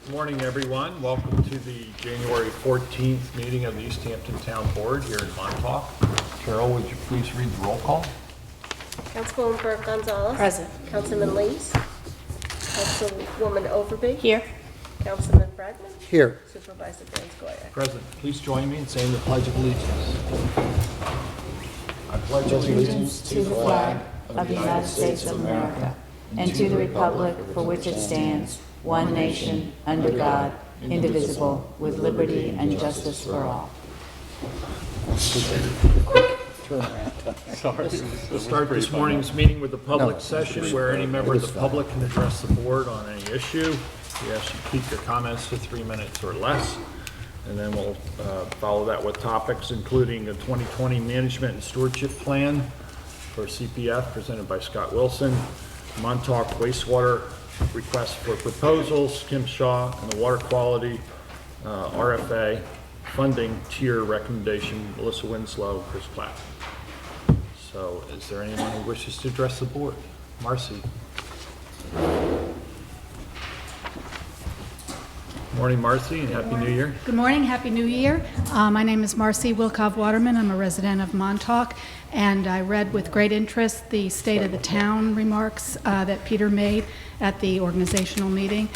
Good morning, everyone. Welcome to the January 14th meeting of the East Hampton Town Board here in Montauk. Carol, would you please read the roll call? Councilwoman Burke Gonzalez. Present. Councilman Lees. Councilwoman Overby. Here. Councilman Fragman. Here. Supervisor Van. Present. Please join me in saying the Pledge of Allegiance. I pledge Allegiance to the flag of the United States of America and to the republic for which it stands, one nation, under God, indivisible, with liberty and justice for all. We'll start this morning's meeting with a public session where any member of the public can address the board on any issue. We ask you to keep your comments to 3 minutes or less. And then we'll follow that with topics including a 2020 Management and Stewardship Plan for CPF presented by Scott Wilson, Montauk wastewater request for proposals, Kim Shaw, and the water quality RFA funding tier recommendation, Melissa Winslow, Chris Platt. So is there anyone who wishes to address the board? Marcy. Morning, Marcy, and Happy New Year. Good morning, Happy New Year. My name is Marcy Wilkov-Waterman. I'm a resident of Montauk, and I read with great interest the State of the Town remarks that Peter made at the organizational meeting.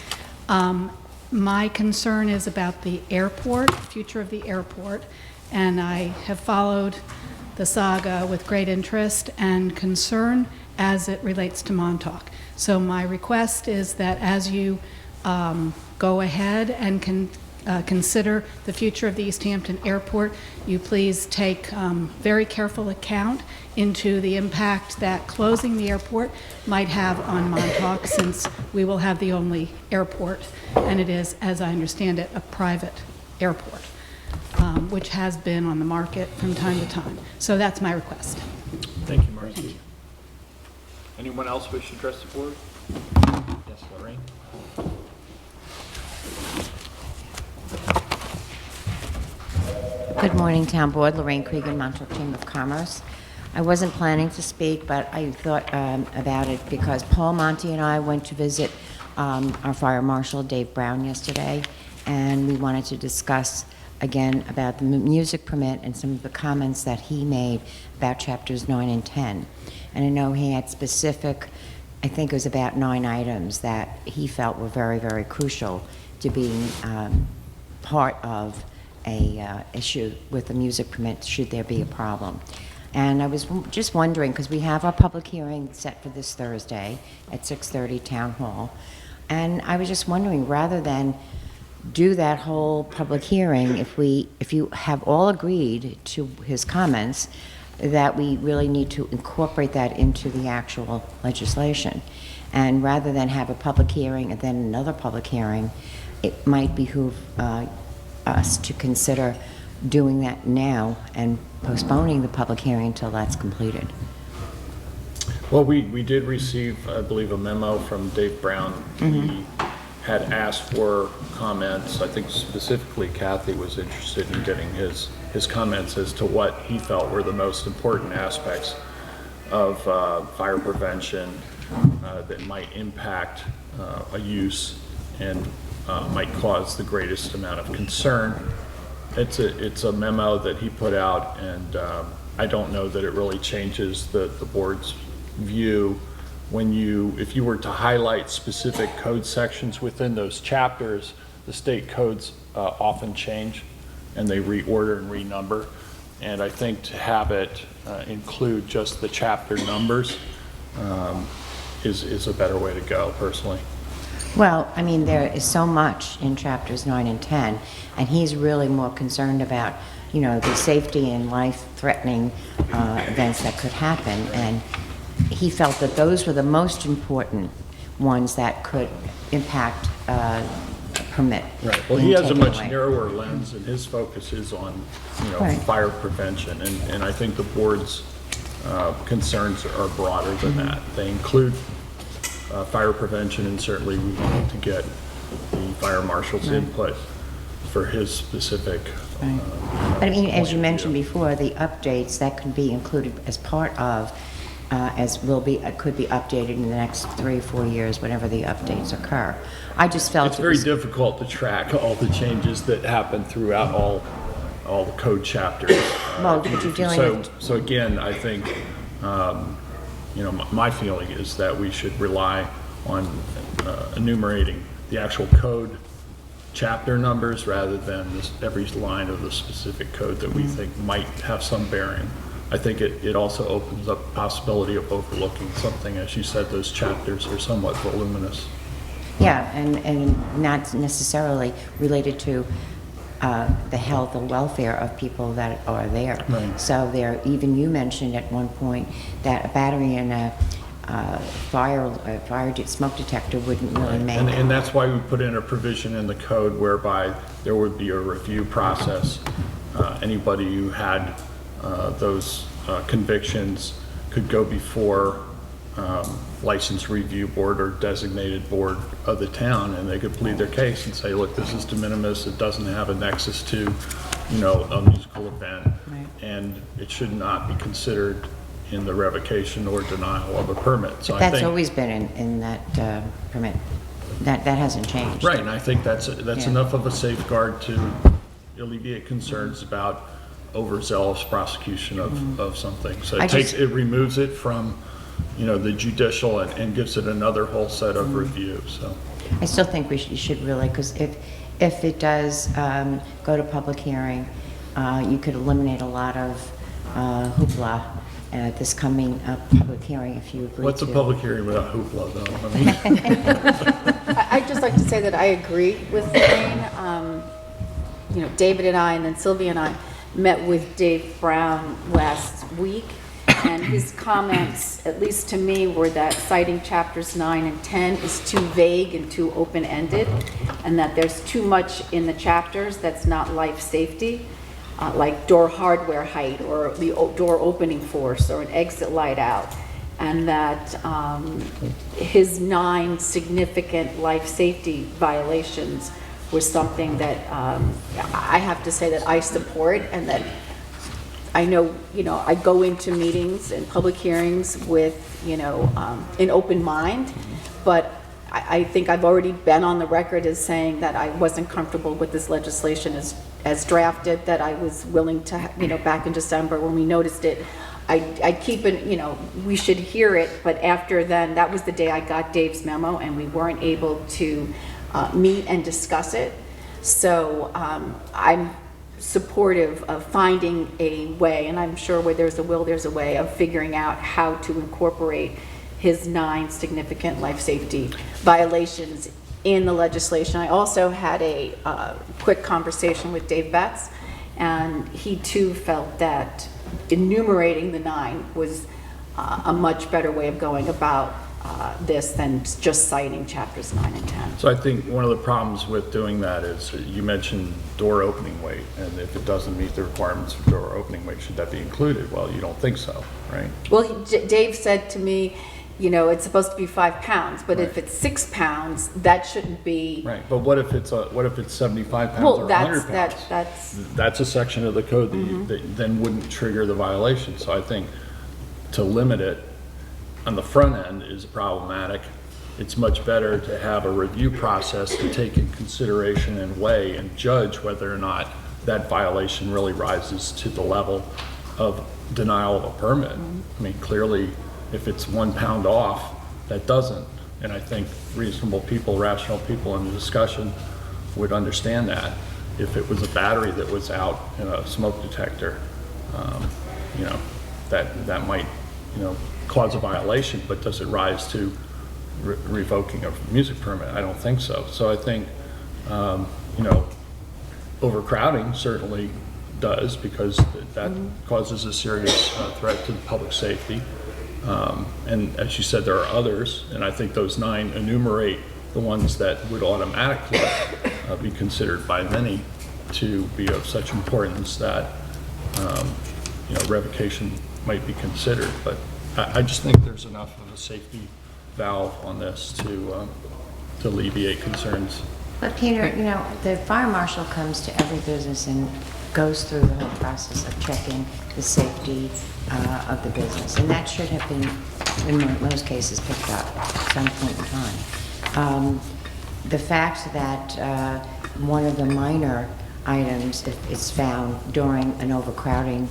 My concern is about the airport, future of the airport, and I have followed the saga with great interest and concern as it relates to Montauk. So my request is that as you go ahead and consider the future of the East Hampton Airport, you please take very careful account into the impact that closing the airport might have on Montauk, since we will have the only airport, and it is, as I understand it, a private airport, which has been on the market from time to time. So that's my request. Thank you, Marcy. Anyone else wish to address the board? Yes, Lorraine. Good morning, Town Board. Lorraine Cregan, Montauk Chamber of Commerce. I wasn't planning to speak, but I thought about it because Paul Monty and I went to visit our Fire Marshal, Dave Brown, yesterday, and we wanted to discuss again about the music permit and some of the comments that he made about chapters 9 and 10. And I know he had specific, I think it was about 9 items that he felt were very, very crucial to being part of a issue with the music permit should there be a problem. And I was just wondering, because we have our public hearing set for this Thursday at 6:30 Town Hall, and I was just wondering, rather than do that whole public hearing, if you have all agreed to his comments, that we really need to incorporate that into the actual legislation. And rather than have a public hearing and then another public hearing, it might behoove us to consider doing that now and postponing the public hearing until that's completed. Well, we did receive, I believe, a memo from Dave Brown. Mm-hmm. He had asked for comments. I think specifically Kathy was interested in getting his comments as to what he felt were the most important aspects of fire prevention that might impact a use and might cause the greatest amount of concern. It's a memo that he put out, and I don't know that it really changes the board's view. If you were to highlight specific code sections within those chapters, the state codes often change and they reorder and renumber. And I think to have it include just the chapter numbers is a better way to go, personally. Well, I mean, there is so much in chapters 9 and 10, and he's really more concerned about, the safety and life-threatening events that could happen, and he felt that those were the most important ones that could impact permit. Right. Well, he has a much narrower lens, and his focus is on, Right. fire prevention, and I think the board's concerns are broader than that. They include fire prevention, and certainly we wanted to get the fire marshal's input for his specific. But I mean, as you mentioned before, the updates that can be included as part of as will be, could be updated in the next 3 or 4 years, whenever the updates occur. I just felt It's it very was- difficult to track all the changes that happen throughout all the code chapters. Well, but you're dealing So, with- so again, I think, my feeling is that we should rely on enumerating the actual code chapter numbers rather than every line of the specific code that we think might have some bearing. I think it also opens up the possibility of overlooking something. As you said, those chapters are somewhat voluminous. Yeah, and not necessarily related to the health or welfare of people that are there. Right. So there, even you mentioned at one point that a battery and a smoke detector wouldn't really make. And that's why we put in a provision in the code whereby there would be a review process. Anybody who had those convictions could go before license review board or designated board of the town, and they could plead their case and say, look, this is de minimis, it doesn't have a nexus to, a musical event, Right. and it should not be considered in the revocation or denial of a permit. So I That's think, always been in that permit. That hasn't changed. right, and I think that's Yeah. enough of a safeguard to alleviate concerns about overzealous prosecution of something. So it removes it from, the judicial and gives it another whole set of review, so. I still think you should really, because if it does go to public hearing, you could eliminate a lot of hoopla at this coming public hearing if you agree to. What's a public hearing without hoopla, though? I mean, I'd just like to say that I agree with Lorraine. David and I, and then Sylvia and I, met with Dave Brown last week, and his comments, at least to me, were that citing chapters 9 and 10 is too vague and too open-ended, and that there's too much in the chapters that's not life safety, like door hardware height, or the door opening force, or an exit light out, and that his 9 significant life safety violations was something that I have to say that I support, and that I know, I go into meetings and public hearings with, an open mind, but I think I've already been on the record as saying that I wasn't comfortable with this legislation as drafted, that I was willing to, back in December when we noticed it, I'd keep it, we should hear it, but after then, that was the day I got Dave's memo, and we weren't able to meet and discuss it. So I'm supportive of finding a way, and I'm sure where there's a will, there's a way of figuring out how to incorporate his 9 significant life safety violations in the legislation. I also had a quick conversation with Dave Betts, and he too felt that enumerating the 9 was a much better way of going about this than just citing chapters 9 and 10. So I think one of the problems with doing that is you mentioned door opening weight, and if it doesn't meet the requirements for door opening weight, should that be included? Well, you don't think so, right? Well, Dave said to me, it's supposed to be 5 pounds, but if Right. it's 6 pounds, that shouldn't be. Right, but what if it's 75 pounds Well, or 100 that's pounds? That's a section of the code that then wouldn't trigger the violation. So I think to limit it on the front end is problematic. It's much better to have a review process to take in consideration and weigh and judge whether or not that violation really rises to the level of denial of a permit. I mean, clearly, if it's 1 pound off, that doesn't. And I think reasonable people, rational people in the discussion would understand that. If it was a battery that was out in a smoke detector, that might, cause a violation, but does it rise to revoking a music permit? I don't think so. So I think, overcrowding certainly does, because that causes a serious threat to the public safety. And as you said, there are others, and I think those 9 enumerate the ones that would automatically be considered by many to be of such importance that, revocation might be considered. But I just think there's enough of a safety valve on this to alleviate concerns. But Peter, the fire marshal comes to every business and goes through the whole process of checking the safety of the business. And that should have been, in most cases, picked up at some point in time. The fact that one of the minor items is found during an overcrowding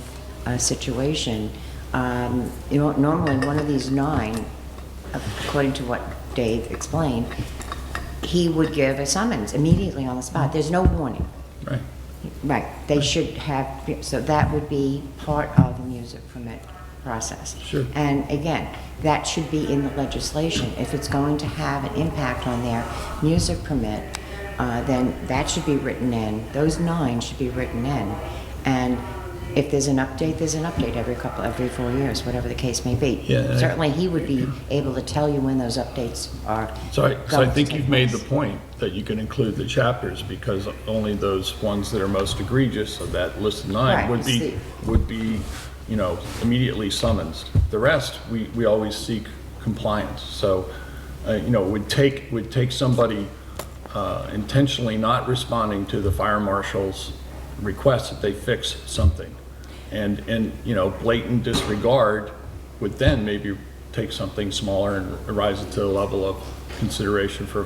situation, normally one of these 9, according to what Dave explained, he would give a summons immediately on the spot. There's no warning. Right. Right, they should have, so that would be part of the music permit process. Sure. And again, that should be in the legislation. If it's going to have an impact on their music permit, then that should be written in. Those 9 should be written in. And if there's an update, there's an update every 4 years, whatever the case may be. Yeah. Certainly, he would be able to tell you when those updates are. So I going to think take you've made the place. point that you can include the chapters, because only those ones that are most egregious of that list of 9 Right, would be, immediately summoned. The rest, we always seek compliance. So, it would take somebody intentionally not responding to the fire marshal's request that they fix something. And blatant disregard would then maybe take something smaller and rise it to the level of consideration for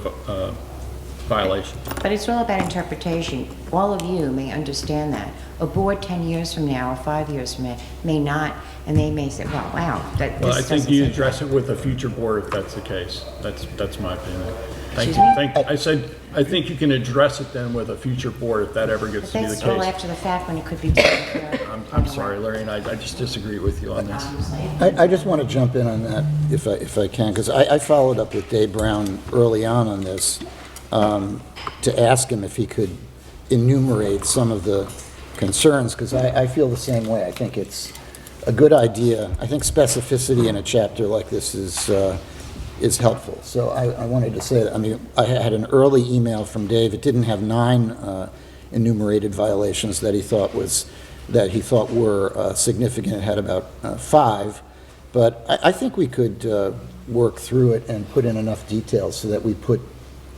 violation. But it's all about interpretation. All of you may understand that. A board 10 years from now or 5 years from now may not, and they may say, well, wow, that Well, this I think doesn't you say address that. it with a future board if that's the case. That's my opinion. Thank Excuse you. me? I said, I think you can address it then with a future board if that ever gets But to be the that's all case. after the fact when it could be taken care of. I'm sorry, Larry, and I just disagree with you on this. I just want to jump in on that if I can, because I followed up with Dave Brown early on this to ask him if he could enumerate some of the concerns, because I feel the same way. I think it's a good idea. I think specificity in a chapter like this is helpful. So I wanted to say that. I mean, I had an early email from Dave. It didn't have 9 enumerated violations that he thought were significant. It had about 5, but I think we could work through it and put in enough details so that we put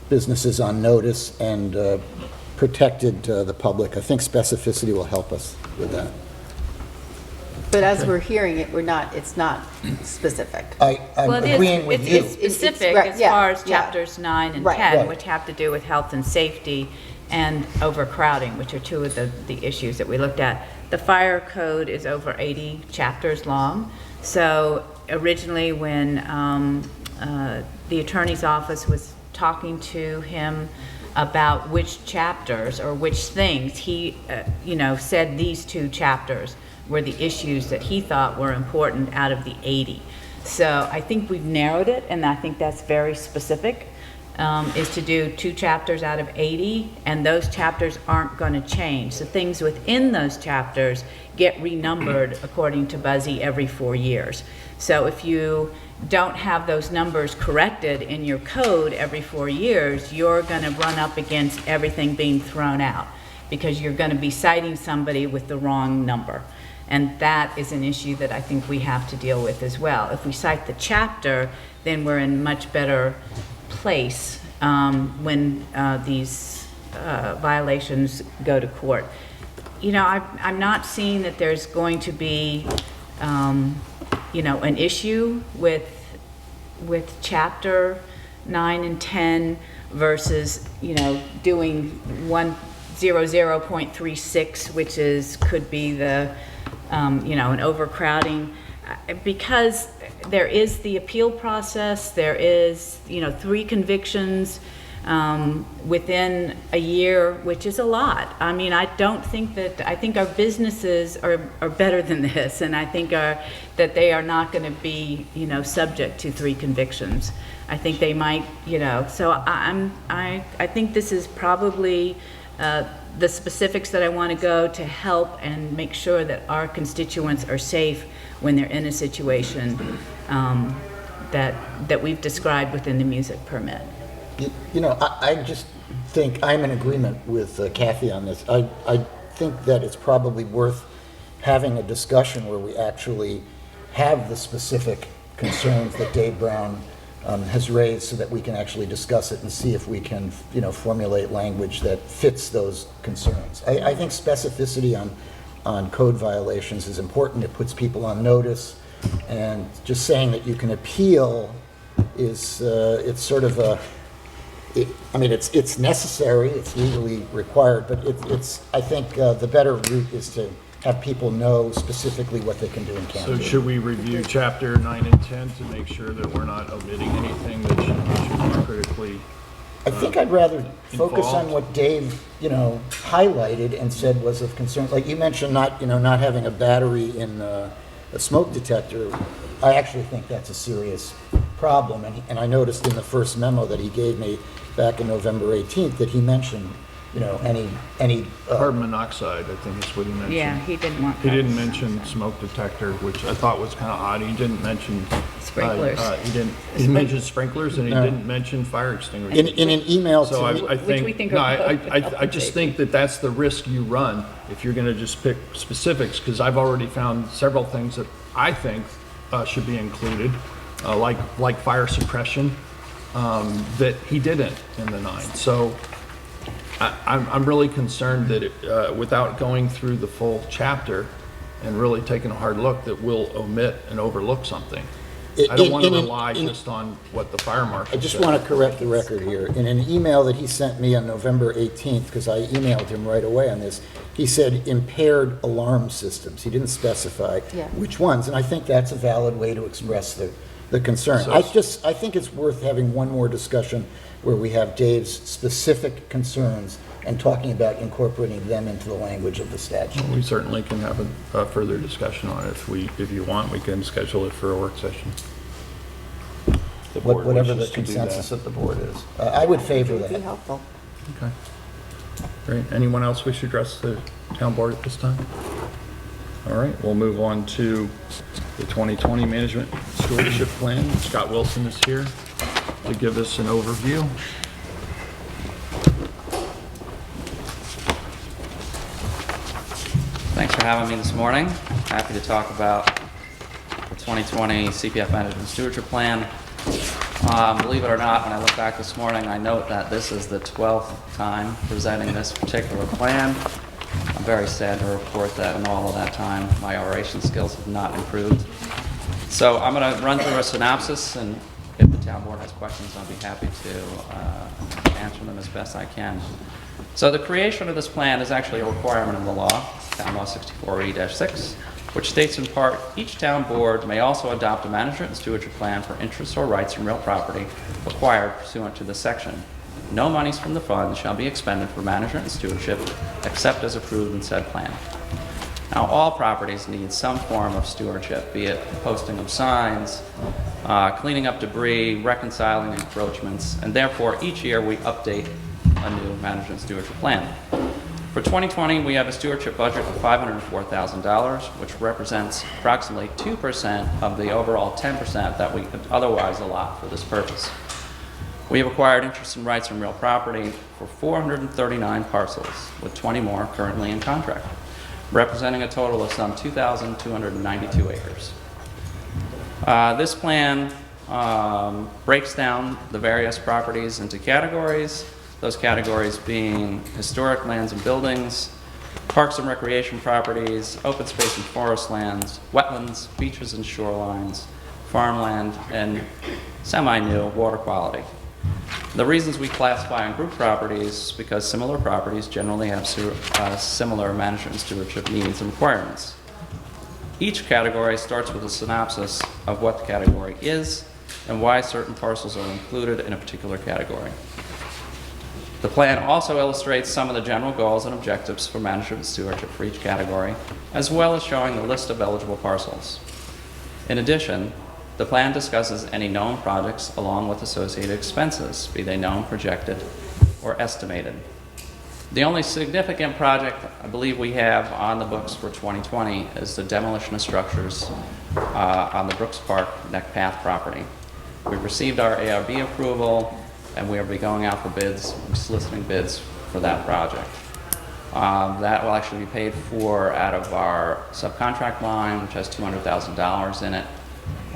businesses on notice and protected the public. I think specificity will help us with that. But as we're hearing it, it's not specific. I'm Well, it agreeing is, with you. it's specific right, as yeah, far as yeah. chapters 9 and Right. 10, Right. which have to do with health and safety and overcrowding, which are 2 of the issues that we looked at. The fire code is over 80 chapters long. So originally when the attorney's office was talking to him about which chapters or which things, he, said these 2 chapters were the issues that he thought were important out of the 80. So I think we've narrowed it, and I think that's very specific, is to do 2 chapters out of 80, and those chapters aren't going to change. So things within those chapters get renumbered according to Buzzy every 4 years. So if you don't have those numbers corrected in your code every 4 years, you're going to run up against everything being thrown out, because you're going to be citing somebody with the wrong number. And that is an issue that I think we have to deal with as well. If we cite the chapter, then we're in much better place when these violations go to court. I'm not seeing that there's going to be, an issue with chapter 9 and 10 versus, doing 100.36, which could be the an overcrowding, because there is the appeal process, there is, 3 convictions within a year, which is a lot. I mean, I think our businesses are better than this, and I think that they are not going to be, subject to 3 convictions. I think they might, so I think this is probably the specifics that I want to go to help and make sure that our constituents are safe when they're in a situation that we've described within the music permit. I just think I'm in agreement with Kathy on this. I think that it's probably worth having a discussion where we actually have the specific concerns that Dave Brown has raised so that we can actually discuss it and see if we can, formulate language that fits those concerns. I think specificity on code violations is important. It puts people on notice, and just saying that you can appeal is, it's sort of it's necessary, it's legally required, but I think the better route is to have people know specifically what they can do and can't So do. should we review chapter 9 and 10 to make sure that we're not omitting anything that should be critically? I think I'd rather focus on involved? what Dave, highlighted and said was of concern. Like you mentioned, not having a battery in a smoke detector. I actually think that's a serious problem. And I noticed in the first memo that he gave me back in November 18th that he mentioned, any Carbon monoxide, I think is what he mentioned. Yeah, he didn't want He that. didn't mention smoke detector, which I thought was kind of odd. He didn't mention Sprinklers. He mentioned sprinklers, and he No. didn't mention fire extinguishers. in an email So to me. I think, we think no, are both I health and just safety. think that that's the risk you run if you're going to just pick specifics, because I've already found several things that I think should be included, like fire suppression, that he didn't in the 9. So I'm really concerned that without going through the full chapter and really taking a hard look, that we'll omit and overlook something. I don't want to rely just on what the fire marshal I just said. want to correct the record here. In an email that he sent me on November 18th, because I emailed him right away on this, he said impaired alarm systems. He didn't specify Yeah. which ones, and I think that's a valid way to express the concern. I think it's worth having one more discussion where we have Dave's specific concerns and talking about incorporating them into the language of the statute. We certainly can have a further discussion on it. If you want, we can schedule it for a work session. The board Whatever the wishes to do that. consensus of the board is. I would favor Would be that. helpful. Okay. Great. Anyone else wish to address the town board at this time? All right, we'll move on to the 2020 Management Stewardship Plan. Scott Wilson is here to give us an overview. Thanks for having me this morning. Happy to talk about the 2020 CPF Management Stewardship Plan. Believe it or not, when I look back this morning, I note that this is the 12th time presenting this particular plan. I'm very sad to report that in all of that time, my oration skills have not improved. So I'm going to run through a synopsis, and if the town board has questions, I'll be happy to answer them as best I can. So the creation of this plan is actually a requirement of the law, Town Law 64E-6, which states in part, each town board may also adopt a management and stewardship plan for interests or rights in real property acquired pursuant to this section. No monies from the fund shall be expended for management and stewardship except as approved in said plan. Now, all properties need some form of stewardship, be it posting of signs, cleaning up debris, reconciling encroachments, and therefore each year we update a new management stewardship plan. For 2020, we have a stewardship budget of $504,000, which represents approximately 2% of the overall 10% that we could otherwise allot for this purpose. We have acquired interest and rights in real property for 439 parcels, with 20 more currently in contract, representing a total of some 2,292 acres. This plan breaks down the various properties into categories, those categories being historic lands and buildings, parks and recreation properties, open space and forest lands, wetlands, beaches and shorelines, farmland, and semi-new water quality. The reasons we classify and group properties is because similar properties generally have similar management and stewardship needs and requirements. Each category starts with a synopsis of what the category is and why certain parcels are included in a particular category. The plan also illustrates some of the general goals and objectives for management and stewardship for each category, as well as showing the list of eligible parcels. In addition, the plan discusses any known projects along with associated expenses, be they known, projected, or estimated. The only significant project I believe we have on the books for 2020 is the demolition of structures on the Brooks Park Neck Path property. We've received our ARB approval, and we will be going out for bids, soliciting bids for that project. That will actually be paid for out of our subcontract line, which has $200,000 in it.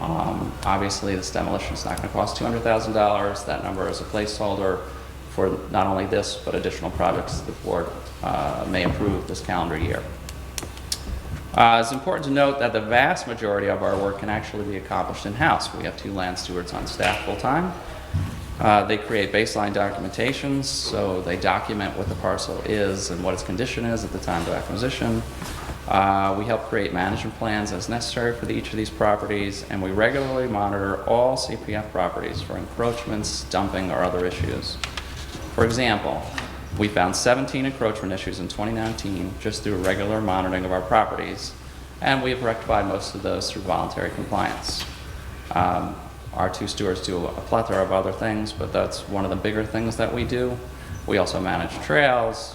Obviously, this demolition is not going to cost $200,000. That number is a placeholder for not only this, but additional projects the board may approve this calendar year. It's important to note that the vast majority of our work can actually be accomplished in-house. We have 2 land stewards on staff full-time. They create baseline documentations, so they document what the parcel is and what its condition is at the time of acquisition. We help create management plans as necessary for each of these properties, and we regularly monitor all CPF properties for encroachments, dumping, or other issues. For example, we found 17 encroachment issues in 2019 just through regular monitoring of our properties, and we have rectified most of those through voluntary compliance. Our 2 stewards do a plethora of other things, but that's one of the bigger things that we do. We also manage trails,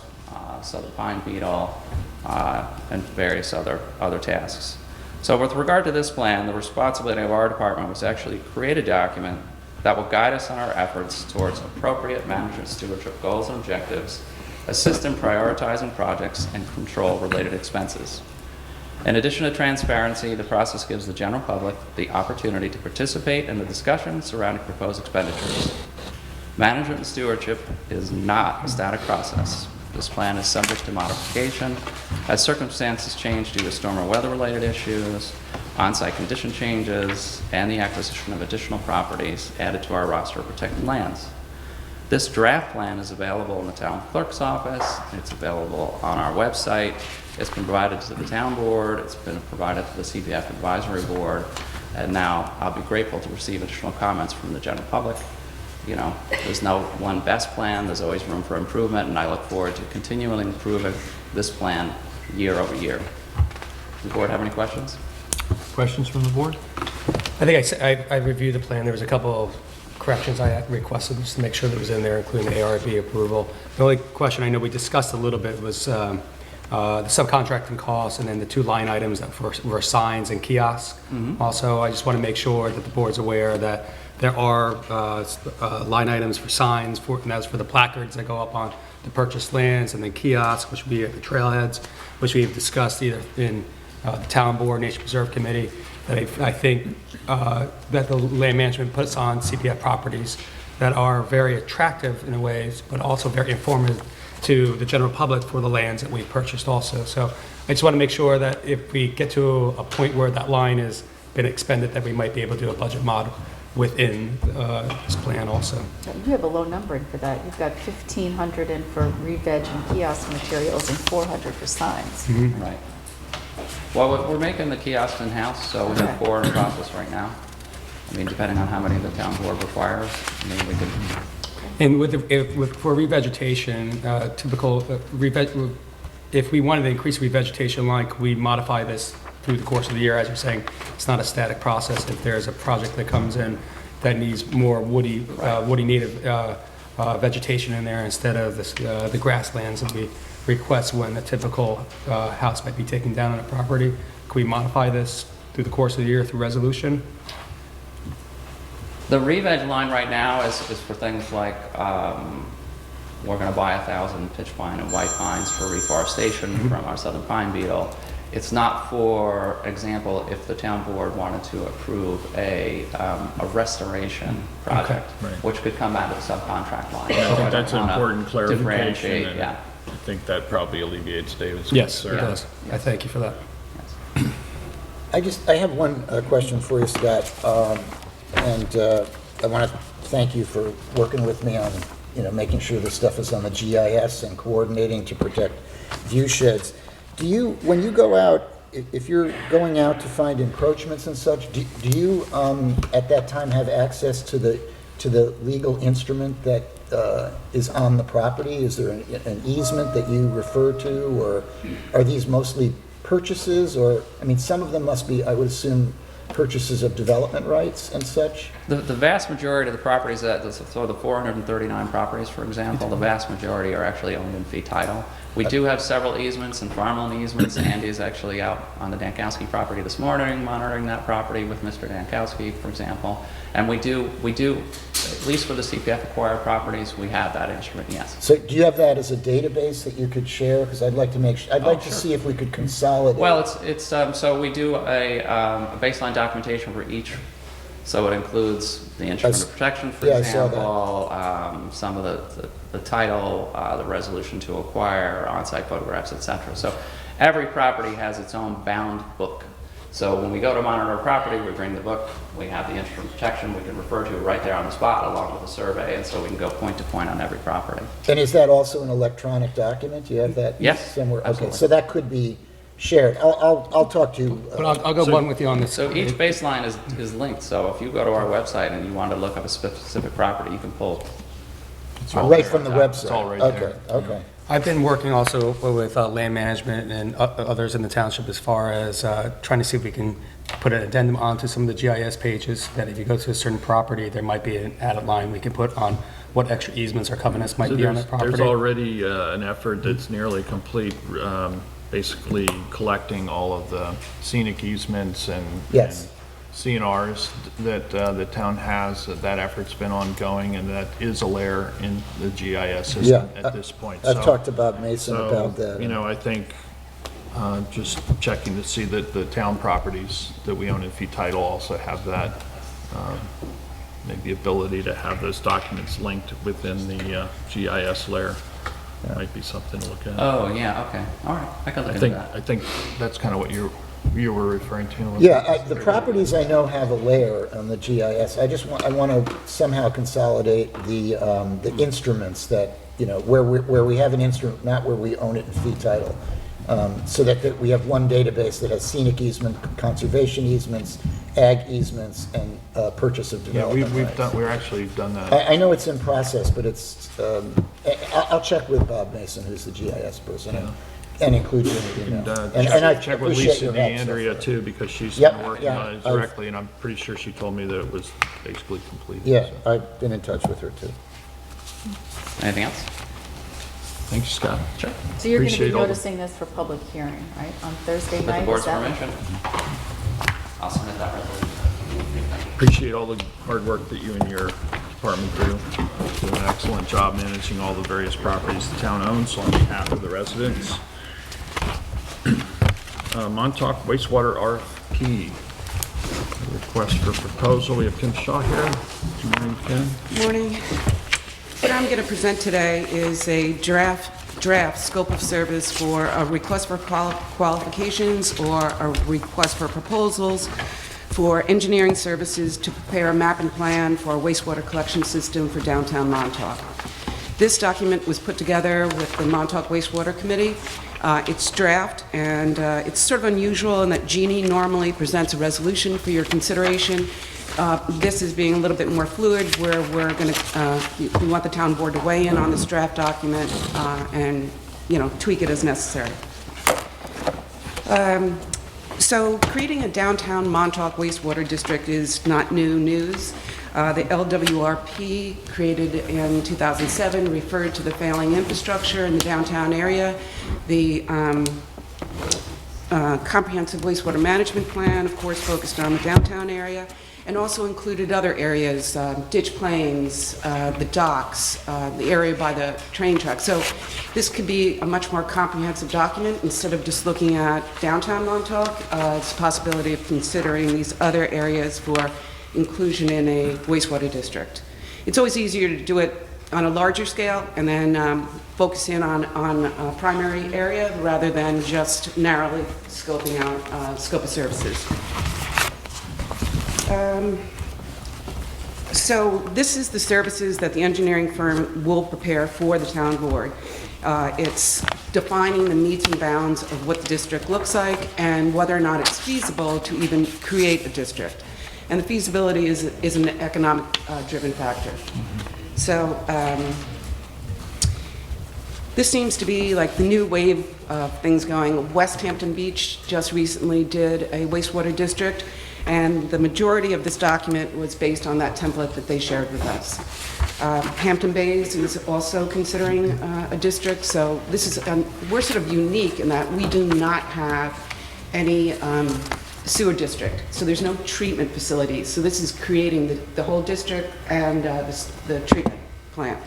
southern pine beetle, and various other tasks. So with regard to this plan, the responsibility of our department was to actually create a document that will guide us on our efforts towards appropriate management stewardship goals and objectives, assist in prioritizing projects, and control related expenses. In addition to transparency, the process gives the general public the opportunity to participate in the discussion surrounding proposed expenditures. Management and stewardship is not a static process. This plan is subject to modification as circumstances change due to storm or weather-related issues, on-site condition changes, and the acquisition of additional properties added to our roster of protected lands. This draft plan is available in the town clerk's office. It's available on our website. It's been provided to the town board. It's been provided to the CPF advisory board. And now I'll be grateful to receive additional comments from the general public. You know, there's no one best plan. There's always room for improvement, and I look forward to continually improving this plan year over year. Does the board have any questions? Questions from the board? I think I reviewed the plan. There was a couple of corrections I had requested just to make sure that it was in there, including the ARB approval. The only question I know we discussed a little bit was the subcontracting costs, and then the 2 line items that were signs and kiosks. Also, I just want to make sure that the board's aware that there are line items for signs, and that's for the placards that go up on the purchased lands, and then kiosks, which would be at the trailheads, which we have discussed either in the town board, Nature Preserve Committee, that I think that the land management puts on CPF properties that are very attractive in a ways, but also very informative to the general public for the lands that we purchased also. So I just want to make sure that if we get to a point where that line has been expended, that we might be able to do a budget mod within this plan also. You have a low number in for that. You've got 1,500 in for re-veg and kiosk materials and 400 for signs. Right. Well, we're making the kiosks in-house, so we have 4 in process right now. I mean, depending on how many the town board requires, I mean, we could. And for revegetation, if we wanted to increase revegetation line, could we modify this through the course of the year? As you're saying, it's not a static process. If there's a project that comes in that needs more woody native vegetation in there instead of the grasslands that we request when a typical house might be taken down on a property, could we modify this through the course of the year through resolution? The re-veg line right now is for things like we're going to buy 1,000 pitch pine and white pines for reforestation from our southern pine beetle. It's not, for example, if the town board wanted to approve a restoration project, which could come out of the subcontract line. I think that's an important clarification. And yeah. I think that probably alleviates David's Yes, concern. it does. I thank you for that. I have one question for you, Scott, and I want to thank you for working with me on, making sure the stuff is on the GIS and coordinating to protect view sheds. When you go out, if you're going out to find encroachments and such, do you at that time have access to the legal instrument that is on the property? Is there an easement that you refer to, or are these mostly purchases? Or, I mean, some of them must be, I would assume, purchases of development rights and such? The vast majority of the properties so the 439 properties, for example, the vast majority are actually owned in fee title. We do have several easements and farmland easements. Andy is actually out on the Dankowski property this morning, monitoring that property with Mr. Dankowski, for example. And we do at least for the CPF acquired properties, we have that instrument, yes. So do you have that as a database that you could share? Because I'd like to I'd like to sure. see if we could consolidate. Well, so we do a baseline documentation for each, so it includes the instrument of protection, for yeah, I saw that. example, some of the title, the resolution to acquire, on-site photographs, etc. So every property has its own bound book. So when we go to monitor a property, we bring the book, we have the instrument of protection, we can refer to it right there on the spot along with a survey, and so we can go point to point on every property. And is that also an electronic document? Do you have that Yes, somewhere? Okay, absolutely. so that could be shared. I'll talk to. But I'll go one with you on this. So each baseline is linked, so if you go to our website and you want to look up a specific property, you can pull. Right from the website? It's all right Okay, there. okay. I've been working also with land management and others in the township as far as trying to see if we can put an addendum onto some of the GIS pages, that if you go to a certain property, there might be an added line we can put on what extra easements or covenants might So be on that property. there's already an effort that's nearly complete, basically collecting all of the scenic easements and Yes. CNRs that the town has. That effort's been ongoing, and that is a layer in the GIS system Yeah, at this point. I've So- talked to Bob Mason so, about that. you know, I think just checking to see that the town properties that we own in fee title also have that, maybe ability to have those documents linked within the GIS layer. Might be something to look at. Oh, yeah, okay, all right, I can look into that. I think that's kind of what you were referring to. Yeah, the properties I know have a layer on the GIS. I want to somehow consolidate the instruments that, you know, where we have an instrument, not where we own it in fee title. So that we have one database that has scenic easement, conservation easements, ag easements, and purchase of Yeah, development we've rights. done, we're actually done that. I know it's in process, but it's, I'll check with Bob Mason, who's the GIS person, and include you in the And email. And I check with appreciate Lisa your and help so Andrea far. too, because she's Yep, been working yeah, on it I've- directly, and I'm pretty sure she told me that it was basically completed. Yeah, so. I've been in touch with her too. Anything else? Thank you, Scott. Sure. So you're going to be Appreciate all the- noticing this for public hearing, right, on Thursday With the night? board's Is that- permission, I'll submit that resolution. Appreciate all the hard work that you and your department do. Do an excellent job managing all the various properties the town owns on behalf of the residents. Montauk wastewater RFP. Request for proposal. We have Kim Shaw here. Good morning, Kim. Morning. What I'm going to present today is a draft scope of service for a request for qualifications or a request for proposals for engineering services to prepare a map and plan for a wastewater collection system for downtown Montauk. This document was put together with the Montauk Wastewater Committee. It's draft, and it's sort of unusual in that Jeannie normally presents a resolution for your consideration. This is being a little bit more fluid, where we're going to, we want the town board to weigh in on this draft document and, you know, tweak it as necessary. So creating a downtown Montauk wastewater district is not new news. The LWRP, created in 2007, referred to the failing infrastructure in the downtown area. The comprehensive wastewater management plan, of course, focused on the downtown area, and also included other areas, ditch plains, the docks, the area by the train track. So this could be a much more comprehensive document. Instead of just looking at downtown Montauk, it's a possibility of considering these other areas for inclusion in a wastewater district. It's always easier to do it on a larger scale and then focus in on a primary area rather than just narrowly scoping out scope of services. So this is the services that the engineering firm will prepare for the town board. It's defining the metes and bounds of what the district looks like and whether or not it's feasible to even create a district. And the feasibility is an economic driven factor. So this seems to be like the new wave of things going. West Hampton Beach just recently did a wastewater district, and the majority of this document was based on that template that they shared with us. Hampton Bays is also considering a district, so this is we're sort of unique in that we do not have any sewer district, so there's no treatment facility. So this is creating the whole district and the treatment plant.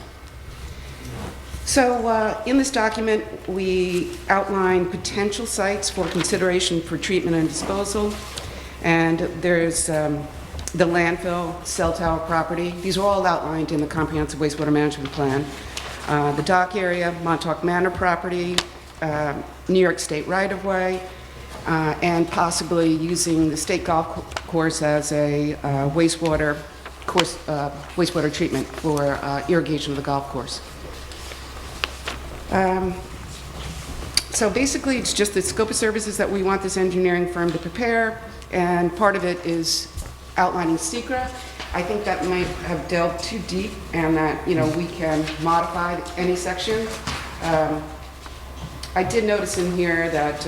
So in this document, we outline potential sites for consideration for treatment and disposal. And there's the landfill, cell tower property. These are all outlined in the comprehensive wastewater management plan. The dock area, Montauk Manor property, New York State right-of-way, and possibly using the state golf course as a wastewater treatment for irrigation of the golf course. So basically, it's just the scope of services that we want this engineering firm to prepare, and part of it is outlining SECRA. I think that might have delved too deep, and that, we can modify any section. I did notice in here that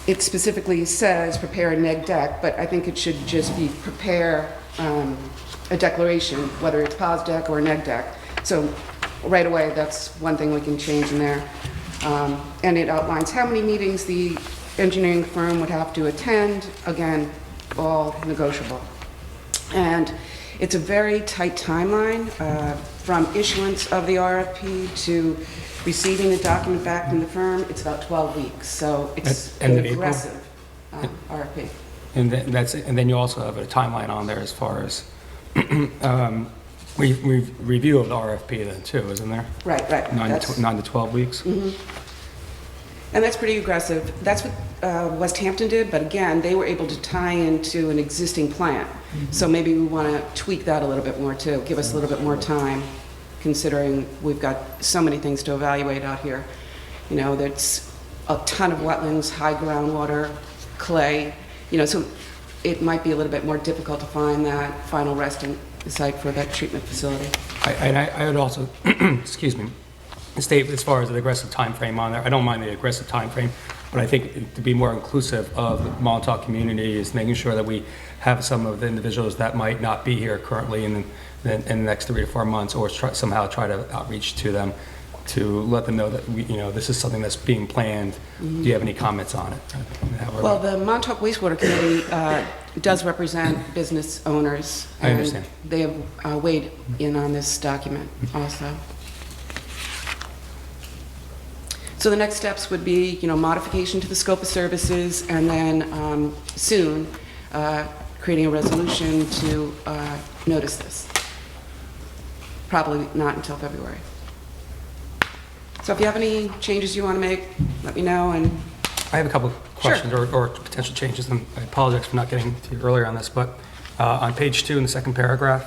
it specifically says prepare a neg deck, but I think it should just be prepare a declaration, whether it's POS deck or a neg deck. So right away, that's one thing we can change in there. And it outlines how many meetings the engineering firm would have to attend, again, all negotiable. And it's a very tight timeline from issuance of the RFP to receiving the document back from the firm. It's about 12 weeks, so it's End an of April? aggressive RFP. And then you also have a timeline on there as far as review of the RFP then too, isn't there? Right. 9 to 12 weeks? And that's pretty aggressive. That's what West Hampton did, but again, they were able to tie into an existing plant. So maybe we want to tweak that a little bit more too, give us a little bit more time, considering we've got so many things to evaluate out here. There's a ton of wetlands, high groundwater, clay, so it might be a little bit more difficult to find that final resting site for that treatment facility. I would also, excuse me, state as far as the aggressive time frame on there. I don't mind the aggressive time frame, but I think to be more inclusive of the Montauk community is making sure that we have some of the individuals that might not be here currently in the next 3 to 4 months, or somehow try to outreach to them to let them know that this is something that's being planned. Do you have any comments on it? Well, the Montauk Wastewater Committee does represent business owners. I understand. And they have weighed in on this document also. So the next steps would be, modification to the scope of services, and then soon creating a resolution to notice this. Probably not until February. So if you have any changes you want to make, let me know. And I have a couple of questions or potential changes, and I apologize for not getting to you earlier on this, but on page 2 in the second paragraph,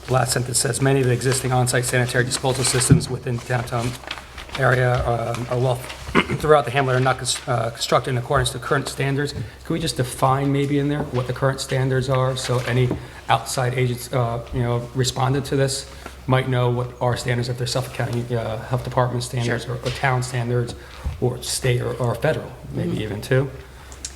the last sentence says, many of the existing on-site sanitary disposal systems within downtown area are well throughout the hamlet are not constructed in accordance to current standards. Can we just define maybe in there what the current standards are, so any outside agents responded to this might know what our standards, if they're Suffolk County Health Department standards, or town standards, or state or federal, maybe even too.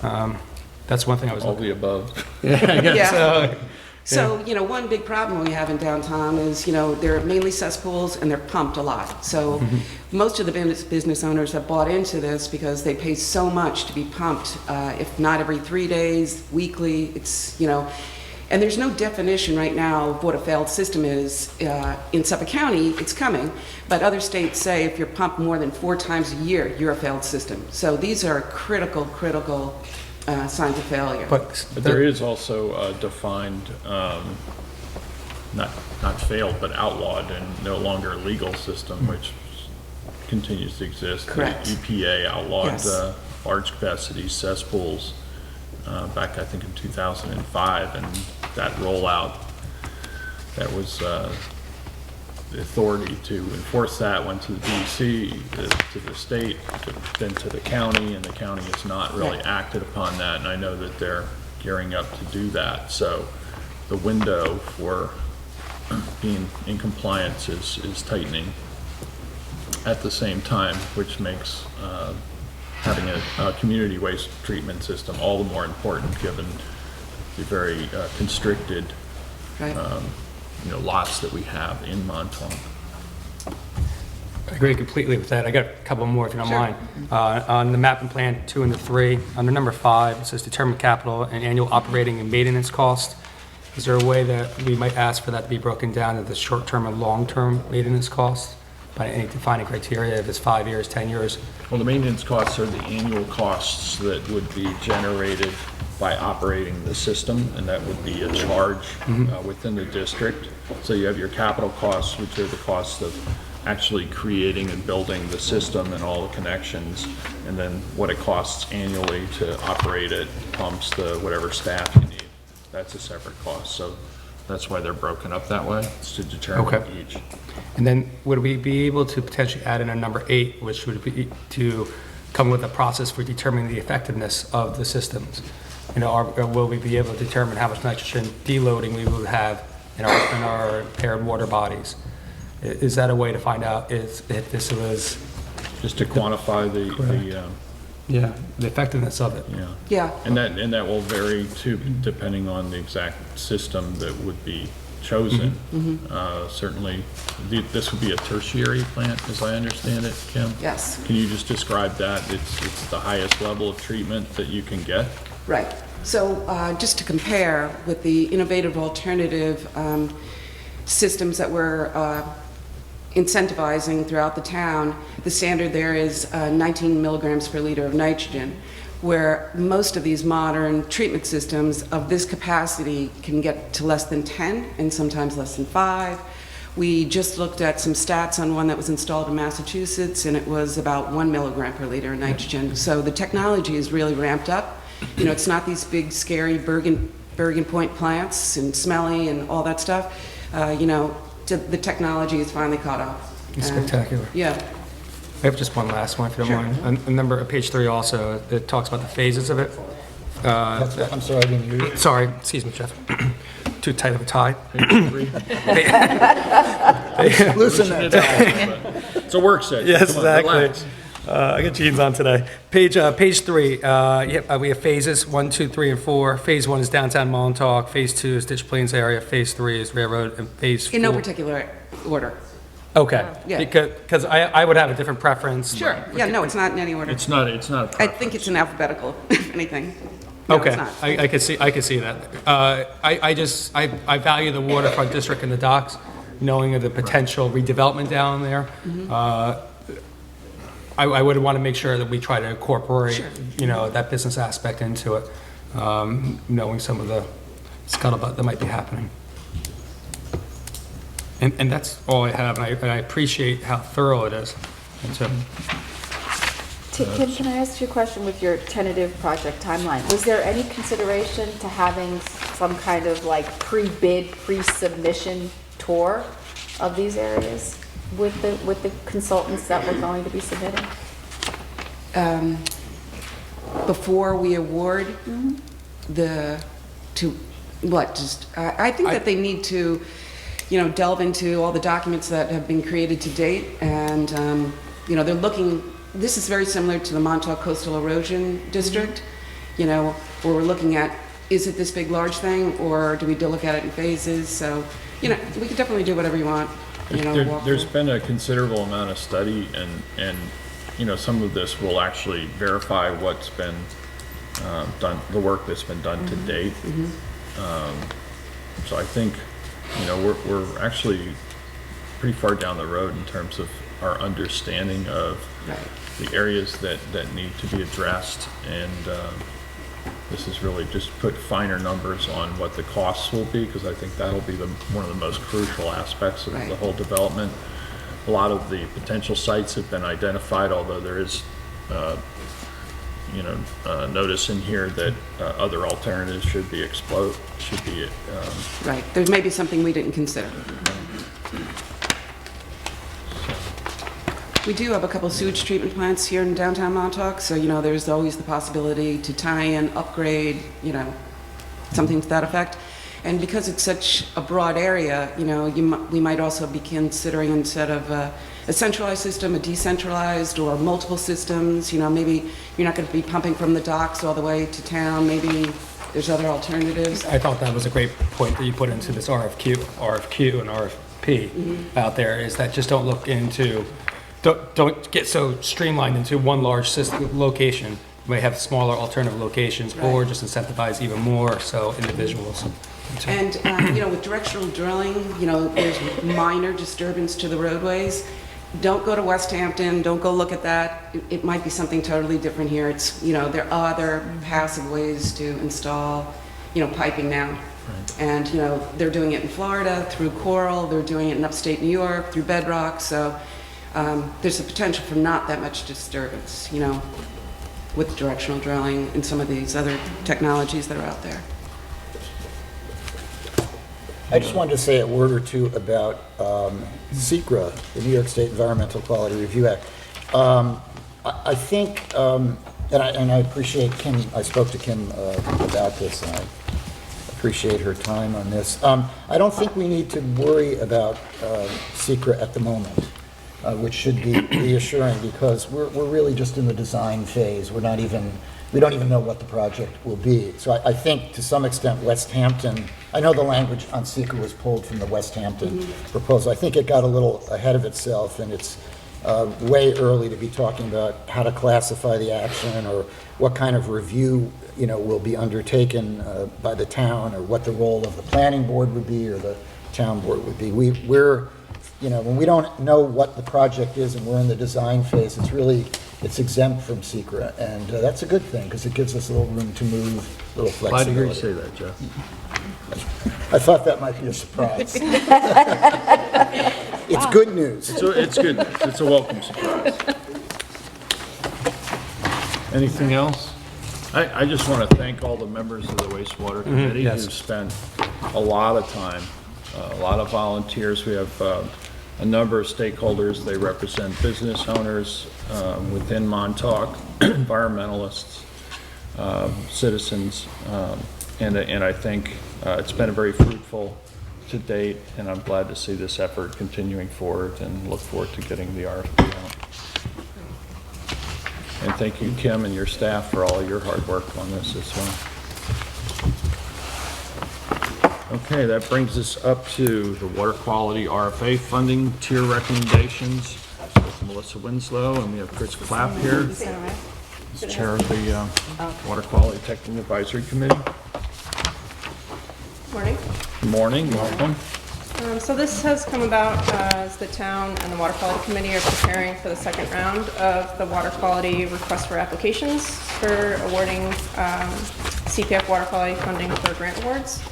That's one thing I was All looking the above. yeah. So, one big problem we have in downtown is, they're mainly cesspools and they're pumped a lot. So most of the business owners have bought into this because they pay so much to be pumped, if not every 3 days, weekly. It's, and there's no definition right now of what a failed system is. In Suffolk County, it's coming, but other states say if you're pumped more than 4 times a year, you're a failed system. So these are critical signs of failure. But there is also a defined, not failed, but outlawed and no longer legal system, which continues to exist. Correct. The EPA outlawed Yes. large capacity cesspools back, I think, in 2005, and that rollout, that was the authority to enforce that went to the DC, to the state, then to the county, and the county has not really acted upon that, and I know that they're gearing up to do that. So the window for being in compliance is tightening at the same time, which makes having a community waste treatment system all the more important, given the very constricted Right. lots that we have in Montauk. I agree completely with that. I got a couple more if you don't mind. On the map and plan 2 and 3, under number 5, it says determine capital and annual operating and maintenance cost. Is there a way that we might ask for that to be broken down into the short-term and long-term maintenance costs by any defining criteria, if it's 5 years, 10 years? Well, the maintenance costs are the annual costs that would be generated by operating the system, and that would be a charge within the district. So you have your capital costs, which are the costs of actually creating and building the system and all the connections, and then what it costs annually to operate it, pumps, the whatever staff you need. That's a separate cost. So that's why they're broken up that way, it's to determine each. And then would we be able to potentially add in a number 8, which would be to come with a process for determining the effectiveness of the systems? You know, or will we be able to determine how much nitrogen deloading we will have in our paired water bodies? Is that a way to find out if this was... Just to quantify the effectiveness of it? Yeah. And that will vary too, depending on the exact system that would be chosen. Certainly, this would be a tertiary plant, as I understand it, Kim? Yes. Can you just describe that? It's the highest level of treatment that you can get? Right. So just to compare with the innovative alternative systems that we're incentivizing throughout the town, the standard there is 19 milligrams per liter of nitrogen, where most of these modern treatment systems of this capacity can get to less than 10 and sometimes less than 5. We just looked at some stats on one that was installed in Massachusetts, and it was about 1 milligram per liter of nitrogen. So the technology is really ramped up. You know, it's not these big, scary Bergen Point plants and smelly and all that stuff. You know, the technology is finally caught up. It's spectacular. Yeah. I have just one last one, if you don't mind. On page 3 also, it talks about the phases of it. I'm sorry, I didn't read it. Sorry, excuse me, Jeff. Too tight of a tie. Loosen that tie. It's a work session. Yes, Come on, exactly. relax. I got jeans on today. Page 3, we have phases 1, 2, 3, and 4. Phase 1 is downtown Montauk. Phase 2 is Ditch Plains area. Phase 3 is Railroad, and Phase 4. In no particular order. Okay. Yeah. Because I would have a different preference. Sure. Yeah, no, it's not in any order. It's not a I preference. think it's in alphabetical, if anything. No, Okay, it's not. I could see that. I value the waterfront district and the docks, knowing of the potential redevelopment down there. I would want to make sure that we try to incorporate, you know, that business aspect into it, knowing some of the scuttlebutt that might be happening. And that's all I have, and I appreciate how thorough it is. And so, Kim, can I ask you a question with your tentative project timeline? Was there any consideration to having some kind of like pre-bid, pre-submission tour of these areas with the consultants that were going to be submitting? Before we award I think that they need to, you know, delve into all the documents that have been created to date, and you know, they're looking. This is very similar to the Montauk Coastal Erosion District, you know, where we're looking at, is it this big, large thing, or do we look at it in phases? So, you know, we could definitely do whatever you want, you know. There's been a considerable amount of study, and you know, some of this will actually verify what's been done, the work that's been done to date. So I think, you know, we're actually pretty far down the road in terms of our understanding of the areas that need to be addressed, and this is really just put finer numbers on what the costs will be, because I think that'll be one of the most crucial aspects of the whole development. A lot of the potential sites have been identified, although there is you know, notice in here that other alternatives should be Right, there may be something we didn't consider. We do have a couple sewage treatment plants here in downtown Montauk, so, you know, there's always the possibility to tie in, upgrade, you know, something to that effect. And because it's such a broad area, you know, we might also be considering, instead of a centralized system, a decentralized, or multiple systems. You know, maybe you're not going to be pumping from the docks all the way to town. Maybe there's other alternatives. I thought that was a great point that you put into this RFQ and RFP out there, is that just don't look into don't get so streamlined into one large location. You might have smaller alternative locations, or Right. just incentivize even more so individuals. And, with directional drilling, there's minor disturbance to the roadways. Don't go to West Hampton, don't go look at that. It might be something totally different here. There are other passive ways to install, piping now. And, they're doing it in Florida through Coral, they're doing it in upstate New York through Bedrock, so there's a potential for not that much disturbance, with directional drilling and some of these other technologies that are out there. I just wanted to say a word or two about SECRA, the New York State Environmental Quality Review Act. I think, and I appreciate Kim, I spoke to Kim about this, and I appreciate her time on this. I don't think we need to worry about SECRA at the moment, which should be reassuring, because we're really just in the design phase. We don't even know what the project will be. So I think to some extent West Hampton, I know the language on SECRA was pulled from the West Hampton proposal. I think it got a little ahead of itself, and it's way early to be talking about how to classify the action or what kind of review will be undertaken by the town, or what the role of the planning board would be or the town board would be. We're when we don't know what the project is and we're in the design phase, it's exempt from SECRA, and that's a good thing, because it gives us a little room to move, a little Glad to hear flexibility. you say that, Jeff. I thought that might be a surprise. It's good news. It's good news. It's a welcome surprise. Anything else? I just want to thank all the members of the wastewater committee yes. who've spent a lot of time, a lot of volunteers. We have a number of stakeholders. They represent business owners within Montauk, environmentalists, citizens, and I think it's been very fruitful to date, and I'm glad to see this effort continuing forward, and look forward to getting the RFP out. And thank you, Kim, and your staff for all your hard work on this as well. Okay, that brings us up to the water quality RFA funding tier recommendations with Melissa Winslow, and we have Chris Clapp here, who's chair of the Water Quality Technical Advisory Committee. Morning. Good morning, welcome. So this has come about as the town and the Water Quality Committee are preparing for the second round of the water quality request for applications for awarding CPF water quality funding for grant awards.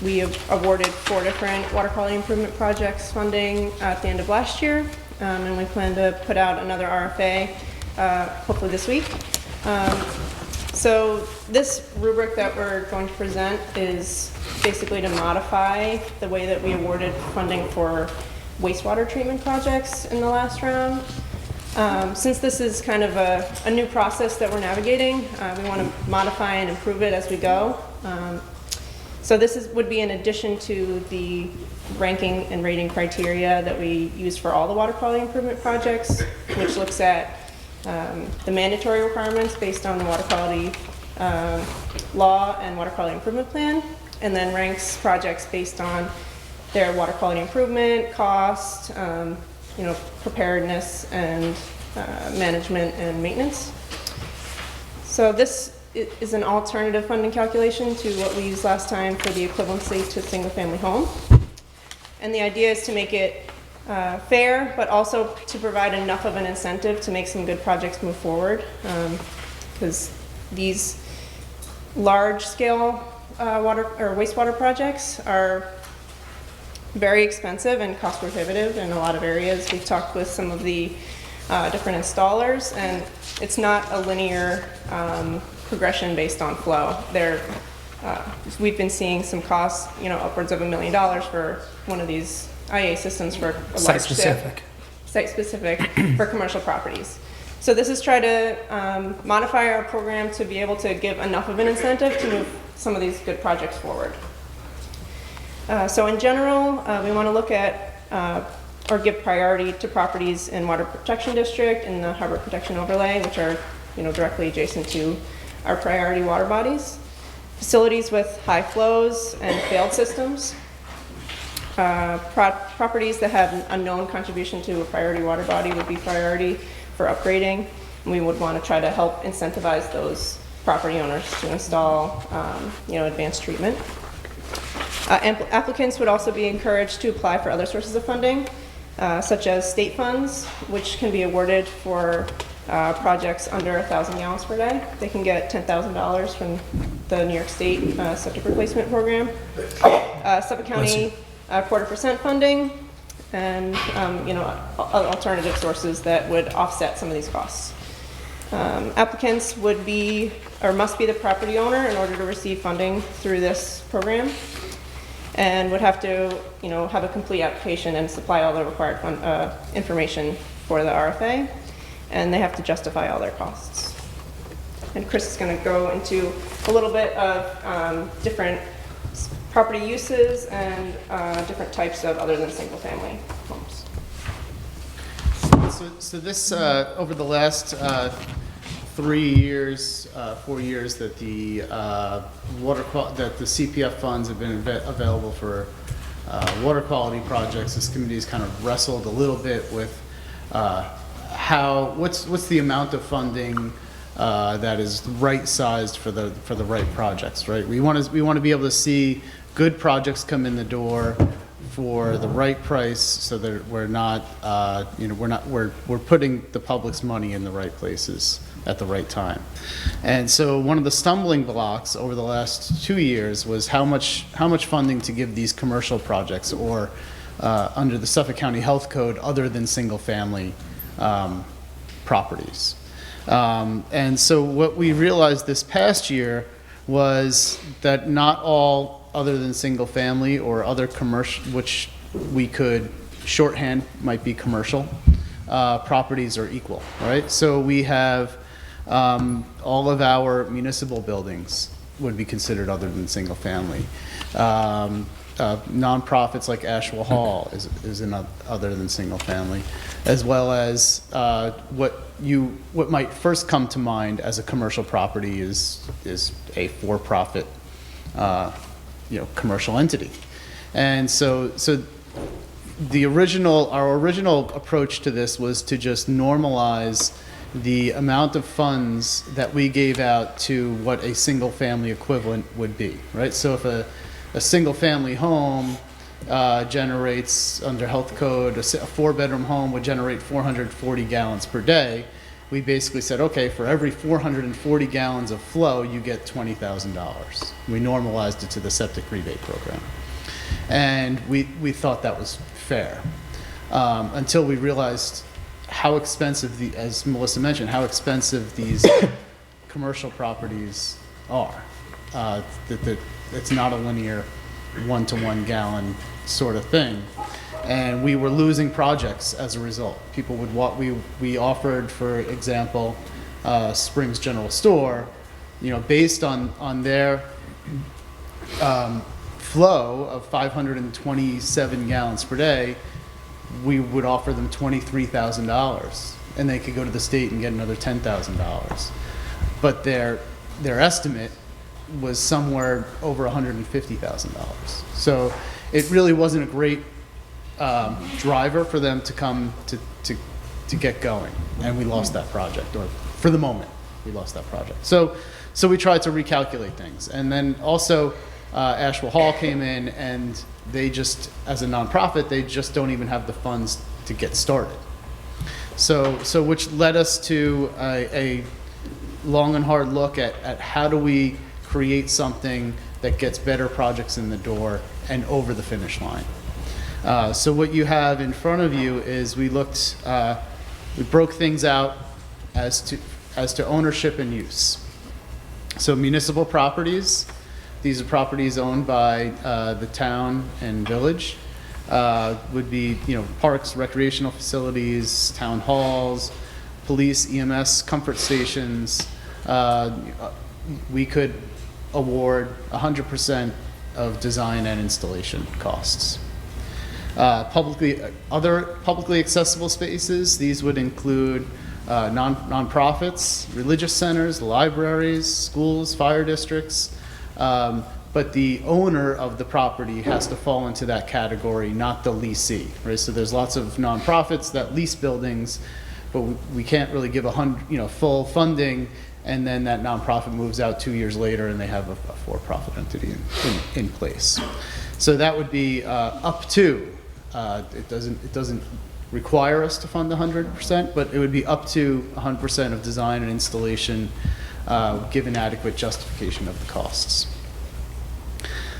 We have awarded 4 different water quality improvement projects funding at the end of last year, and we plan to put out another RFA hopefully this week. So this rubric that we're going to present is basically to modify the way that we awarded funding for wastewater treatment projects in the last round. Since this is kind of a new process that we're navigating, we want to modify and improve it as we go. So this would be in addition to the ranking and rating criteria that we use for all the water quality improvement projects, which looks at the mandatory requirements based on the water quality law and water quality improvement plan, and then ranks projects based on their water quality improvement, cost, preparedness, and management and maintenance. So this is an alternative funding calculation to what we used last time for the equivalency to single-family home. And the idea is to make it fair, but also to provide enough of an incentive to make some good projects move forward, because these large-scale water or wastewater projects are very expensive and cost prohibitive in a lot of areas. We've talked with some of the different installers, and it's not a linear progression based on flow. We've been seeing some costs, upwards of $1 million for one of these IA systems for a large site-specific for commercial properties. So this is try to modify our program to be able to give enough of an incentive to move some of these good projects forward. So in general, we want to look at or give priority to properties in Water Protection District and the Harbor Protection Overlay, which are directly adjacent to our priority water bodies. Facilities with high flows and failed systems. Properties that have an unknown contribution to a priority water body would be priority for upgrading. We would want to try to help incentivize those property owners to install, advanced treatment. Applicants would also be encouraged to apply for other sources of funding, such as state funds, which can be awarded for projects under 1,000 gallons per day. They can get $10,000 from the New York State septic replacement program. Suffolk County 0.25% funding, and alternative sources that would offset some of these costs. Applicants would be or must be the property owner in order to receive funding through this program, and would have to have a complete application and supply all the required information for the RFA, and they have to justify all their costs. And Chris is going to go into a little bit of different property uses and different types of other than single family homes. So this, over the last 3 years, 4 years that the that the CPF funds have been available for water quality projects, this committee has kind of wrestled a little bit with what's the amount of funding that is right sized for the right projects, right? We want to be able to see good projects come in the door for the right price, so that we're not we're putting the public's money in the right places at the right time. And so one of the stumbling blocks over the last 2 years was how much funding to give these commercial projects, or under the Suffolk County Health Code, other than single family properties. And so what we realized this past year was that not all other than single family or other commercial, which we could shorthand might be commercial, properties are equal, right? So we have all of our municipal buildings would be considered other than single family. Nonprofits like Ashwell Hall is other than single family, as well as what might first come to mind as a commercial property is a for-profit commercial entity. And so our original approach to this was to just normalize the amount of funds that we gave out to what a single family equivalent would be, right? So if a single family home generates, under health code, a 4-bedroom home would generate 440 gallons per day, we basically said, okay, for every 440 gallons of flow, you get $20,000. We normalized it to the septic rebate program. And we thought that was fair, until we realized how expensive, as Melissa mentioned, how expensive these commercial properties are. That it's not a linear 1-to-1 gallon sort of thing. And we were losing projects as a result. People would we offered, for example, Springs General Store, based on their flow of 527 gallons per day, we would offer them $23,000, and they could go to the state and get another $10,000. But their estimate was somewhere over $150,000. So it really wasn't a great driver for them to come to get going, and we lost that project, or for the moment we lost that project. So we tried to recalculate things, and then also Ashwell Hall came in, and they just, as a nonprofit, they just don't even have the funds to get started. So which led us to a long and hard look at how do we create something that gets better projects in the door and over the finish line. So what you have in front of you is we broke things out as to ownership and use. So municipal properties, these are properties owned by the town and village, would be parks, recreational facilities, town halls, police, EMS, comfort stations. We could award 100% of design and installation costs. Other publicly accessible spaces, these would include nonprofits, religious centers, libraries, schools, fire districts, but the owner of the property has to fall into that category, not the leasee, right? So there's lots of nonprofits that lease buildings, but we can't really give full funding, and then that nonprofit moves out 2 years later and they have a for-profit entity in place. So that would be up to, it doesn't require us to fund 100%, but it would be up to 100% of design and installation, given adequate justification of the costs.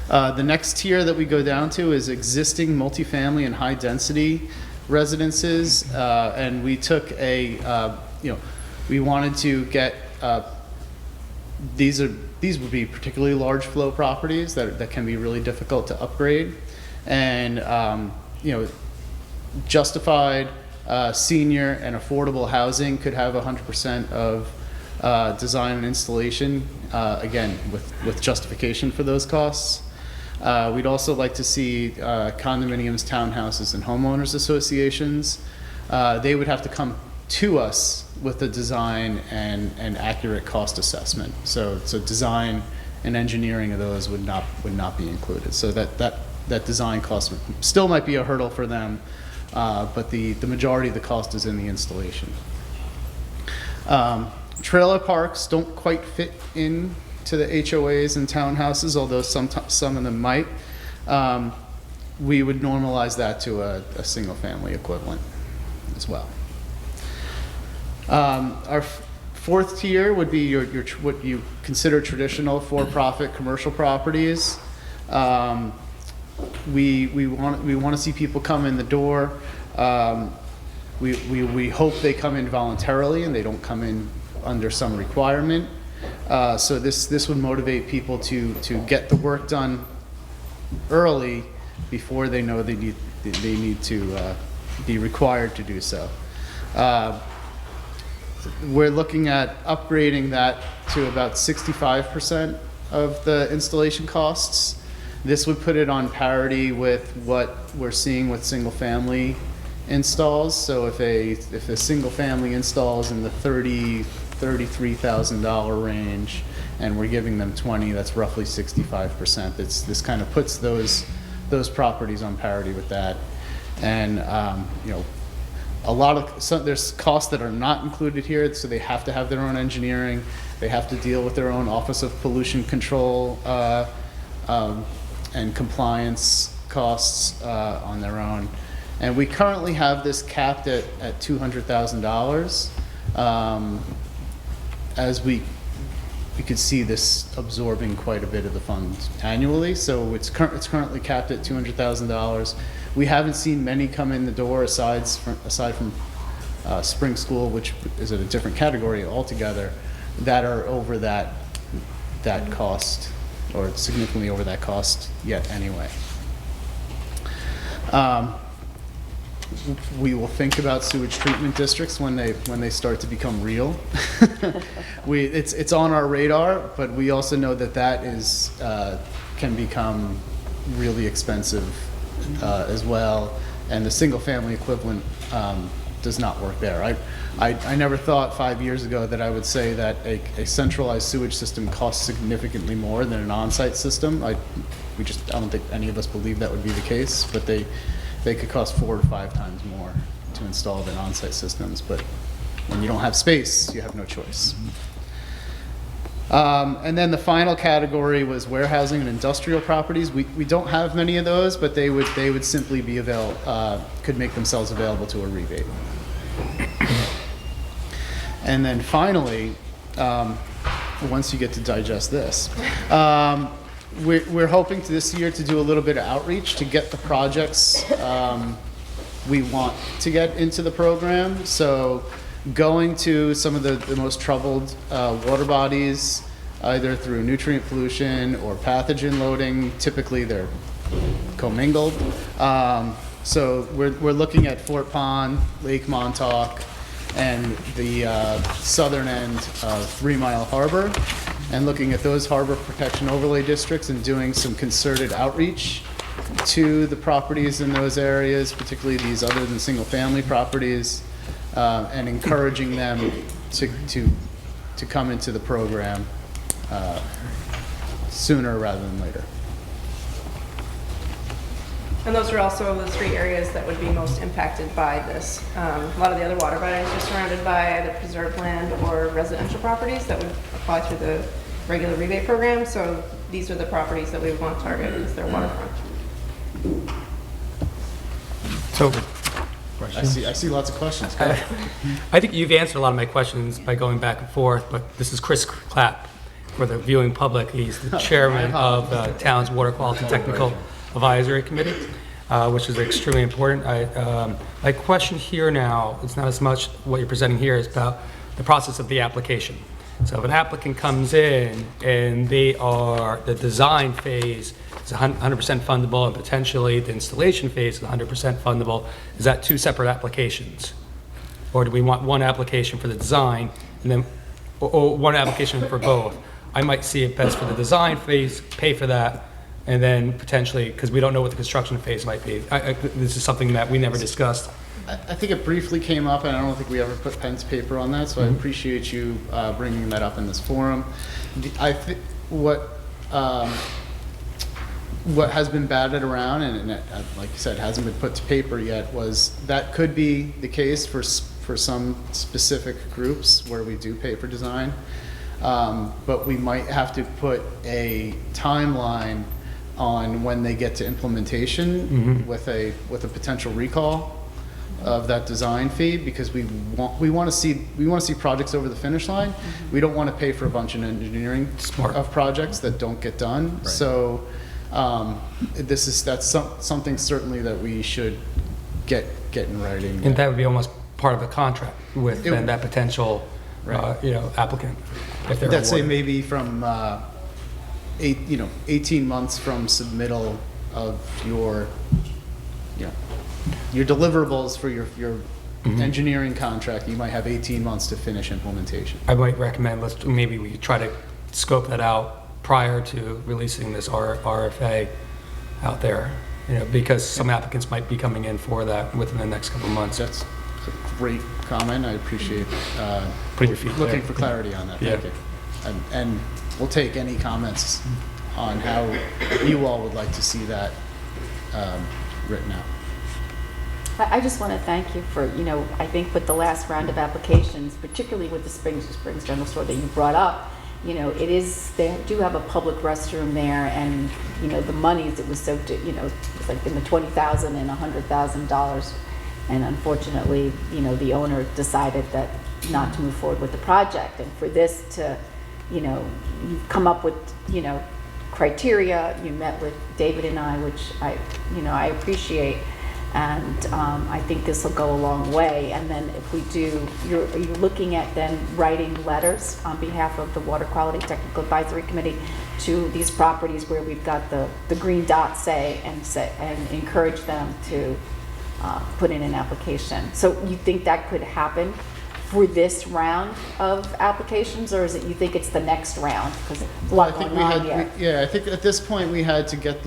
The next tier that we go down to is existing multifamily and high-density residences, and we took we wanted to get, these would be particularly large flow properties that can be really difficult to upgrade, and justified senior and affordable housing could have 100% of design and installation, again, with justification for those costs. We'd also like to see condominiums, townhouses, and homeowners associations. They would have to come to us with the design and accurate cost assessment. So design and engineering of those would not be included. So that design cost still might be a hurdle for them, but the majority of the cost is in the installation. Trailer parks don't quite fit in to the HOAs and townhouses, although some of them might. We would normalize that to a single-family equivalent as well. Our fourth tier would be your what you consider traditional for-profit commercial properties. We want to see people come in the door. We hope they come in voluntarily and they don't come in under some requirement. So this would motivate people to get the work done early before they know they need to be required to do so. We're looking at upgrading that to about 65% of the installation costs. This would put it on parity with what we're seeing with single-family installs. So if a single-family install is in the $33,000 range, and we're giving them 20, that's roughly 65%. This kind of puts those properties on parity with that, and there's costs that are not included here, so they have to have their own engineering. They have to deal with their own Office of Pollution Control and compliance costs on their own. And we currently have this capped at $200,000. As we could see this absorbing quite a bit of the funds annually, so it's currently capped at $200,000. We haven't seen many come in the door aside from spring school, which is in a different category altogether, that are over that cost, or significantly over that cost yet anyway. We will think about sewage treatment districts when they start to become real. It's on our radar, but we also know that is can become really expensive as well, and the single-family equivalent does not work there. I never thought 5 years ago that I would say that a centralized sewage system costs significantly more than an on-site system. I don't think any of us believe that would be the case, but they could cost 4 to 5 times more to install than on-site systems. But when you don't have space, you have no choice. And then the final category was warehousing and industrial properties. We don't have many of those, but they would simply be could make themselves available to a rebate. And then finally, once you get to digest this, we're hoping this year to do a little bit of outreach to get the projects we want to get into the program. So going to some of the most troubled water bodies, either through nutrient pollution or pathogen loading. Typically they're commingled. So we're looking at Fort Pond, Lake Montauk, and the southern end of 3 Mile Harbor, and looking at those harbor protection overlay districts and doing some concerted outreach to the properties in those areas, particularly these other than single-family properties, and encouraging them to come into the program sooner rather than later. And those are also the 3 areas that would be most impacted by this. A lot of the other water bodies are surrounded by either preserved land or residential properties that would apply through the regular rebate program. So these are the properties that we would want to target as their waterfront. So, I see lots of questions. Go ahead. I think you've answered a lot of my questions by going back and forth, but this is Chris Clapp for the viewing public. He's the chairman of the town's Water Quality Technical Advisory Committee, which is extremely important. My question here now, it's not as much what you're presenting here, it's about the process of the application. So if an applicant comes in and the design phase is 100% fundable and potentially the installation phase is 100% fundable, is that 2 separate applications? Or do we want one application for the design and then, or one application for both? I might see it best for the design phase, pay for that, and then potentially, because we don't know what the construction phase might be. This is something that we never discussed. I think it briefly came up, and I don't think we ever put pen to paper on that, so I appreciate you bringing that up in this forum. I think what has been batted around, and like you said, hasn't been put to paper yet, was that could be the case for some specific groups where we do pay for design, but we might have to put a timeline on when they get to implementation with a potential recall of that design fee, because we want to see projects over the finish line. We don't want to pay for a bunch of engineering of projects that don't get done. Right. So that's something certainly that we should get in writing. And that would be almost part of the contract with then that potential applicant. If they're Let's say awarded. maybe from 18 months from submittal of your deliverables for your engineering contract. You might have 18 months to finish implementation. I might recommend maybe we try to scope that out prior to releasing this RFA out there, because some applicants might be coming in for that within the next couple of months. That's a great comment. I appreciate Putting your feet looking there. for clarity on that. Yeah. Thank you. And we'll take any comments on how you all would like to see that written out. I just want to thank you for, I think with the last round of applications, particularly with the Springs General Store that you brought up, they do have a public restroom there, and, the monies, it was so, it was like in the $20,000 and $100,000. And unfortunately, the owner decided that not to move forward with the project. And for this to, you've come up with, criteria, you met with David and I, which I appreciate. And I think this will go a long way. And then if we do, are you looking at then writing letters on behalf of the Water Quality Technical Advisory Committee to these properties where we've got the green dot and encourage them to put in an application? So you think that could happen for this round of applications, or is it you think it's the next round? Because a lot going on here. I think at this point we had to get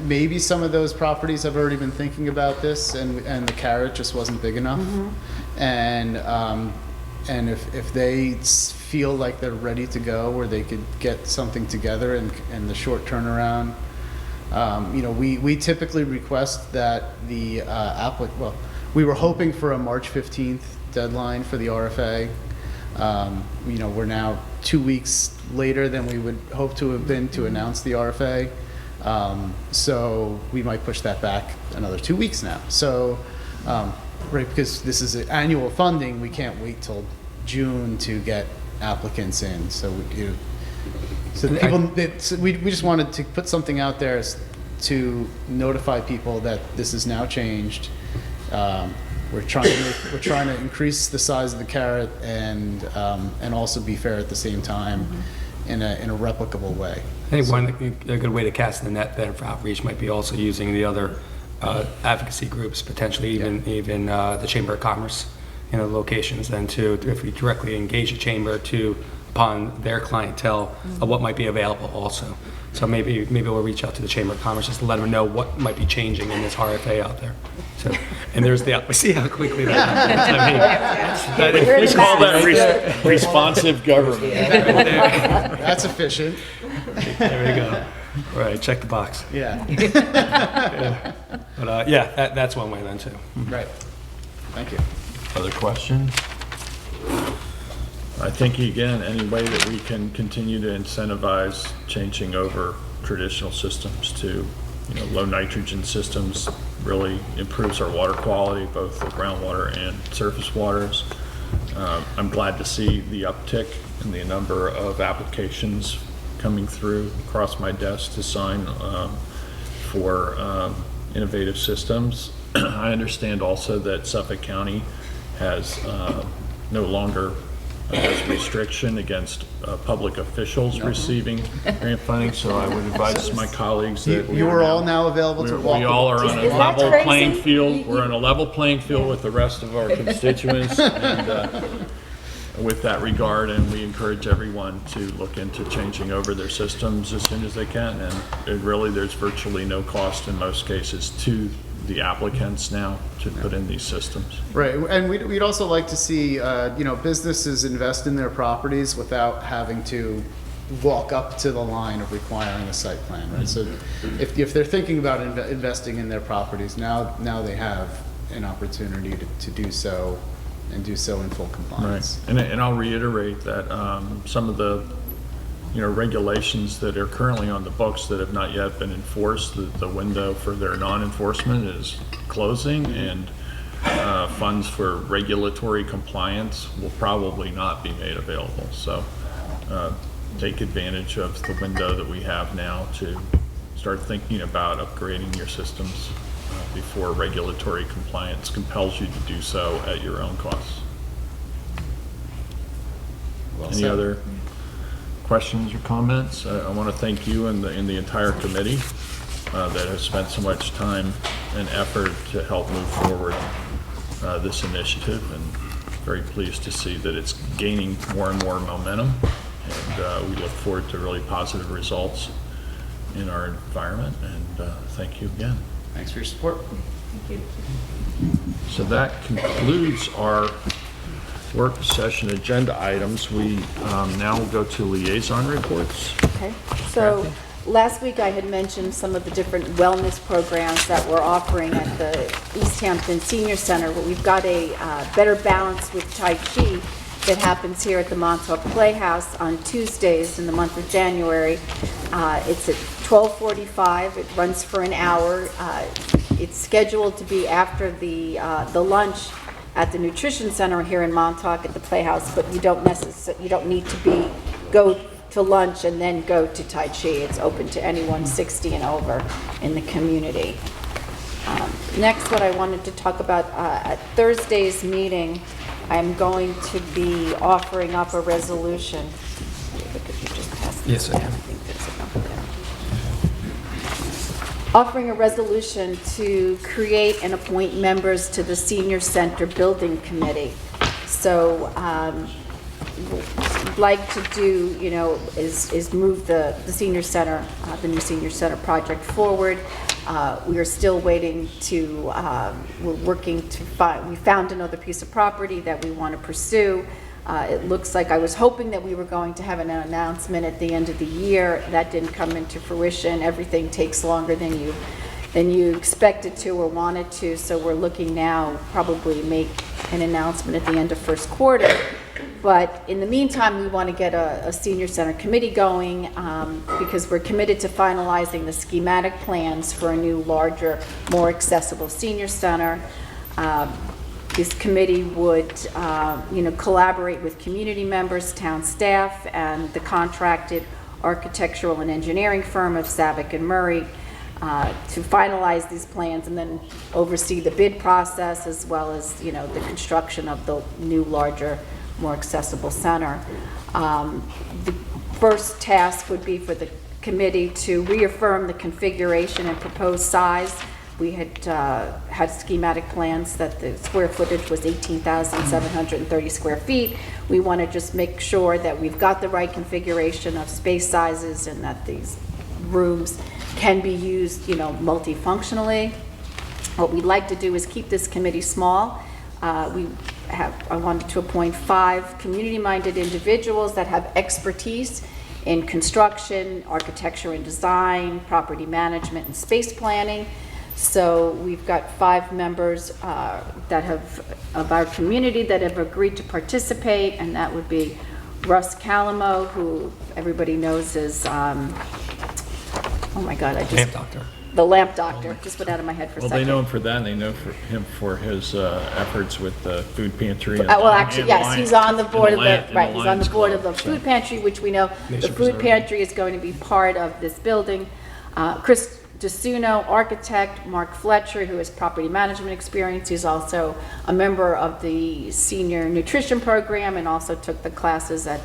maybe some of those properties have already been thinking about this, and the carrot just wasn't big enough. And if they feel like they're ready to go, where they could get something together in the short turnaround. We typically request that the applicant, we were hoping for a March 15th deadline for the RFA. We're now 2 weeks later than we would hope to have been to announce the RFA. So we might push that back another 2 weeks now. So, right, because this is annual funding, we can't wait till June to get applicants in. So we just wanted to put something out there to notify people that this is now changed. We're trying to increase the size of the carrot and also be fair at the same time in a replicable way. I think a good way to cast the net then for outreach might be also using the other advocacy groups, potentially even the Chamber of Commerce, locations then too, if we directly engage the chamber upon their clientele of what might be available also. So maybe we'll reach out to the Chamber of Commerce just to let them know what might be changing in this RFA out there. So, and there's see how quickly that happens. We call that responsive government. That's efficient. There we go. All right, check the box. Yeah, But yeah, that's one way then too. right. Thank you. Other questions? I think, again, any way that we can continue to incentivize changing over traditional systems to, low nitrogen systems really improves our water quality, both the groundwater and surface waters. I'm glad to see the uptick in the number of applications coming through across my desk to sign for innovative systems. I understand also that Suffolk County has no longer has restriction against public officials receiving grant funding, so I would advise my colleagues that You are all now available to walk. we all are on a Is that level crazy? playing field. We're on a level playing field with the rest of our constituents, and with that regard, and we encourage everyone to look into changing over their systems as soon as they can. And really, there's virtually no cost in most cases to the applicants now to put in these systems. Right, and we'd also like to see, businesses invest in their properties without having to walk up to the line of requiring a site plan, right? So if they're thinking about investing in their properties, now they have an opportunity to do so, and do so in full compliance. Right, and I'll reiterate that some of the regulations that are currently on the books that have not yet been enforced, the window for their non-enforcement is closing, and funds for regulatory compliance will probably not be made available. So take advantage of the window that we have now to start thinking about upgrading your systems before regulatory compliance compels you to do so at your own costs. Any said. other questions or comments? I want to thank you and the entire committee that has spent so much time and effort to help move forward this initiative, and very pleased to see that it's gaining more and more momentum, and we look forward to really positive results in our environment, and thank you again. Thanks for your support. So that concludes our work session agenda items. We now will go to liaison reports. Okay, so last week I had mentioned some of the different wellness programs that we're offering at the East Hampton Senior Center, but we've got a Better Balance with Tai Chi that happens here at the Montauk Playhouse on Tuesdays in the month of January. It's at 12:45. It runs for an hour. It's scheduled to be after the lunch at the Nutrition Center here in Montauk at the Playhouse, but you don't need to go to lunch and then go to Tai Chi. It's open to anyone 60 and over in the community. Next, what I wanted to talk about, at Thursday's meeting, I'm going to be offering up a resolution. Could you just pass this Yes, I down? can. I think there's enough there. Offering a resolution to create and appoint members to the Senior Center Building Committee. So, like to do, is move the senior center, the new senior center project forward. We are still waiting to, we're working to find, we found another piece of property that we want to pursue. It looks like, I was hoping that we were going to have an announcement at the end of the year. That didn't come into fruition. Everything takes longer than you expected to or wanted to, so we're looking now probably make an announcement at the end of first quarter. But in the meantime, we want to get a senior center committee going because we're committed to finalizing the schematic plans for a new, larger, more accessible senior center. This committee would, collaborate with community members, town staff, and the contracted architectural and engineering firm of Savick and Murray to finalize these plans and then oversee the bid process as well as, the construction of the new, larger, more accessible center. The first task would be for the committee to reaffirm the configuration and proposed size. We had had schematic plans that the square footage was 18,730 square feet. We want to just make sure that we've got the right configuration of space sizes and that these rooms can be used, multifunctionally. What we'd like to do is keep this committee small. I wanted to appoint 5 community-minded individuals that have expertise in construction, architecture and design, property management, and space planning. So we've got 5 members of our community that have agreed to participate, and that would be Russ Calamo, who everybody knows is, oh my God, Lamp doctor. the lamp doctor, just went out of my head for a Well, second. they know him for that, and they know him for his efforts with the food pantry. Well, actually, yes, he's on the board of the, right, he's on the board of the Lions food pantry, which we know the Nation food Preserve. pantry is going to be part of this building. Chris DeSuno, architect, Mark Fletcher, who has property management experience. He's also a member of the senior nutrition program and also took the classes at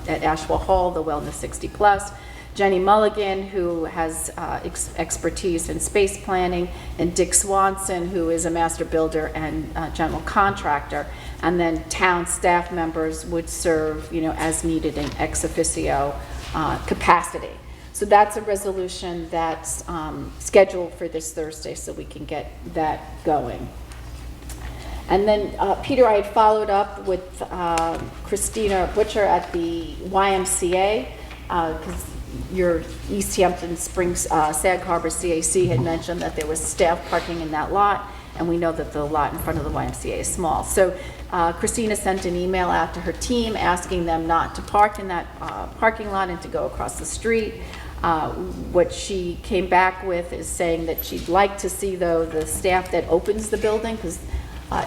Ashwell Hall, the Wellness 60 Plus. Jenny Mulligan, who has expertise in space planning, and Dick Swanson, who is a master builder and general contractor. And then town staff members would serve, as needed in ex officio capacity. So that's a resolution that's scheduled for this Thursday, so we can get that going. And then, Peter, I had followed up with Christina Butcher at the YMCA, because your East Hampton Springs Sag Harbor CAC had mentioned that there was staff parking in that lot, and we know that the lot in front of the YMCA is small. So Christina sent an email out to her team asking them not to park in that parking lot and to go across the street. What she came back with is saying that she'd like to see, though, the staff that opens the building, because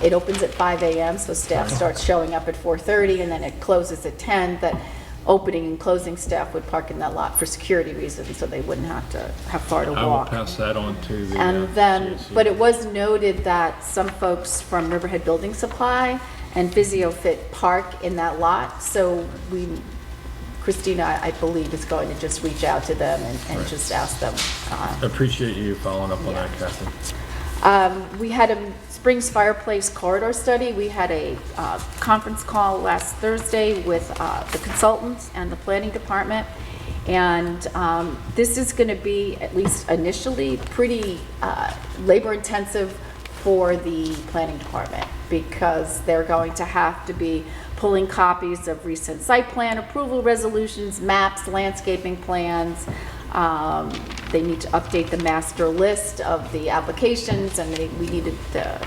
it opens at 5 a.m., so staff starts showing up at 4:30, and then it closes at 10, that opening and closing staff would park in that lot for security reasons, so they wouldn't have to have far to I will walk. pass that on to the. And then, CAC. but it was noted that some folks from Riverhead Building Supply and PhysioFit park in that lot, so Christina, I believe, is going to just reach out to them and Right. just ask them. Appreciate you following up on that, Kathy. We had a Springs Fireplace Corridor Study. We had a conference call last Thursday with the consultants and the planning department. And this is going to be, at least initially, pretty labor intensive for the planning department, because they're going to have to be pulling copies of recent site plan approval resolutions, maps, landscaping plans. They need to update the master list of the applications, and the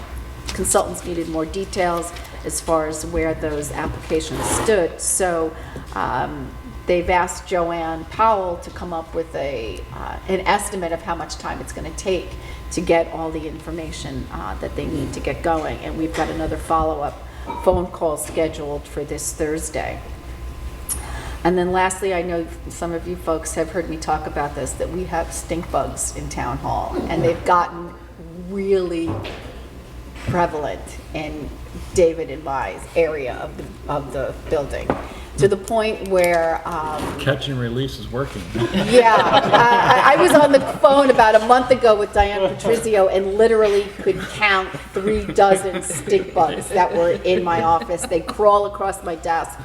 consultants needed more details as far as where those applications stood. So they've asked Joanne Powell to come up with an estimate of how much time it's going to take to get all the information that they need to get going. And we've got another follow-up phone call scheduled for this Thursday. And then lastly, I know some of you folks have heard me talk about this, that we have stink bugs in Town Hall, and they've gotten really prevalent in David and my area of the building, to the point where Catch and release is working. I was on the phone about a month ago with Diane Patrizio and literally could count 36 stink bugs that were in my office. They crawl across my desk.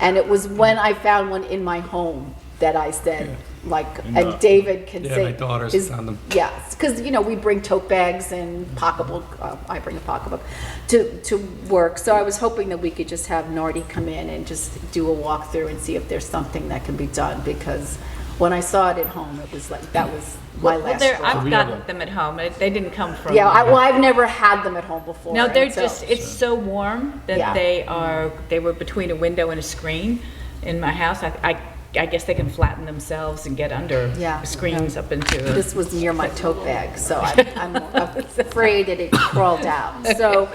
And it was when I found one in my home that I said, and David can say. my daughters found them. Yes, because, we bring tote bags and pocketbook, I bring a pocketbook to work. So I was hoping that we could just have Nardi come in and just do a walkthrough and see if there's something that can be done, because when I saw it at home, it was like, that was my last straw. I've got them at home. They didn't come from. Yeah, I've never had them at home before. No, they're and so- just, it's so warm that Yeah. they were between a window and a screen in my house. I guess they can flatten themselves and get under Yeah. screens up into. This was near my tote bag, so I'm afraid that it crawled out. So,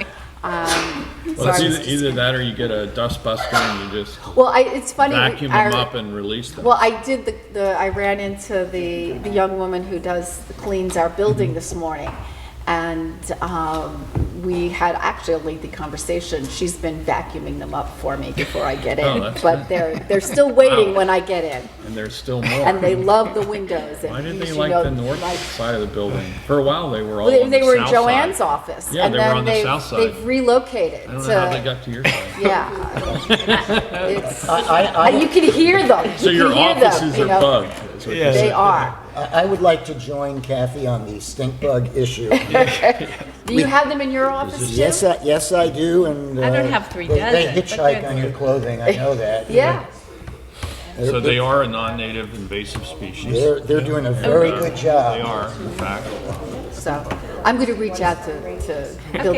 Well, it's so I was either that or you get a dust buster and you just it's funny. vacuum them up and release them. Well, I did I ran into the young woman who cleans our building this morning, and we had actually a lengthy conversation. She's been vacuuming them up for me before I get in, Oh, that's but they're still waiting when I get in, And there's still more. and they love the windows. And Why didn't they you like know, the north like- side of the building? For a while, they were all Well, on they the were in south Joanne's side. office. Yeah, and they were then on the south side. They've relocated. I don't know how they got to your side. Yeah. You can hear them. So You your can hear them, offices you are know. bugged. is what you're They saying. are. I would like to join Kathy on the stink bug issue. Do you have them in your office too? Yes, I do, and. I don't have 3 They dozen, but hitchhike they're on your clothing, I know that. Yeah. So they are a non-native invasive species. They're doing a very good job. They are, in fact. So I'm going to reach out to Buildings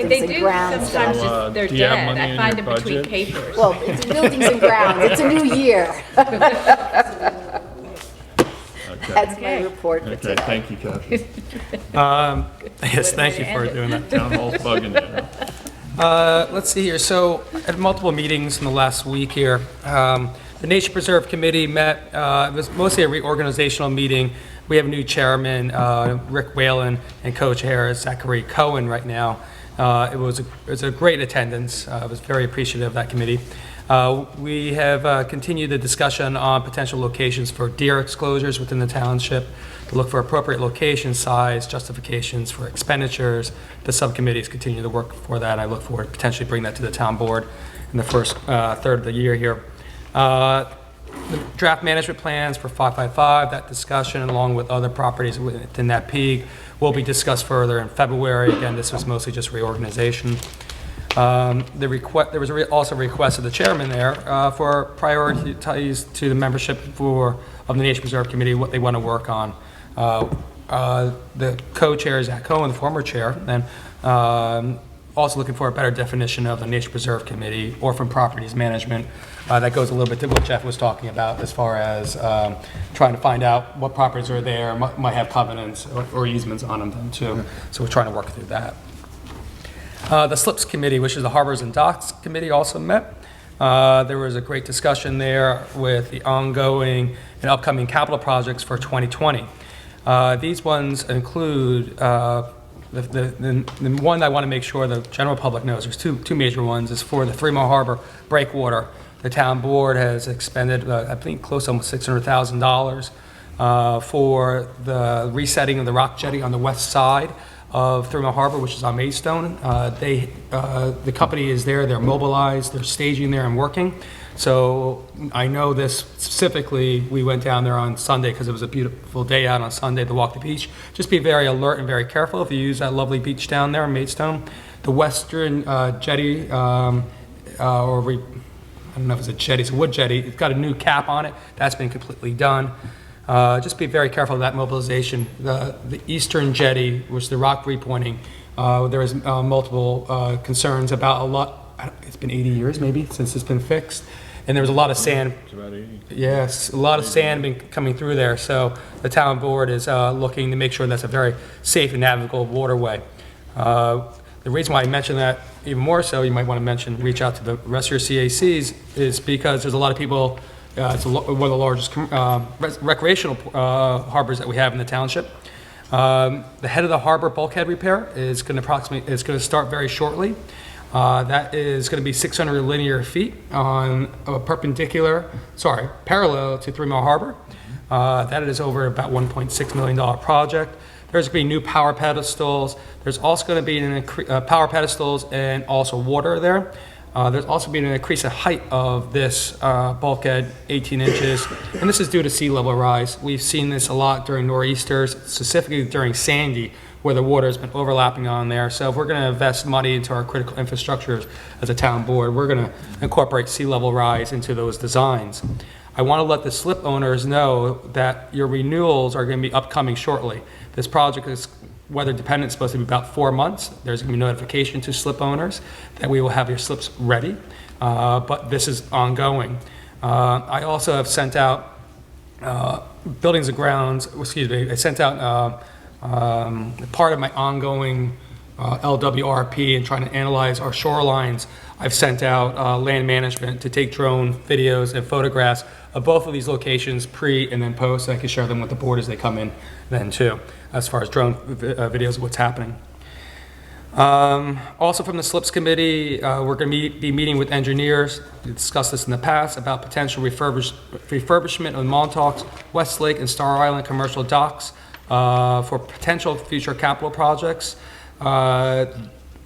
they and do Grounds. sometimes So, just, they're do you have dead. money I in find your them between budget? papers. Well, it's Buildings and Grounds. It's a new year. That's my report for Okay, today. thank you, Kathy. Yes, thank you for doing that. Town hall's bugging you. Let's see here. So at multiple meetings in the last week here, the Nature Preserve Committee met. It was mostly a reorganizational meeting. We have a new chairman, Rick Whalen, and co-chair Zachary Cohen right now. It was a great attendance. I was very appreciative of that committee. We have continued the discussion on potential locations for deer exclosures within the township, to look for appropriate location, size, justifications for expenditures. The subcommittees continue to work for that. I look forward to potentially bring that to the town board in the first third of the year here. The draft management plans for 555, that discussion, along with other properties within that PEG, will be discussed further in February. Again, this was mostly just reorganization. There was also a request of the chairman there for priorities to the membership of the Nature Preserve Committee, what they want to work on. The co-chair is Zach Cohen, the former chair, and also looking for a better definition of the Nature Preserve Committee, orphan properties management. That goes a little bit to what Jeff was talking about as far as trying to find out what properties are there, might have covenants or easements on them too. So we're trying to work through that. The SLIPS Committee, which is the Harbors and Docks Committee, also met. There was a great discussion there with the ongoing and upcoming capital projects for 2020. These ones include the one I want to make sure the general public knows. There's two major ones. Is for the 3 Mile Harbor breakwater. The town board has expended, I think, close to almost $600,000 for the resetting of the rock jetty on the west side of 3 Mile Harbor, which is on Maidstone. The company is there. They're mobilized. They're staging there and working. So I know this specifically. We went down there on Sunday because it was a beautiful day out on Sunday to walk the beach. Just be very alert and very careful if you use that lovely beach down there in Maidstone. The western jetty, I don't know if it's a jetty, it's a wood jetty. It's got a new cap on it. That's been completely done. Just be very careful of that mobilization. The eastern jetty, which is the rock repointing, there is multiple concerns about a lot. It's been 80 years maybe since it's been fixed. And there was a lot of sand. It's about 80. Yes, a lot of sand been coming through there. So the town board is looking to make sure that's a very safe and navigable waterway. The reason why I mention that even more so, you might want to reach out to the rest of your CACs, is because there's a lot of people. It's one of the largest recreational harbors that we have in the township. The head of the harbor bulkhead repair is going to start very shortly. That is going to be 600 linear feet on a parallel to 3 Mile Harbor. That is over about $1.6 million project. There's going to be new power pedestals. There's also going to be power pedestals and also water there. There's also been an increase in height of this bulkhead, 18 inches, and this is due to sea level rise. We've seen this a lot during nor'easters, specifically during Sandy, where the water has been overlapping on there. So if we're going to invest money into our critical infrastructures as a town board, we're going to incorporate sea level rise into those designs. I want to let the slip owners know that your renewals are going to be upcoming shortly. This project is weather dependent, supposed to be about 4 months. There's going to be notification to slip owners that we will have your slips ready, but this is ongoing. I also have sent out Buildings and Grounds, I sent out part of my ongoing LWRP and trying to analyze our shorelines. I've sent out land management to take drone videos and photographs of both of these locations pre and then post. I can share them with the board as they come in then too, as far as drone videos of what's happening. Also from the SLIPS committee, we're going to be meeting with engineers. We discussed this in the past about potential refurbishment of Montauk's Westlake and Star Island commercial docks for potential future capital projects.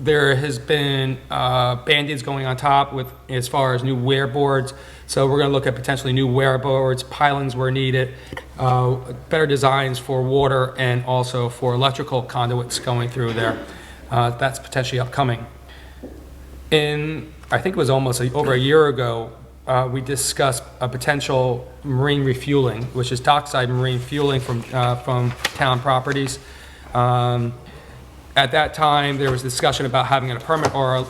There has been Band-Aids going on top with as far as new wear boards. So we're going to look at potentially new wear boards, pilings where needed, better designs for water and also for electrical conduits going through there. That's potentially upcoming. I think it was almost over a year ago, we discussed a potential marine refueling, which is dockside marine fueling from town properties. At that time, there was discussion about having a permit or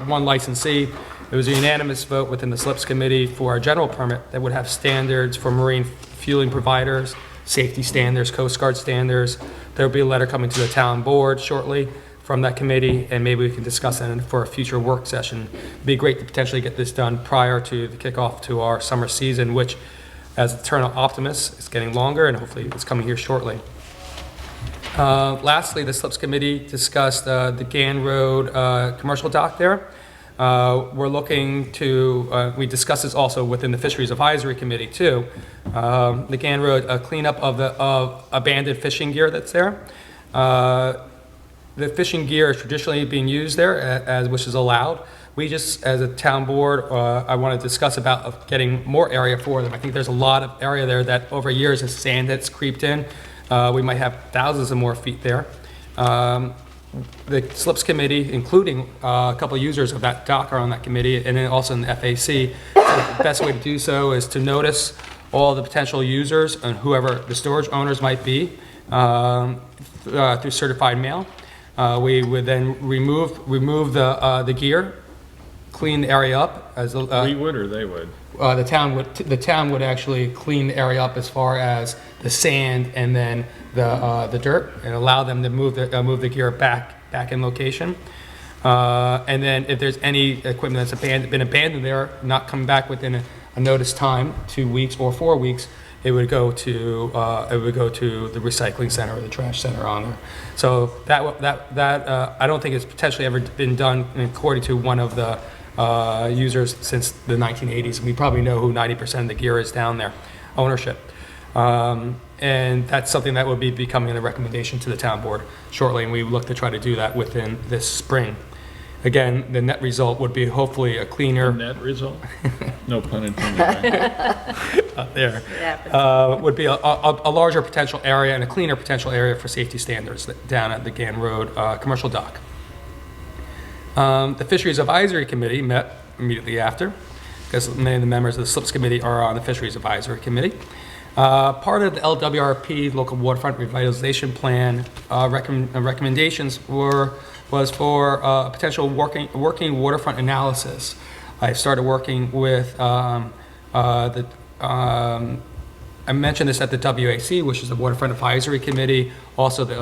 one licensee. It was a unanimous vote within the SLIPS committee for a general permit that would have standards for marine fueling providers, safety standards, Coast Guard standards. There will be a letter coming to the town board shortly from that committee, and maybe we can discuss that for a future work session. It'd be great to potentially get this done prior to the kickoff to our summer season, which, as eternal optimists, is getting longer, and hopefully it's coming here shortly. Lastly, the SLIPS committee discussed the Gann Road commercial dock there. We're looking to, we discussed this also within the Fisheries Advisory Committee too. The Gann Road cleanup of abandoned fishing gear that's there. The fishing gear is traditionally being used there, which is allowed. We just, as a town board, I want to discuss about getting more area for them. I think there's a lot of area there that over years is sand that's creeped in. We might have thousands of more feet there. The SLIPS committee, including a couple of users of that dock are on that committee, and then also in the FAC. The best way to do so is to notice all the potential users and whoever the storage owners might be through certified mail. We would then remove the gear, clean the area up. We would or they would? The town would actually clean the area up as far as the sand and then the dirt, and allow them to move the gear back in location. And then if there's any equipment that's been abandoned there, not coming back within a notice time, 2 weeks or 4 weeks, it would go to the recycling center or the trash center on there. So that I don't think it's potentially ever been done according to one of the users since the 1980s. We probably know who 90% of the gear is down there, ownership. And that's something that will be becoming a recommendation to the town board shortly, and we look to try to do that within this spring. Again, the net result would be hopefully a cleaner... Net result? No pun intended. Right? There. Would be a larger potential area and a cleaner potential area for safety standards down at the Gann Road commercial dock. The Fisheries Advisory Committee met immediately after, because many of the members of the SLIPS committee are on the Fisheries Advisory Committee. Part of the LWRP, Local Waterfront Revitalization Plan, recommendations was for potential working waterfront analysis. I started working with I mentioned this at the WAC, which is the Waterfront Advisory Committee, also the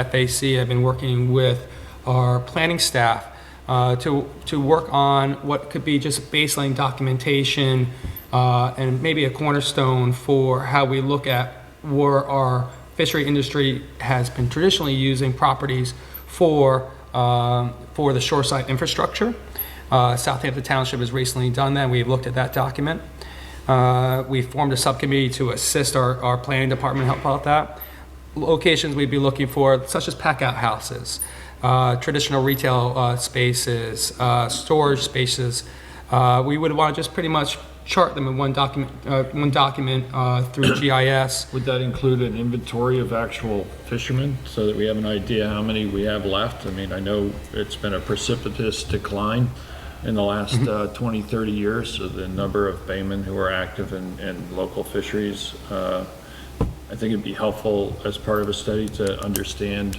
FAC. I've been working with our planning staff to work on what could be just baseline documentation and maybe a cornerstone for how we look at where our fishery industry has been traditionally using properties for the shoreside infrastructure. Southampton Township has recently done that. We've looked at that document. We formed a subcommittee to assist our planning department help out that. Locations we'd be looking for, such as pack-out houses, traditional retail spaces, storage spaces. We would want to just pretty much chart them in one document through GIS. Would that include an inventory of actual fishermen so that we have an idea how many we have left? I mean, I know it's been a precipitous decline in the last 20, 30 years, so the number of baymen who are active in local fisheries. I think it'd be helpful as part of a study to understand